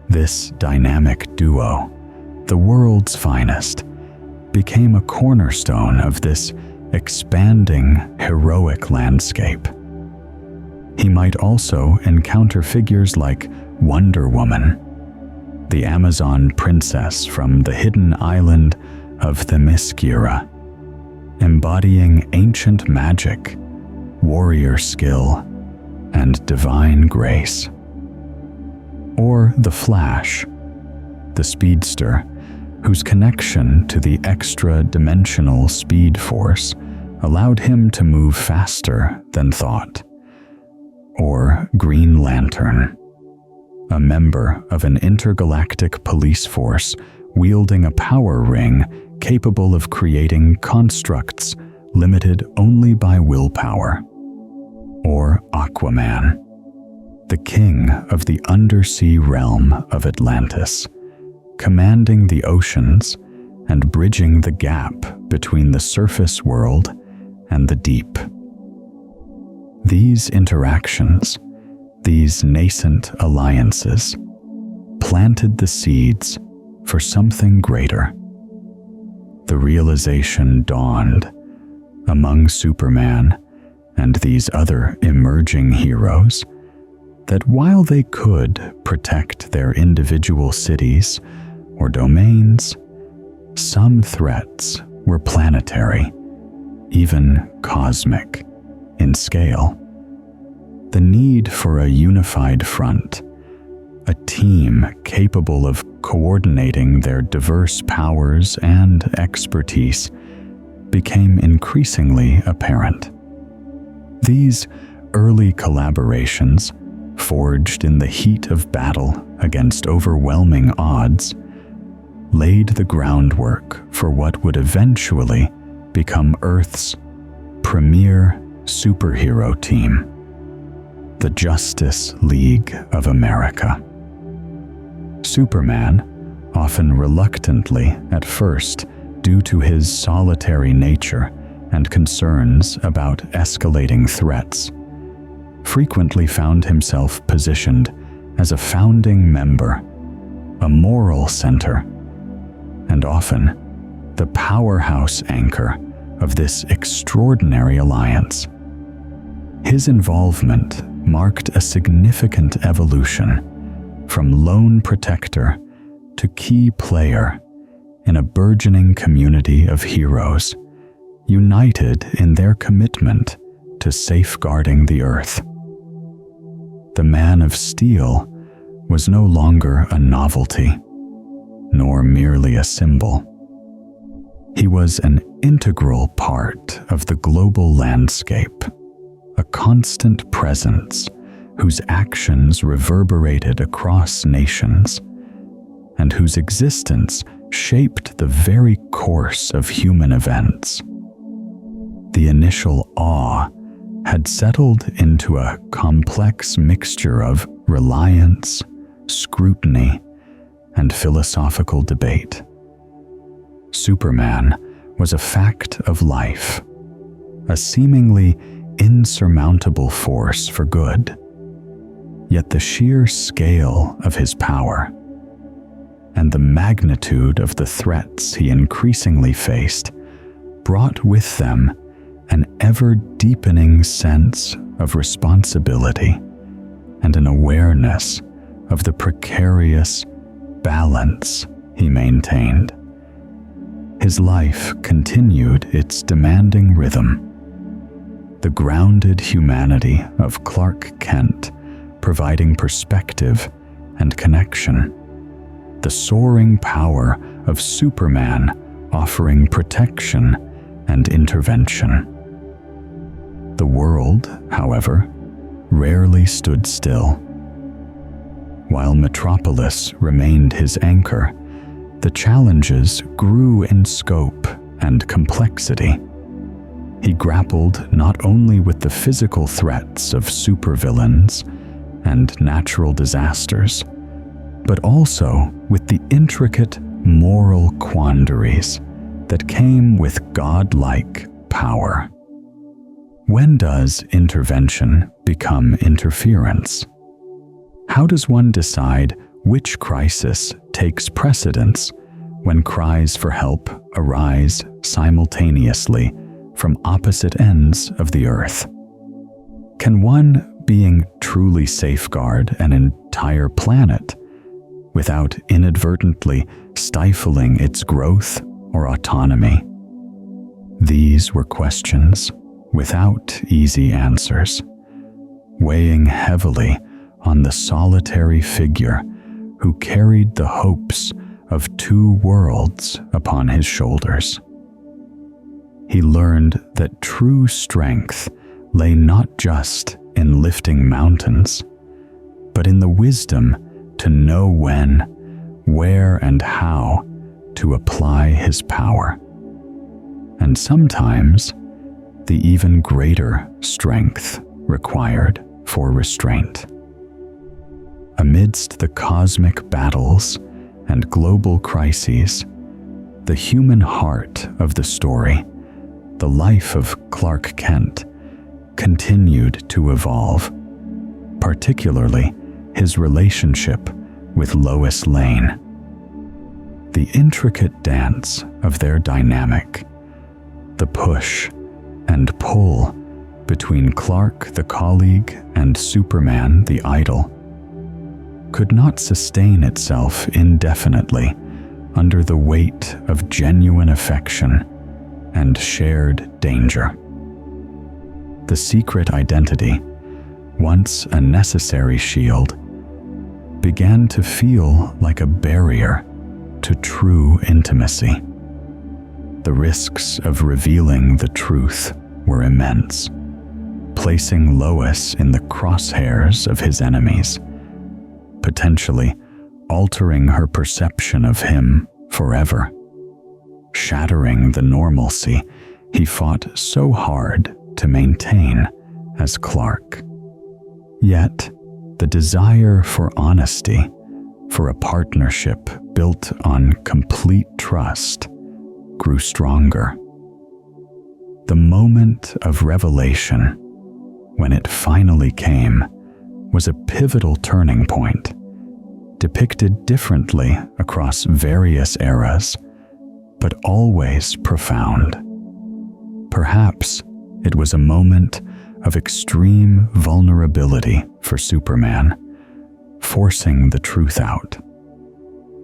This dynamic duo, the world's finest, became a cornerstone of this expanding heroic landscape. He might also encounter figures like Wonder Woman, the Amazon princess from the hidden island of Themyscira, embodying ancient magic, warrior skill, and divine grace. Or the Flash, the speedster, whose connection to the extra-dimensional speed force allowed him to move faster than thought. Or Green Lantern, a member of an intergalactic police force wielding a power ring capable of creating constructs limited only by willpower. Or Aquaman, the king of the undersea realm of Atlantis, commanding the oceans and bridging the gap between the surface world and the deep. These interactions, these nascent alliances, planted the seeds for something greater. The realization dawned among Superman and these other emerging heroes that while they could protect their individual cities or domains, some threats were planetary, even cosmic, in scale. The need for a unified front, a team capable of coordinating their diverse powers and expertise, became increasingly apparent. These early collaborations, forged in the heat of battle against overwhelming odds, laid the groundwork for what would eventually become Earth's premier superhero team, the Justice League of America. Superman, often reluctantly at first due to his solitary nature and concerns about escalating threats, frequently found himself positioned as a founding member, a moral center, and often the powerhouse anchor of this extraordinary alliance. His involvement marked a significant evolution from lone protector to key player in a burgeoning community of heroes united in their commitment to safeguarding the Earth. The Man of Steel was no longer a novelty, nor merely a symbol. He was an integral part of the global landscape, a constant presence whose actions reverberated across nations, and whose existence shaped the very course of human events. The initial awe had settled into a complex mixture of reliance, scrutiny, and philosophical debate. Superman was a fact of life, a seemingly insurmountable force for good. Yet the sheer scale of his power and the magnitude of the threats he increasingly faced brought with them an ever-deepening sense of responsibility and an awareness of the precarious balance he maintained. His life continued its demanding rhythm. The grounded humanity of Clark Kent providing perspective and connection. The soaring power of Superman offering protection and intervention. The world, however, rarely stood still. While Metropolis remained his anchor, the challenges grew in scope and complexity. He grappled not only with the physical threats of supervillains and natural disasters, but also with the intricate moral quandaries that came with godlike power. When does intervention become interference? How does one decide which crisis takes precedence when cries for help arise simultaneously from opposite ends of the earth? Can one being truly safeguard an entire planet without inadvertently stifling its growth or autonomy? These were questions without easy answers, weighing heavily on the solitary figure who carried the hopes of two worlds upon his shoulders. He learned that true strength lay not just in lifting mountains, but in the wisdom to know when, where, and how to apply his power. And sometimes, the even greater strength required for restraint. Amidst the cosmic battles and global crises, the human heart of the story, the life of Clark Kent, continued to evolve, particularly his relationship with Lois Lane. The intricate dance of their dynamic, the push and pull between Clark the colleague and Superman the idol, could not sustain itself indefinitely under the weight of genuine affection and shared danger. The secret identity, once a necessary shield, began to feel like a barrier to true intimacy. The risks of revealing the truth were immense, placing Lois in the crosshairs of his enemies, potentially altering her perception of him forever, shattering the normalcy he fought so hard to maintain as Clark. Yet, the desire for honesty, for a partnership built on complete trust, grew stronger. The moment of revelation, when it finally came, was a pivotal turning point, depicted differently across various eras, but always profound. Perhaps it was a moment of extreme vulnerability for Superman, forcing the truth out.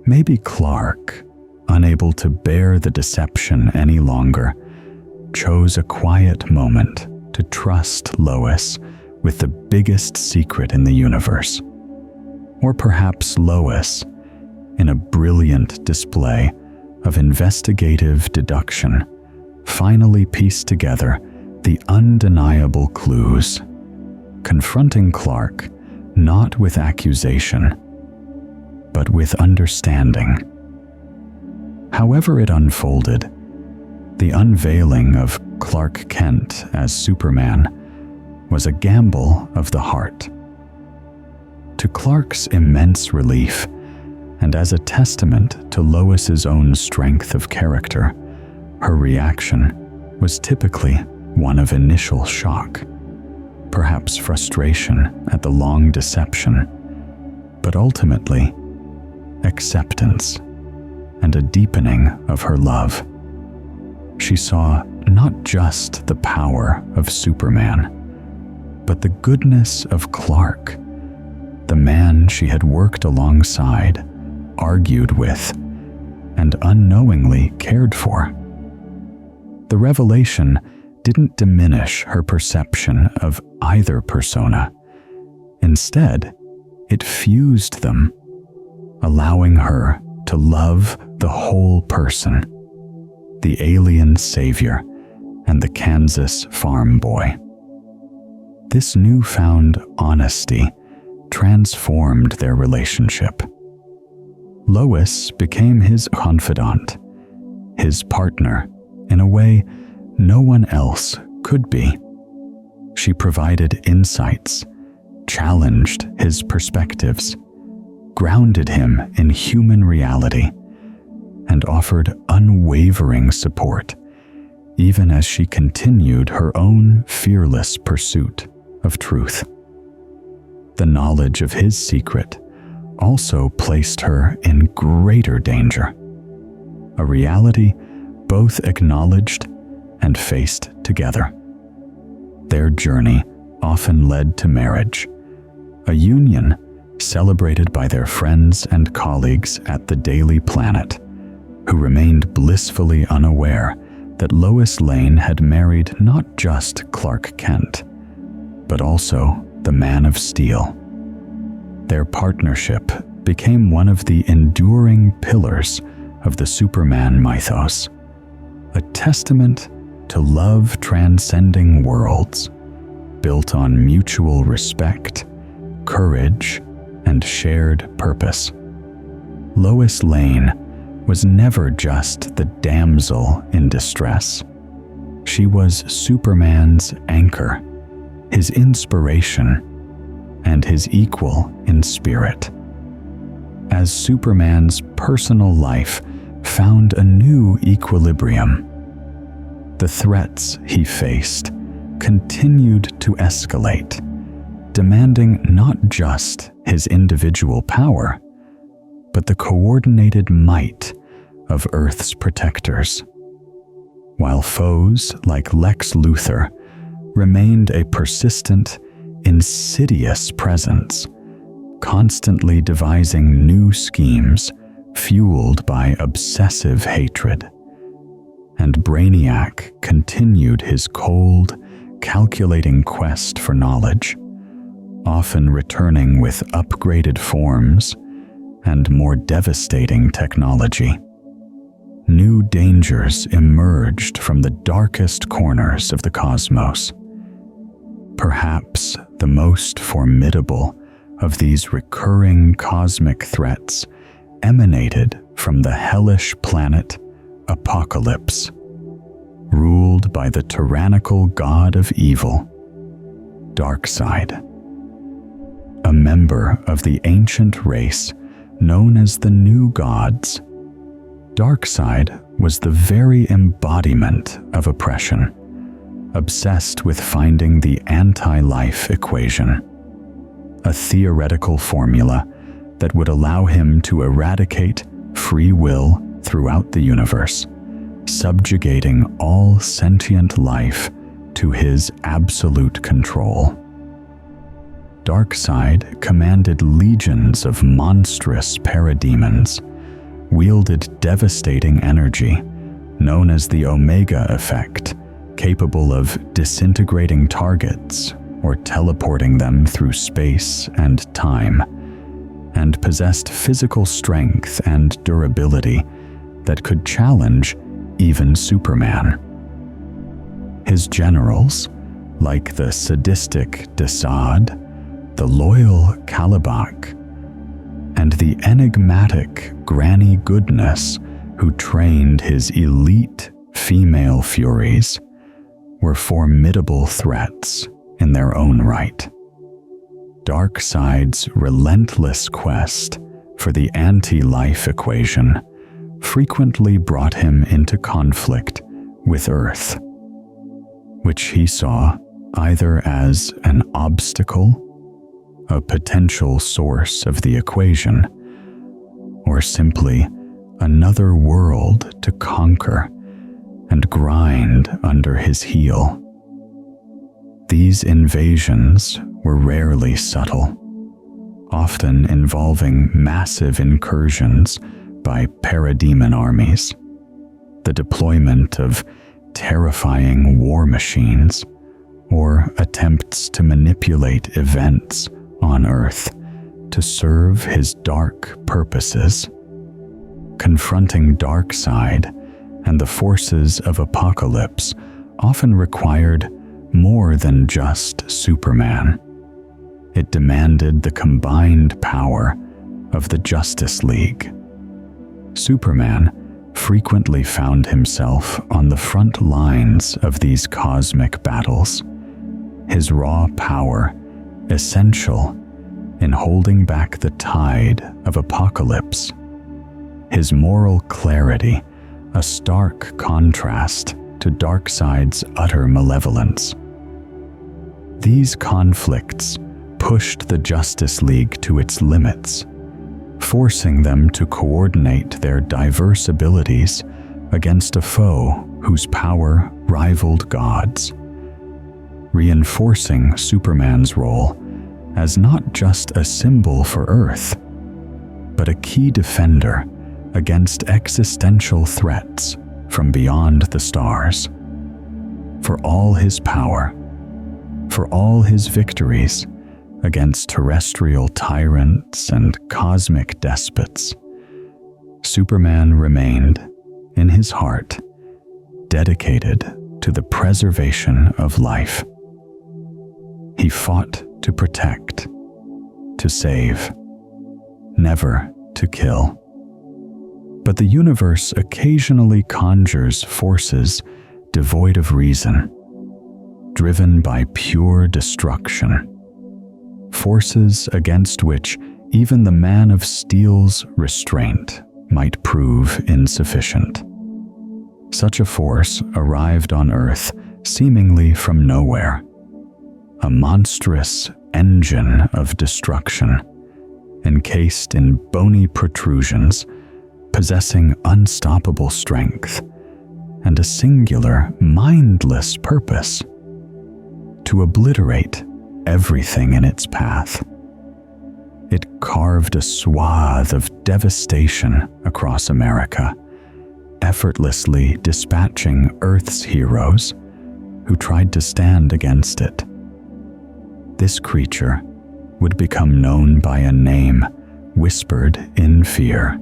Maybe Clark, unable to bear the deception any longer, chose a quiet moment to trust Lois with the biggest secret in the universe. Or perhaps Lois, in a brilliant display of investigative deduction, finally pieced together the undeniable clues, confronting Clark not with accusation, but with understanding. However it unfolded, the unveiling of Clark Kent as Superman was a gamble of the heart. To Clark's immense relief, and as a testament to Lois's own strength of character, her reaction was typically one of initial shock, perhaps frustration at the long deception, but ultimately acceptance and a deepening of her love. She saw not just the power of Superman, but the goodness of Clark, the man she had worked alongside, argued with, and unknowingly cared for. The revelation didn't diminish her perception of either persona. Instead, it fused them, allowing her to love the whole person, the alien savior and the Kansas farm boy. This newfound honesty transformed their relationship. Lois became his confidant, his partner, in a way no one else could be. She provided insights, challenged his perspectives, grounded him in human reality, and offered unwavering support, even as she continued her own fearless pursuit of truth. The knowledge of his secret also placed her in greater danger, a reality both acknowledged and faced together. Their journey often led to marriage, a union celebrated by their friends and colleagues at the Daily Planet, who remained blissfully unaware that Lois Lane had married not just Clark Kent, but also the Man of Steel. Their partnership became one of the enduring pillars of the Superman mythos, a testament to love transcending worlds, built on mutual respect, courage, and shared purpose. Lois Lane was never just the damsel in distress. She was Superman's anchor, his inspiration, and his equal in spirit. As Superman's personal life found a new equilibrium, the threats he faced continued to escalate, demanding not just his individual power, but the coordinated might of Earth's protectors. While foes like Lex Luthor remained a persistent, insidious presence, constantly devising new schemes fueled by obsessive hatred. And Brainiac continued his cold, calculating quest for knowledge, often returning with upgraded forms and more devastating technology. New dangers emerged from the darkest corners of the cosmos. Perhaps the most formidable of these recurring cosmic threats emanated from the hellish planet Apokolips, ruled by the tyrannical god of evil, Darkseid. A member of the ancient race known as the New Gods, Darkseid was the very embodiment of oppression, obsessed with finding the anti-life equation, a theoretical formula that would allow him to eradicate free will throughout the universe, subjugating all sentient life to his absolute control. Darkseid commanded legions of monstrous parademons, wielded devastating energy known as the Omega Effect, capable of disintegrating targets or teleporting them through space and time, and possessed physical strength and durability that could challenge even Superman. His generals, like the sadistic Desaad, the loyal Kalibak, and the enigmatic Granny Goodness, who trained his elite female Furies, were formidable threats in their own right. Darkseid's relentless quest for the anti-life equation frequently brought him into conflict with Earth, which he saw either as an obstacle, a potential source of the equation, or simply another world to conquer and grind under his heel. These invasions were rarely subtle, often involving massive incursions by parademon armies, the deployment of terrifying war machines, or attempts to manipulate events on Earth to serve his dark purposes. Confronting Darkseid and the forces of Apokolips often required more than just Superman. It demanded the combined power of the Justice League. Superman frequently found himself on the front lines of these cosmic battles, his raw power essential in holding back the tide of Apokolips, his moral clarity a stark contrast to Darkseid's utter malevolence. These conflicts pushed the Justice League to its limits, forcing them to coordinate their diverse abilities against a foe whose power rivaled God's, reinforcing Superman's role as not just a symbol for Earth, but a key defender against existential threats from beyond the stars. For all his power, for all his victories against terrestrial tyrants and cosmic despots, Superman remained, in his heart, dedicated to the preservation of life. He fought to protect, to save, never to kill. But the universe occasionally conjures forces devoid of reason, driven by pure destruction, forces against which even the Man of Steel's restraint might prove insufficient. Such a force arrived on Earth seemingly from nowhere, a monstrous engine of destruction, encased in bony protrusions, possessing unstoppable strength and a singular, mindless purpose: to obliterate everything in its path. It carved a swath of devastation across America, effortlessly dispatching Earth's heroes who tried to stand against it. This creature would become known by a name whispered in fear: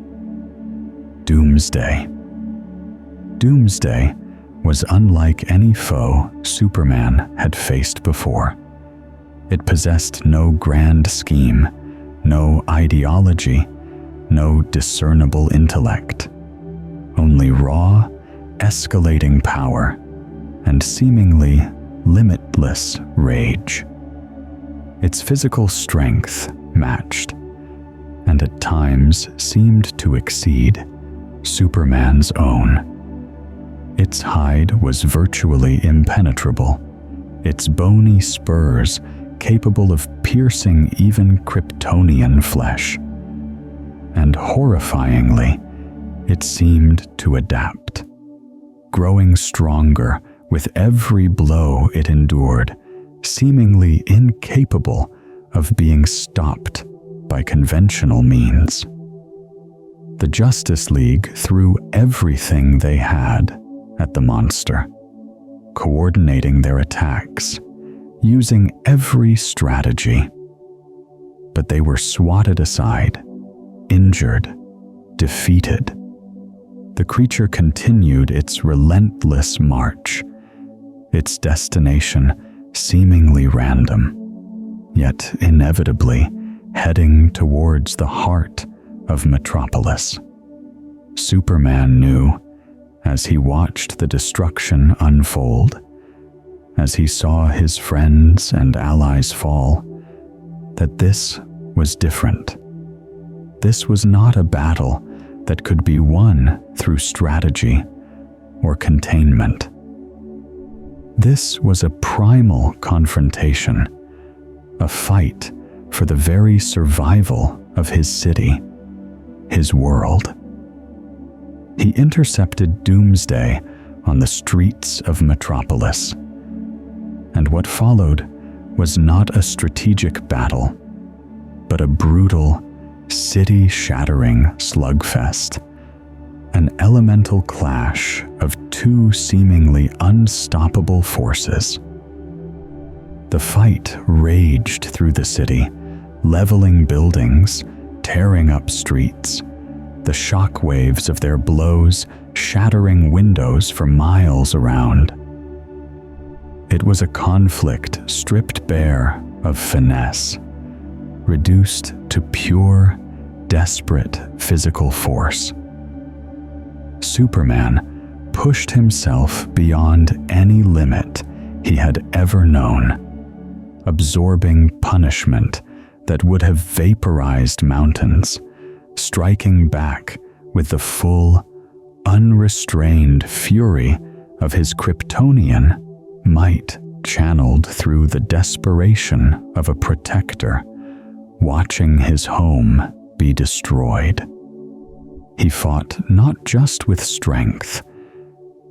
Doomsday. Doomsday was unlike any foe Superman had faced before. It possessed no grand scheme, no ideology, no discernible intellect, only raw, escalating power and seemingly limitless rage. Its physical strength matched, and at times seemed to exceed, Superman's own. Its hide was virtually impenetrable, its bony spurs capable of piercing even Kryptonian flesh. And horrifyingly, it seemed to adapt, growing stronger with every blow it endured, seemingly incapable of being stopped by conventional means. The Justice League threw everything they had at the monster, coordinating their attacks, using every strategy. But they were swatted aside, injured, defeated. The creature continued its relentless march, its destination seemingly random, yet inevitably heading towards the heart of Metropolis. Superman knew, as he watched the destruction unfold, as he saw his friends and allies fall, that this was different. This was not a battle that could be won through strategy or containment. This was a primal confrontation, a fight for the very survival of his city, his world. He intercepted Doomsday on the streets of Metropolis, and what followed was not a strategic battle, but a brutal, city-shattering slugfest, an elemental clash of two seemingly unstoppable forces. The fight raged through the city, leveling buildings, tearing up streets, the shock waves of their blows shattering windows for miles around. It was a conflict stripped bare of finesse, reduced to pure, desperate physical force. Superman pushed himself beyond any limit he had ever known, absorbing punishment that would have vaporized mountains, striking back with the full, unrestrained fury of his Kryptonian might channeled through the desperation of a protector, watching his home be destroyed. He fought not just with strength,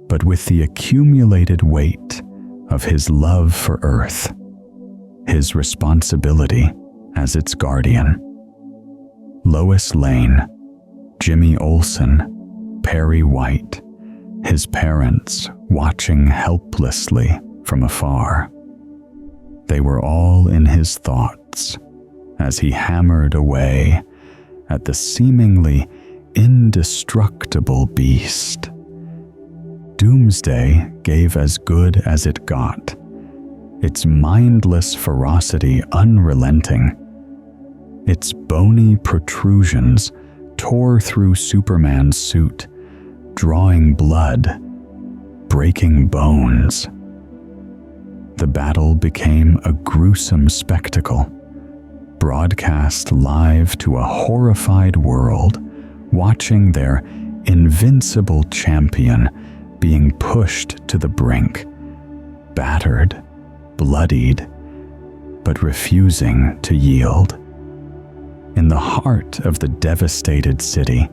but with the accumulated weight of his love for Earth, his responsibility as its guardian. Lois Lane, Jimmy Olsen, Perry White, his parents watching helplessly from afar. They were all in his thoughts as he hammered away at the seemingly indestructible beast. Doomsday gave as good as it got, its mindless ferocity unrelenting. Its bony protrusions tore through Superman's suit, drawing blood, breaking bones. The battle became a gruesome spectacle, broadcast live to a horrified world, watching their invincible champion being pushed to the brink, battered, bloodied, but refusing to yield. In the heart of the devastated city,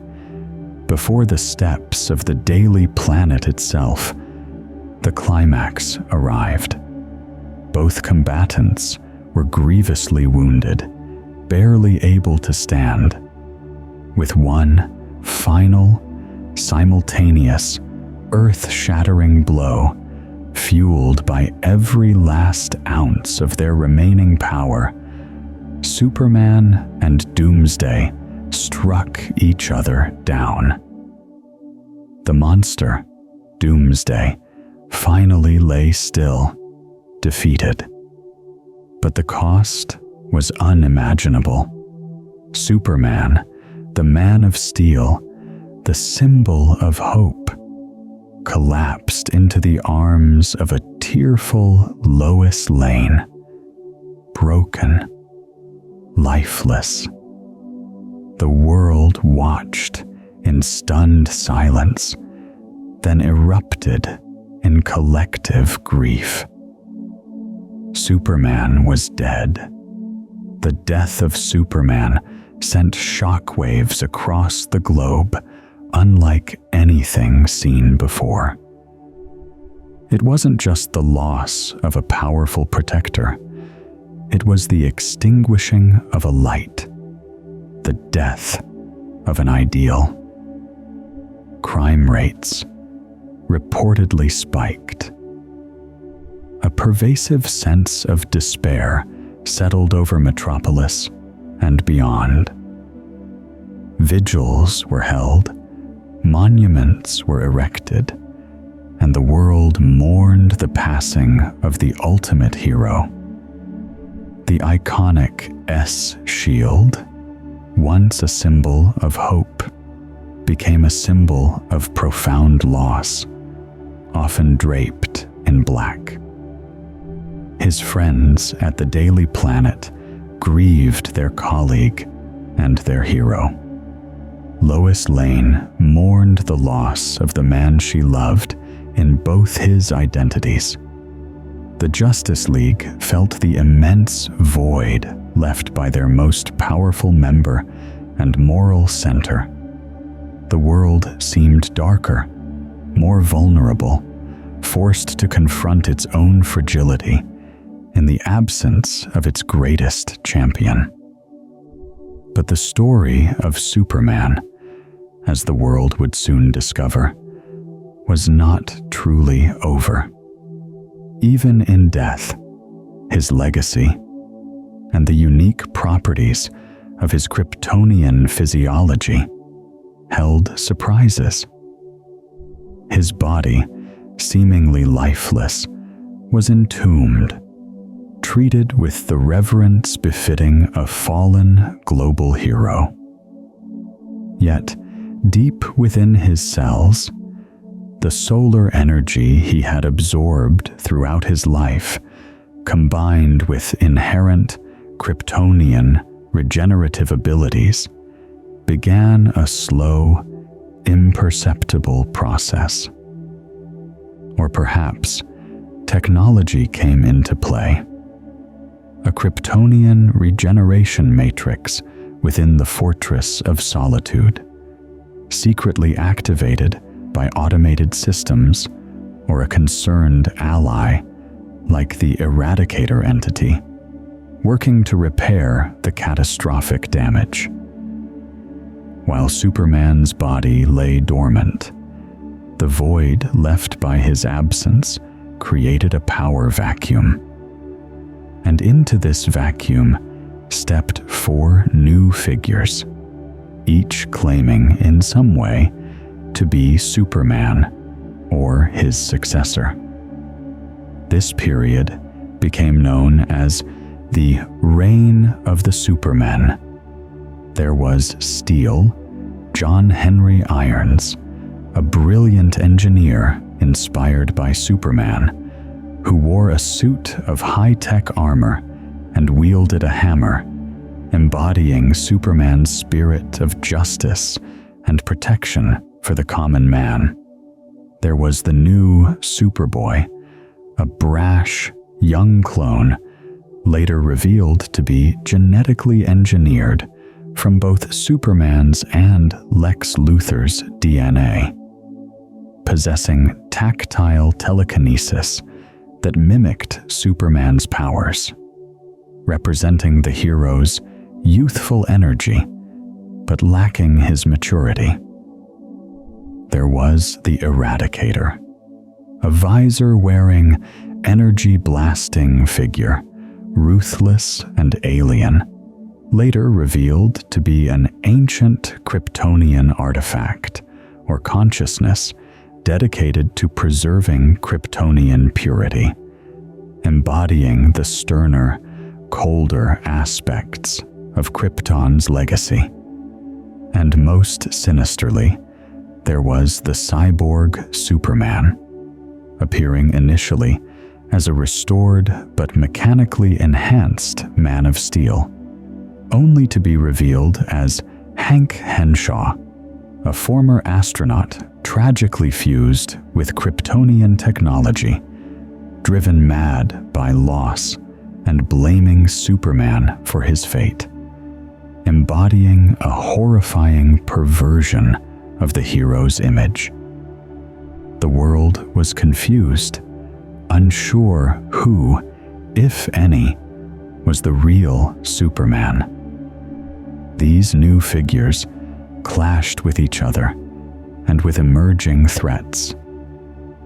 before the steps of the Daily Planet itself, the climax arrived. Both combatants were grievously wounded, barely able to stand. With one final, simultaneous, earth-shattering blow, fueled by every last ounce of their remaining power, Superman and Doomsday struck each other down. The monster, Doomsday, finally lay still, defeated. But the cost was unimaginable. Superman, the Man of Steel, the symbol of hope, collapsed into the arms of a tearful Lois Lane, broken, lifeless. The world watched in stunned silence, then erupted in collective grief. Superman was dead. The death of Superman sent shockwaves across the globe, unlike anything seen before. It wasn't just the loss of a powerful protector. It was the extinguishing of a light, the death of an ideal. Crime rates reportedly spiked. A pervasive sense of despair settled over Metropolis and beyond. Vigils were held, monuments were erected, and the world mourned the passing of the ultimate hero. The iconic S shield, once a symbol of hope, became a symbol of profound loss, often draped in black. His friends at the Daily Planet grieved their colleague and their hero. Lois Lane mourned the loss of the man she loved in both his identities. The Justice League felt the immense void left by their most powerful member and moral center. The world seemed darker, more vulnerable, forced to confront its own fragility in the absence of its greatest champion. But the story of Superman, as the world would soon discover, was not truly over. Even in death, his legacy and the unique properties of his Kryptonian physiology held surprises. His body, seemingly lifeless, was entombed, treated with the reverence befitting a fallen global hero. Yet, deep within his cells, the solar energy he had absorbed throughout his life, combined with inherent Kryptonian regenerative abilities, began a slow, imperceptible process. Or perhaps technology came into play. A Kryptonian regeneration matrix within the Fortress of Solitude, secretly activated by automated systems or a concerned ally like the Eradicator entity, working to repair the catastrophic damage. While Superman's body lay dormant, the void left by his absence created a power vacuum. And into this vacuum stepped 4 new figures, each claiming in some way to be Superman or his successor. This period became known as the Reign of the Supermen. There was Steel, John Henry Irons, a brilliant engineer inspired by Superman, who wore a suit of high-tech armor and wielded a hammer, embodying Superman's spirit of justice and protection for the common man. There was the new Superboy, a brash, young clone, later revealed to be genetically engineered from both Superman's and Lex Luthor's DNA, possessing tactile telekinesis that mimicked Superman's powers, representing the hero's youthful energy, but lacking his maturity. There was the Eradicator, a visor-wearing, energy-blasting figure, ruthless and alien, later revealed to be an ancient Kryptonian artifact or consciousness dedicated to preserving Kryptonian purity, embodying the sterner, colder aspects of Krypton's legacy. And most sinisterly, there was the cyborg Superman, appearing initially as a restored but mechanically enhanced Man of Steel, only to be revealed as Hank Henshaw, a former astronaut tragically fused with Kryptonian technology, driven mad by loss and blaming Superman for his fate, embodying a horrifying perversion of the hero's image. The world was confused, unsure who, if any, was the real Superman. These new figures clashed with each other and with emerging threats,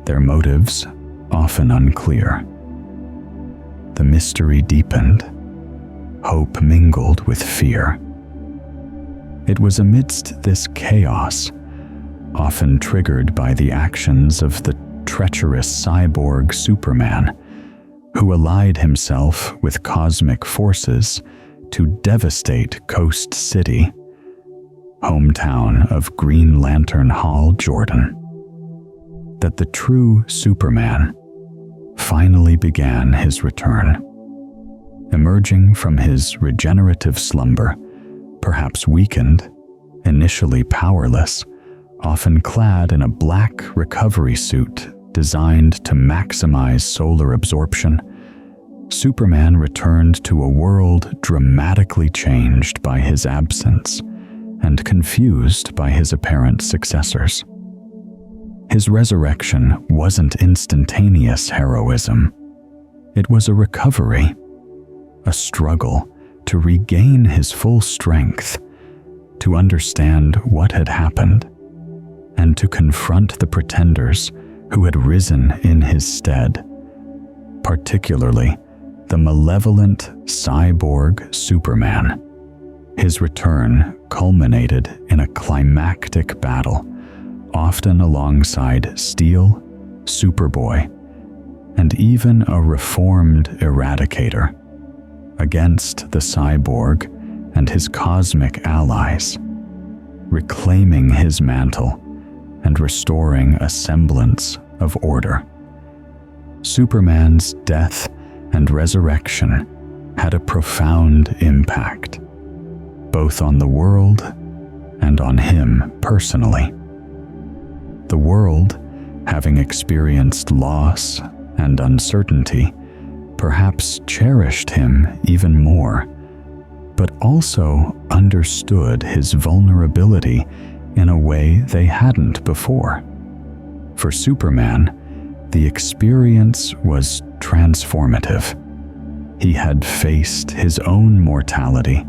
their motives often unclear. the mystery deepened. Hope mingled with fear. It was amidst this chaos, often triggered by the actions of the treacherous cyborg Superman, who allied himself with cosmic forces to devastate Coast City, hometown of Green Lantern Hal Jordan, that the true Superman finally began his return. Emerging from his regenerative slumber, perhaps weakened, initially powerless, often clad in a black recovery suit designed to maximize solar absorption, Superman returned to a world dramatically changed by his absence and confused by his apparent successors. His resurrection wasn't instantaneous heroism. It was a recovery, a struggle to regain his full strength, to understand what had happened, and to confront the pretenders who had risen in his stead, particularly the malevolent cyborg Superman. His return culminated in a climactic battle, often alongside Steel, Superboy, and even a reformed Eradicator, against the cyborg and his cosmic allies, reclaiming his mantle and restoring a semblance of order. Superman's death and resurrection had a profound impact, both on the world and on him personally. The world, having experienced loss and uncertainty, perhaps cherished him even more, but also understood his vulnerability in a way they hadn't before. For Superman, the experience was transformative. He had faced his own mortality,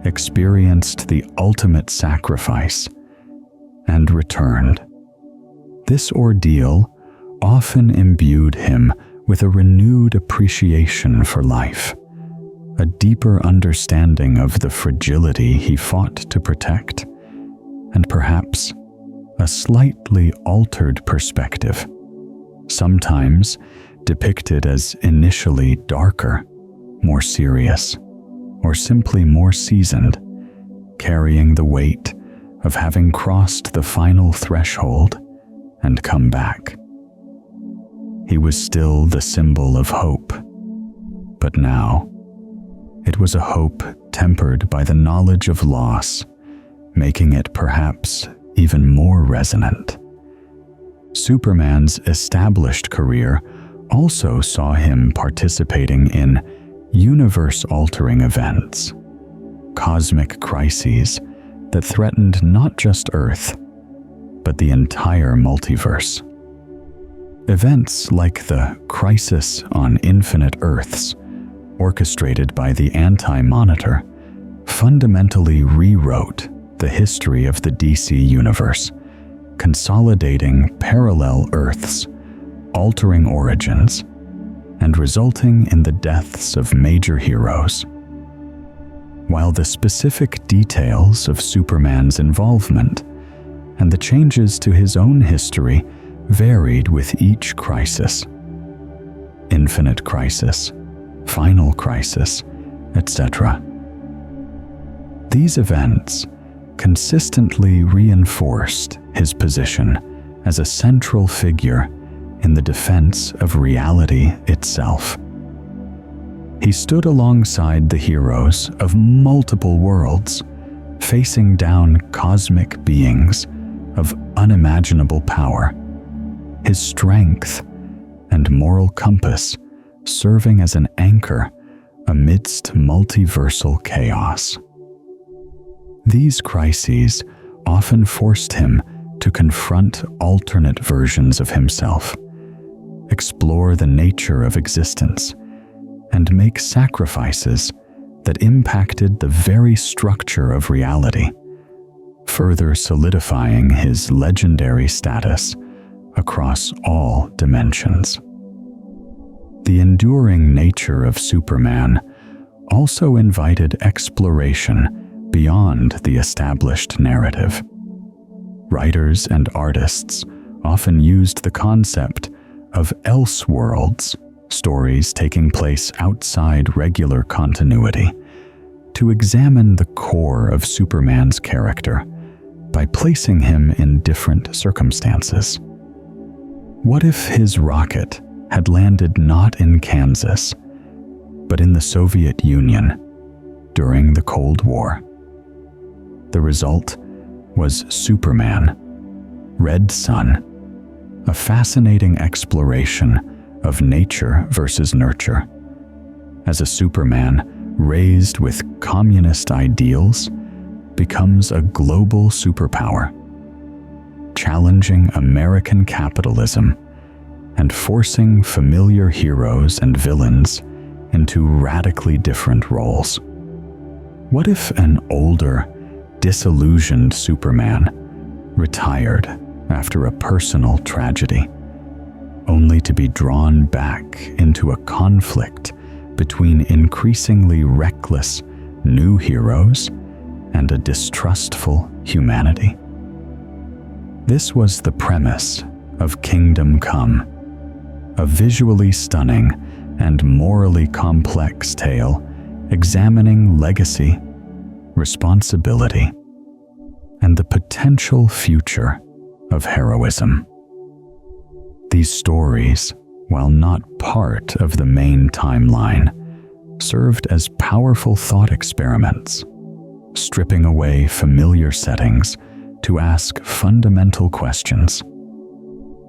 experienced the ultimate sacrifice, and returned. This ordeal often imbued him with a renewed appreciation for life, a deeper understanding of the fragility he fought to protect, and perhaps a slightly altered perspective, sometimes depicted as initially darker, more serious, or simply more seasoned, carrying the weight of having crossed the final threshold and come back. He was still the symbol of hope, but now it was a hope tempered by the knowledge of loss, making it perhaps even more resonant. Superman's established career also saw him participating in universe-altering events, cosmic crises that threatened not just Earth, but the entire multiverse. Events like the Crisis on Infinite Earths, orchestrated by the Anti-Monitor, fundamentally rewrote the history of the DC Universe, consolidating parallel Earths, altering origins, and resulting in the deaths of major heroes. While the specific details of Superman's involvement and the changes to his own history varied with each crisis, Infinite Crisis, Final Crisis, etc. These events consistently reinforced his position as a central figure in the defense of reality itself. He stood alongside the heroes of multiple worlds, facing down cosmic beings of unimaginable power, his strength and moral compass serving as an anchor amidst multiversal chaos. These crises often forced him to confront alternate versions of himself, explore the nature of existence, and make sacrifices that impacted the very structure of reality, further solidifying his legendary status across all dimensions. The enduring nature of Superman also invited exploration beyond the established narrative. Writers and artists often used the concept of Elseworlds, stories taking place outside regular continuity, to examine the core of Superman's character by placing him in different circumstances. What if his rocket had landed not in Kansas, but in the Soviet Union during the Cold War? The result was Superman, Red Sun, a fascinating exploration of nature versus nurture. As a Superman raised with communist ideals becomes a global superpower, challenging American capitalism and forcing familiar heroes and villains into radically different roles. What if an older, disillusioned Superman retired after a personal tragedy, only to be drawn back into a conflict between increasingly reckless new heroes and a distrustful humanity? This was the premise of Kingdom Come, a visually stunning and morally complex tale examining legacy, responsibility, and the potential future of heroism. These stories, while not part of the main timeline, served as powerful thought experiments, stripping away familiar settings to ask fundamental questions.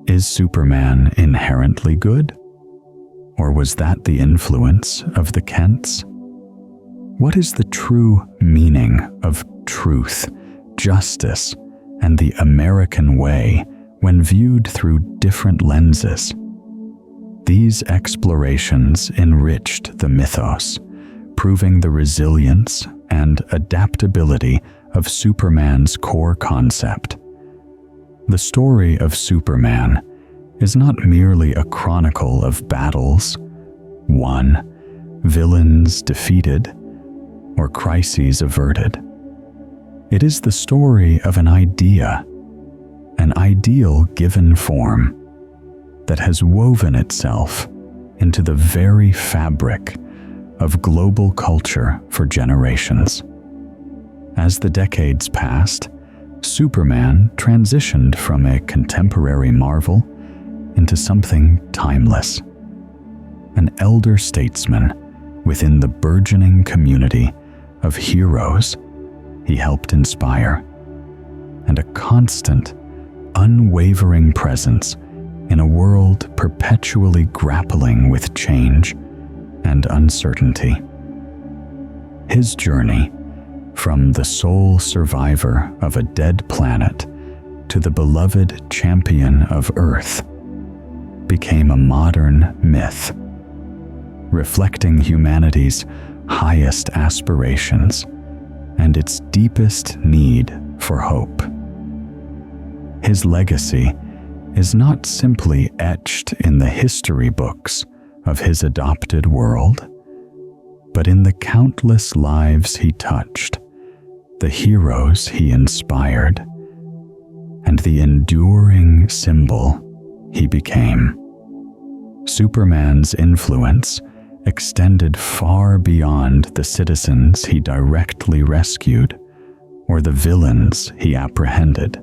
Is Superman inherently good? Or was that the influence of the Kents? What is the true meaning of truth, justice, and the American way when viewed through different lenses? These explorations enriched the mythos, proving the resilience and adaptability of Superman's core concept. The story of Superman is not merely a chronicle of battles won, villains defeated, or crises averted. It is the story of an idea, an ideal given form, that has woven itself into the very fabric of global culture for generations. As the decades passed, Superman transitioned from a contemporary marvel into something timeless, an elder statesman within the burgeoning community of heroes he helped inspire, and a constant, unwavering presence in a world perpetually grappling with change and uncertainty. His journey, from the sole survivor of a dead planet to the beloved champion of Earth, became a modern myth, reflecting humanity's highest aspirations and its deepest need for hope. His legacy is not simply etched in the history books of his adopted world, but in the countless lives he touched, the heroes he inspired, and the enduring symbol he became. Superman's influence extended far beyond the citizens he directly rescued or the villains he apprehended.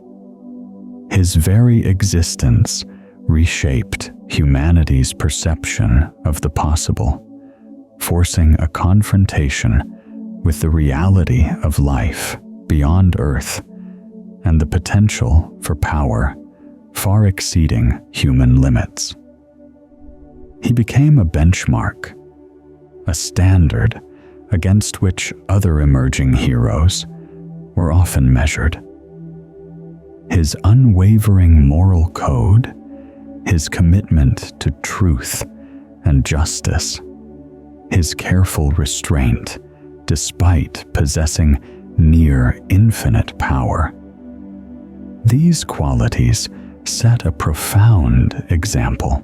His very existence reshaped humanity's perception of the possible, forcing a confrontation with the reality of life beyond Earth and the potential for power far exceeding human limits. He became a benchmark, a standard against which other emerging heroes were often measured. His unwavering moral code, his commitment to truth and justice, his careful restraint despite possessing near infinite power. These qualities set a profound example.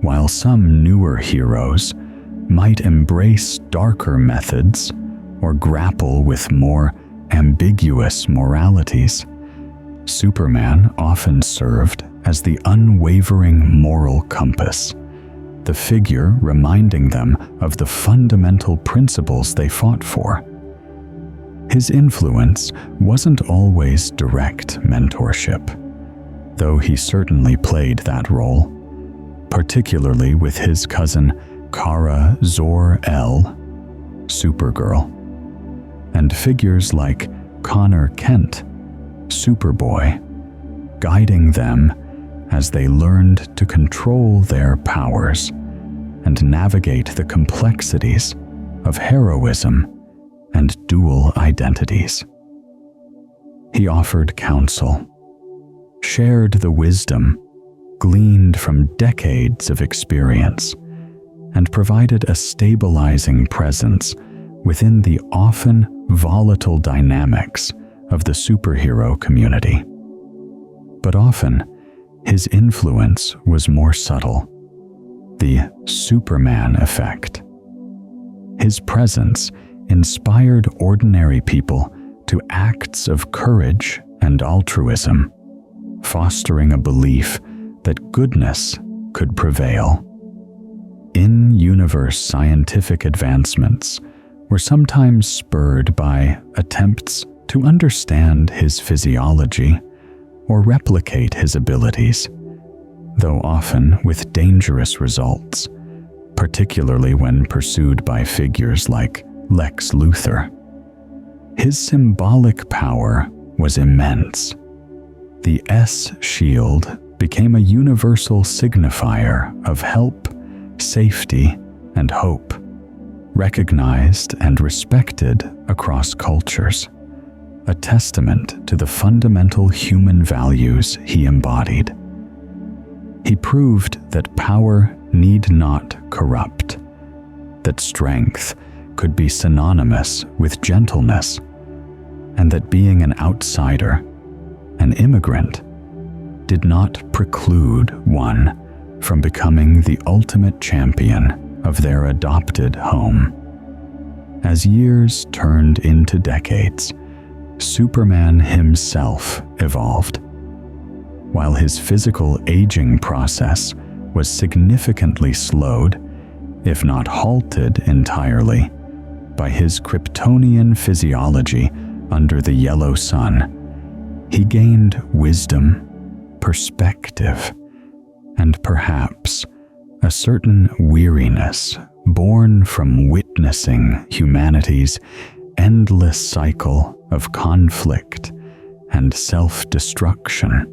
while some newer heroes might embrace darker methods or grapple with more ambiguous moralities, Superman often served as the unwavering moral compass, the figure reminding them of the fundamental principles they fought for. His influence wasn't always direct mentorship, though he certainly played that role, particularly with his cousin Kara Zor-El, Supergirl, and figures like Connor Kent, Superboy, guiding them as they learned to control their powers and navigate the complexities of heroism and dual identities. He offered counsel, shared the wisdom gleaned from decades of experience, and provided a stabilizing presence within the often volatile dynamics of the superhero community. But often, his influence was more subtle, the Superman effect. His presence inspired ordinary people to acts of courage and altruism, fostering a belief that goodness could prevail. In-universe scientific advancements were sometimes spurred by attempts to understand his physiology or replicate his abilities, though often with dangerous results, particularly when pursued by figures like Lex Luthor. His symbolic power was immense. The S-shield became a universal signifier of help, safety, and hope, recognized and respected across cultures, a testament to the fundamental human values he embodied. He proved that power need not corrupt, that strength could be synonymous with gentleness, and that being an outsider, an immigrant, did not preclude one from becoming the ultimate champion of their adopted home. As years turned into decades, Superman himself evolved. While his physical aging process was significantly slowed, if not halted entirely, by his Kryptonian physiology under the yellow sun, he gained wisdom, perspective, and perhaps a certain weariness born from witnessing humanity's endless cycle of conflict and self-destruction,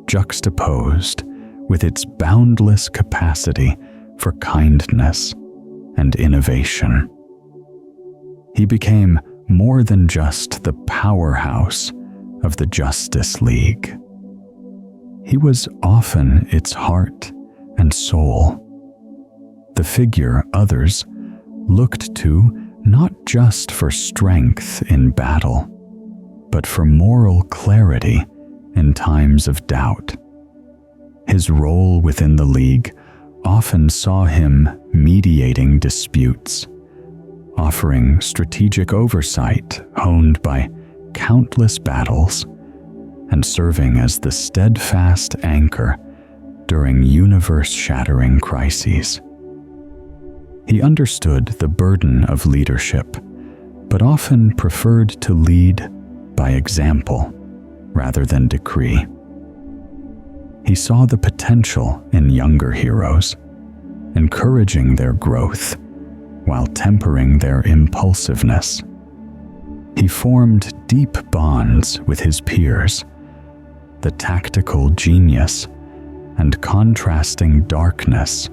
juxtaposed with its boundless capacity for kindness and innovation. He became more than just the powerhouse of the Justice League. He was often its heart and soul, the figure others looked to not just for strength in battle, but for moral clarity in times of doubt. His role within the League often saw him mediating disputes, offering strategic oversight honed by countless battles, and serving as the steadfast anchor during universe-shattering crises. He understood the burden of leadership, but often preferred to lead by example rather than decree. He saw the potential in younger heroes, encouraging their growth while tempering their impulsiveness. He formed deep bonds with his peers, the tactical genius and contrasting darkness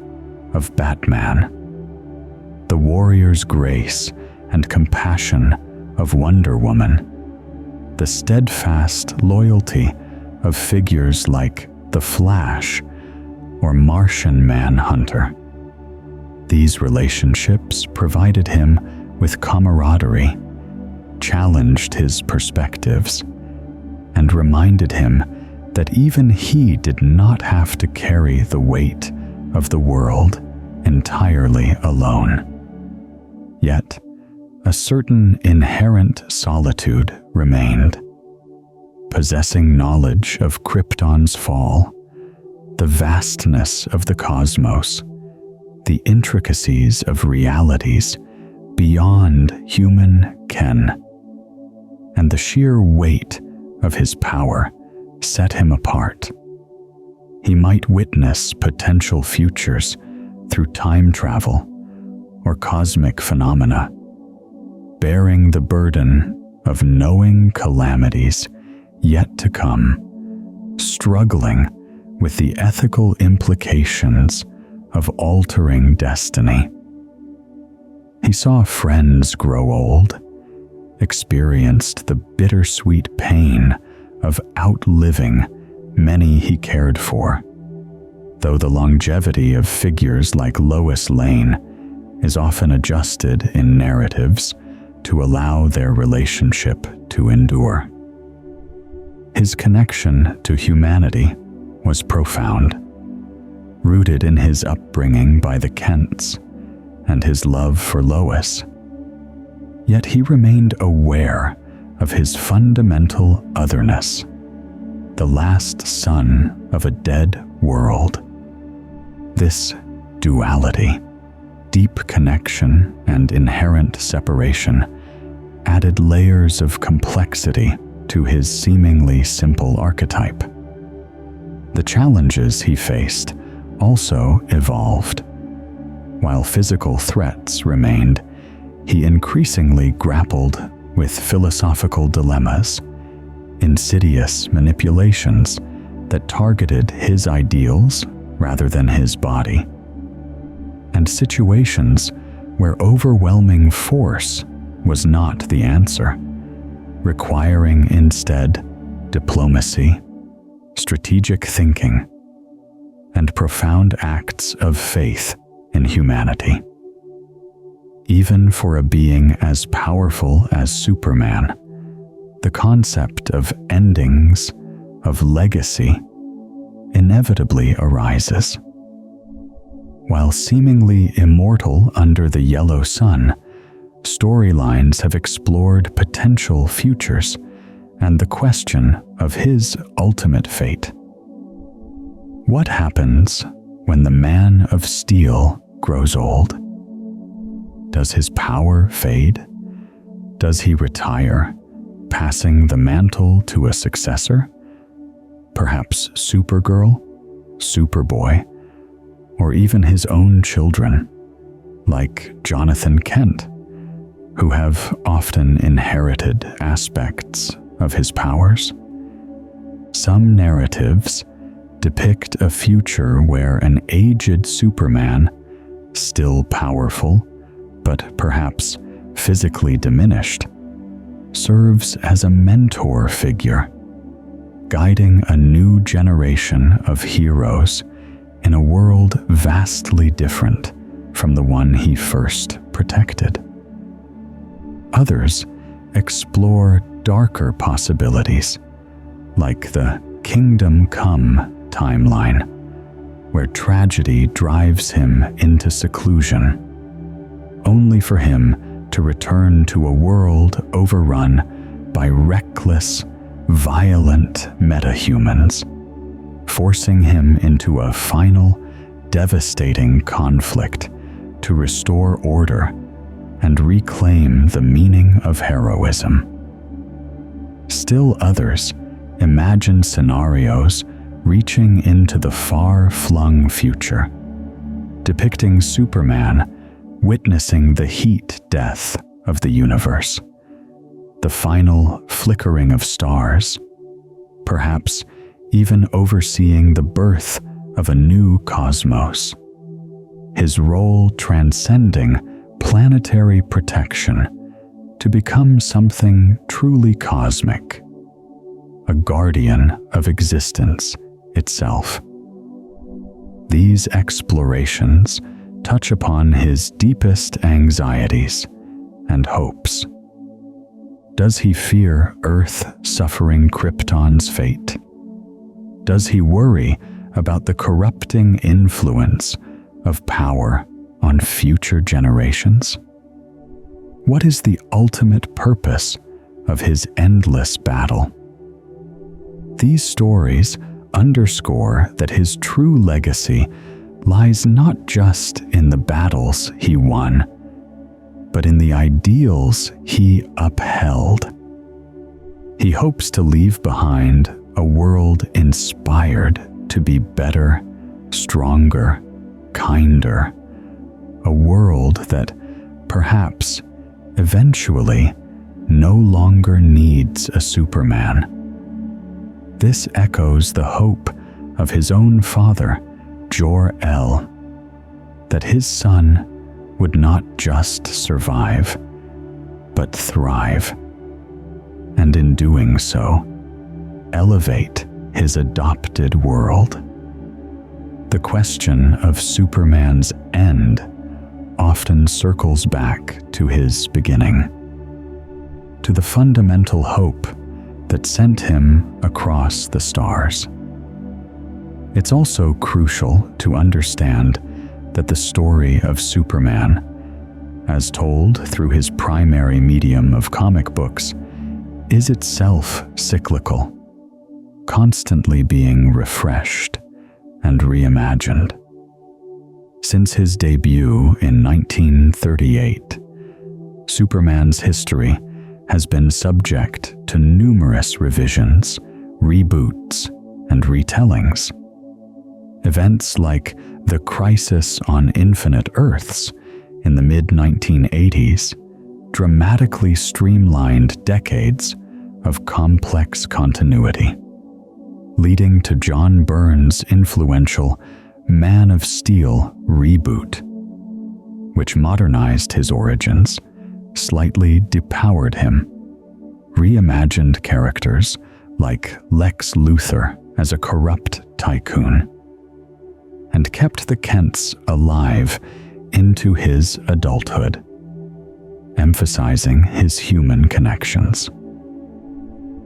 of Batman, the warrior's grace and compassion of Wonder Woman, the steadfast loyalty of figures like the Flash or Martian Manhunter. These relationships provided him with camaraderie, challenged his perspectives, and reminded him that even he did not have to carry the weight of the world entirely alone. Yet, a certain inherent solitude remained. Possessing knowledge of Krypton's fall, the vastness of the cosmos, the intricacies of realities beyond human ken, and the sheer weight of his power set him apart. He might witness potential futures through time travel or cosmic phenomena, bearing the burden of knowing calamities yet to come, struggling with the ethical implications of altering destiny. He saw friends grow old, experienced the bittersweet pain of outliving many he cared for, though the longevity of figures like Lois Lane is often adjusted in narratives to allow their relationship to endure. His connection to humanity was profound, rooted in his upbringing by the Kents and his love for Lois. Yet he remained aware of his fundamental otherness, the last son of a dead world. This duality, deep connection and inherent separation, added layers of complexity to his seemingly simple archetype. The challenges he faced also evolved. While physical threats remained, he increasingly grappled with philosophical dilemmas, insidious manipulations that targeted his ideals rather than his body, and situations where overwhelming force was not the answer, requiring instead diplomacy, strategic thinking, and profound acts of faith in humanity. Even for a being as powerful as Superman, the concept of endings, of legacy, inevitably arises. While seemingly immortal under the yellow sun, storylines have explored potential futures and the question of his ultimate fate. What happens when the Man of Steel grows old? Does his power fade? Does he retire, passing the mantle to a successor? Perhaps Supergirl, Superboy, or even his own children, like Jonathan Kent, who have often inherited aspects of his powers. Some narratives depict a future where an aged Superman, still powerful, but perhaps physically diminished, serves as a mentor figure, guiding a new generation of heroes in a world vastly different from the one he first protected. Others explore darker possibilities, like the Kingdom Come timeline, where tragedy drives him into seclusion, only for him to return to a world overrun by reckless, violent metahumans, forcing him into a final, devastating conflict to restore order and reclaim the meaning of heroism. Still others imagine scenarios reaching into the far-flung future, depicting Superman witnessing the heat death of the universe, the final flickering of stars, perhaps even overseeing the birth of a new cosmos, his role transcending planetary protection to become something truly cosmic, a guardian of existence itself. These explorations touch upon his deepest anxieties and hopes. Does he fear Earth suffering Krypton's fate? Does he worry about the corrupting influence of power on future generations? What is the ultimate purpose of his endless battle? These stories underscore that his true legacy lies not just in the battles he won, but in the ideals he upheld. He hopes to leave behind a world inspired to be better, stronger, kinder, a world that perhaps eventually no longer needs a Superman. This echoes the hope of his own father, Jor-El, that his son would not just survive, but thrive, and in doing so, elevate his adopted world. The question of Superman's end often circles back to his beginning, to the fundamental hope that sent him across the stars. It's also crucial to understand that the story of Superman, as told through his primary medium of comic books, is itself cyclical, constantly being refreshed and reimagined. Since his debut in 1938, Superman's history has been subject to numerous revisions, reboots, and retellings. Events like the Crisis on Infinite Earths in the mid-1980s dramatically streamlined decades of complex continuity, leading to John Byrne's influential Man of Steel reboot, which modernized his origins, slightly depowered him, reimagined characters like Lex Luthor as a corrupt tycoon, and kept the Kents alive into his adulthood, emphasizing his human connections.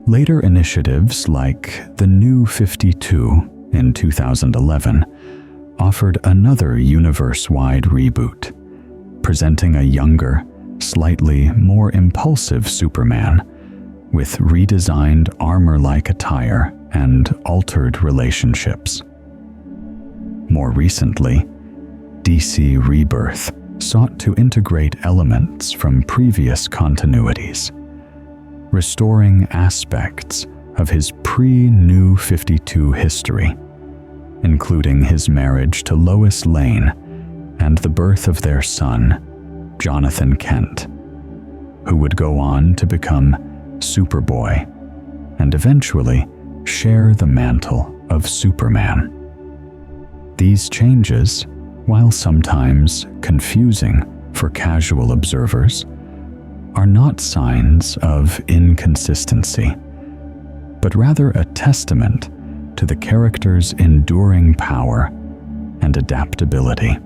Later initiatives like the New 52 in 2011 offered another universe-wide reboot, presenting a younger, slightly more impulsive Superman with redesigned armor-like attire and altered relationships. More recently, DC Rebirth sought to integrate elements from previous continuities, restoring aspects of his pre-New 52 history, including his marriage to Lois Lane and the birth of their son, Jonathan Kent, who would go on to become Superboy and eventually share the mantle of Superman. These changes, while sometimes confusing for casual observers, are not signs of inconsistency, but rather a testament to the character's enduring power and adaptability.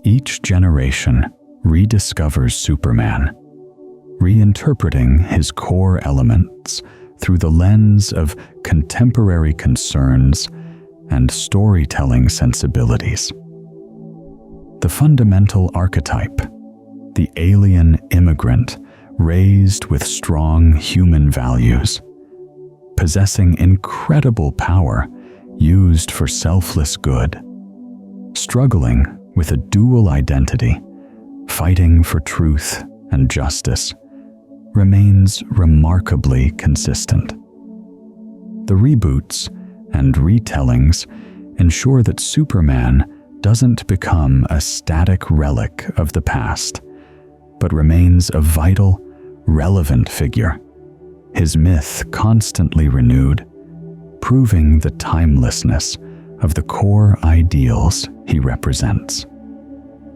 Each generation rediscovers Superman, reinterpreting his core elements through the lens of contemporary concerns and storytelling sensibilities. The fundamental archetype, the alien immigrant raised with strong human values, possessing incredible power used for selfless good, struggling with a dual identity, fighting for truth and justice, remains remarkably consistent. The reboots and retellings ensure that Superman doesn't become a static relic of the past, but remains a vital, relevant figure, his myth constantly renewed, proving the timelessness of the core ideals he represents.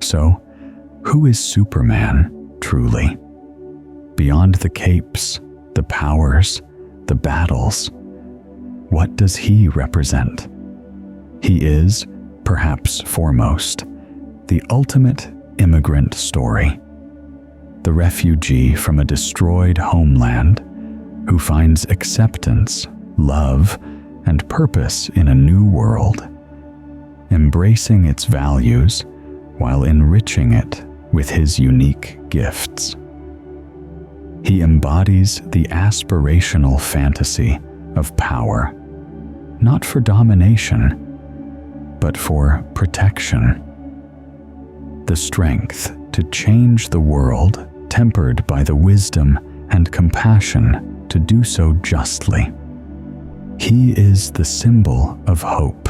So, who is Superman truly? Beyond the capes, the powers, the battles, what does he represent? He is, perhaps foremost, the ultimate immigrant story. The refugee from a destroyed homeland who finds acceptance, love, and purpose in a new world, embracing its values while enriching it with his unique gifts. He embodies the aspirational fantasy of power, not for domination, but for protection. The strength to change the world, tempered by the wisdom and compassion to do so justly. He is the symbol of hope,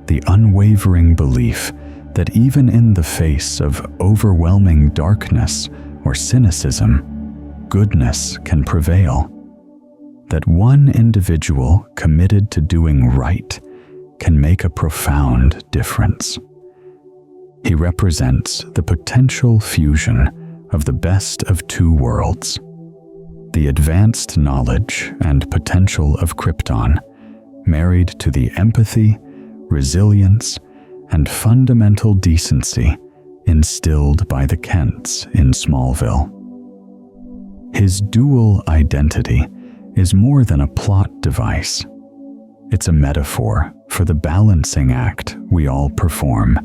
the unwavering belief that even in the face of overwhelming darkness or cynicism, goodness can prevail, that one individual committed to doing right can make a profound difference. He represents the potential fusion of the best of two worlds, the advanced knowledge and potential of Krypton, married to the empathy, resilience, and fundamental decency instilled by the Kents in Smallville. His dual identity is more than a plot device. It's a metaphor for the balancing act we all perform,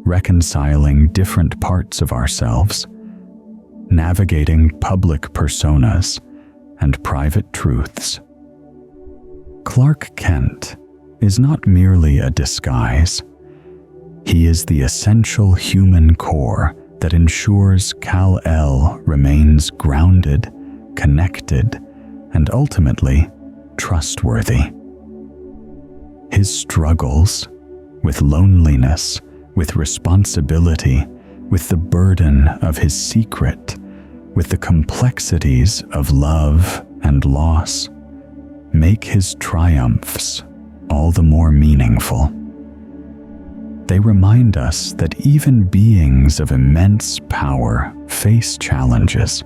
reconciling different parts of ourselves, navigating public personas and private truths. Clark Kent is not merely a disguise. He is the essential human core that ensures Kal-El remains grounded, connected, and ultimately trustworthy. His struggles with loneliness, with responsibility, with the burden of his secret, with the complexities of love and loss, make his triumphs all the more meaningful. They remind us that even beings of immense power face challenges,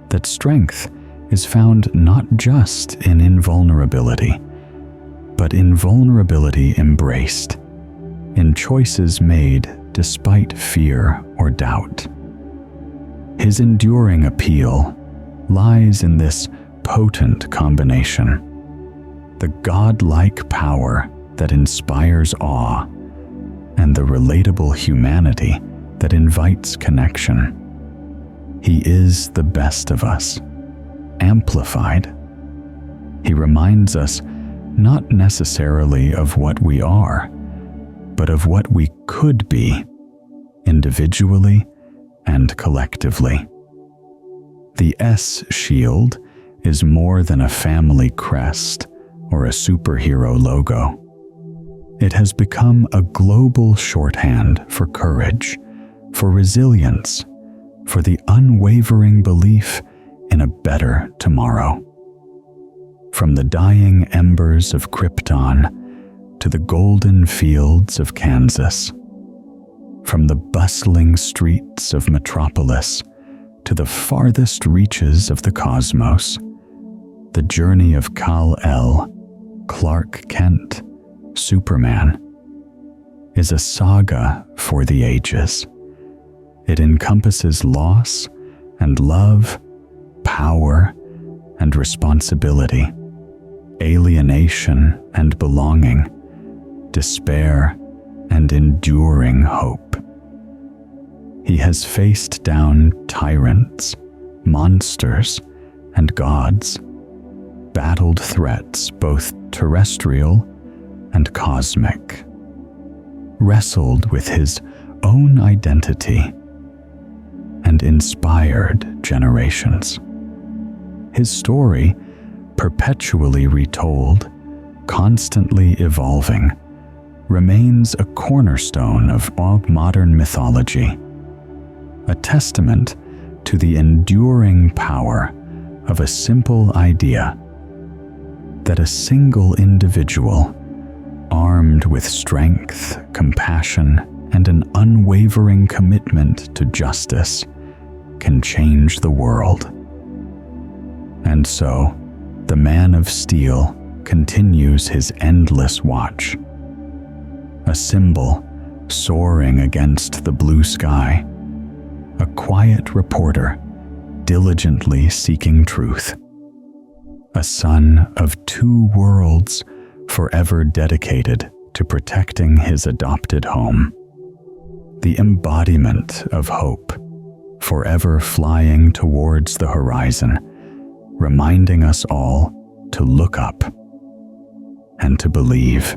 that strength is found not just in invulnerability, but in vulnerability embraced, in choices made despite fear or doubt. His enduring appeal lies in this potent combination: the godlike power that inspires awe, and the relatable humanity that invites connection. He is the best of us, amplified. He reminds us not necessarily of what we are, but of what we could be, individually and collectively. The S-Shield is more than a family crest or a superhero logo. It has become a global shorthand for courage, for resilience, for the unwavering belief in a better tomorrow. From the dying embers of Krypton to the golden fields of Kansas, from the bustling streets of Metropolis to the farthest reaches of the cosmos, the journey of Kal-El, Clark Kent, Superman, is a saga for the ages. It encompasses loss and love, power and responsibility, alienation and belonging, despair and enduring hope. He has faced down tyrants, monsters, and gods, battled threats both terrestrial and cosmic, wrestled with his own identity, and inspired generations. His story, perpetually retold, constantly evolving, remains a cornerstone of all modern mythology, a testament to the enduring power of a simple idea that a single individual, armed with strength, compassion, and an unwavering commitment to justice, can change the world. And so, the Man of Steel continues his endless watch, a symbol soaring against the blue sky, a quiet reporter diligently seeking truth, a son of two worlds forever dedicated to protecting his adopted home. The embodiment of hope, forever flying towards the horizon, reminding us all to look up and to believe.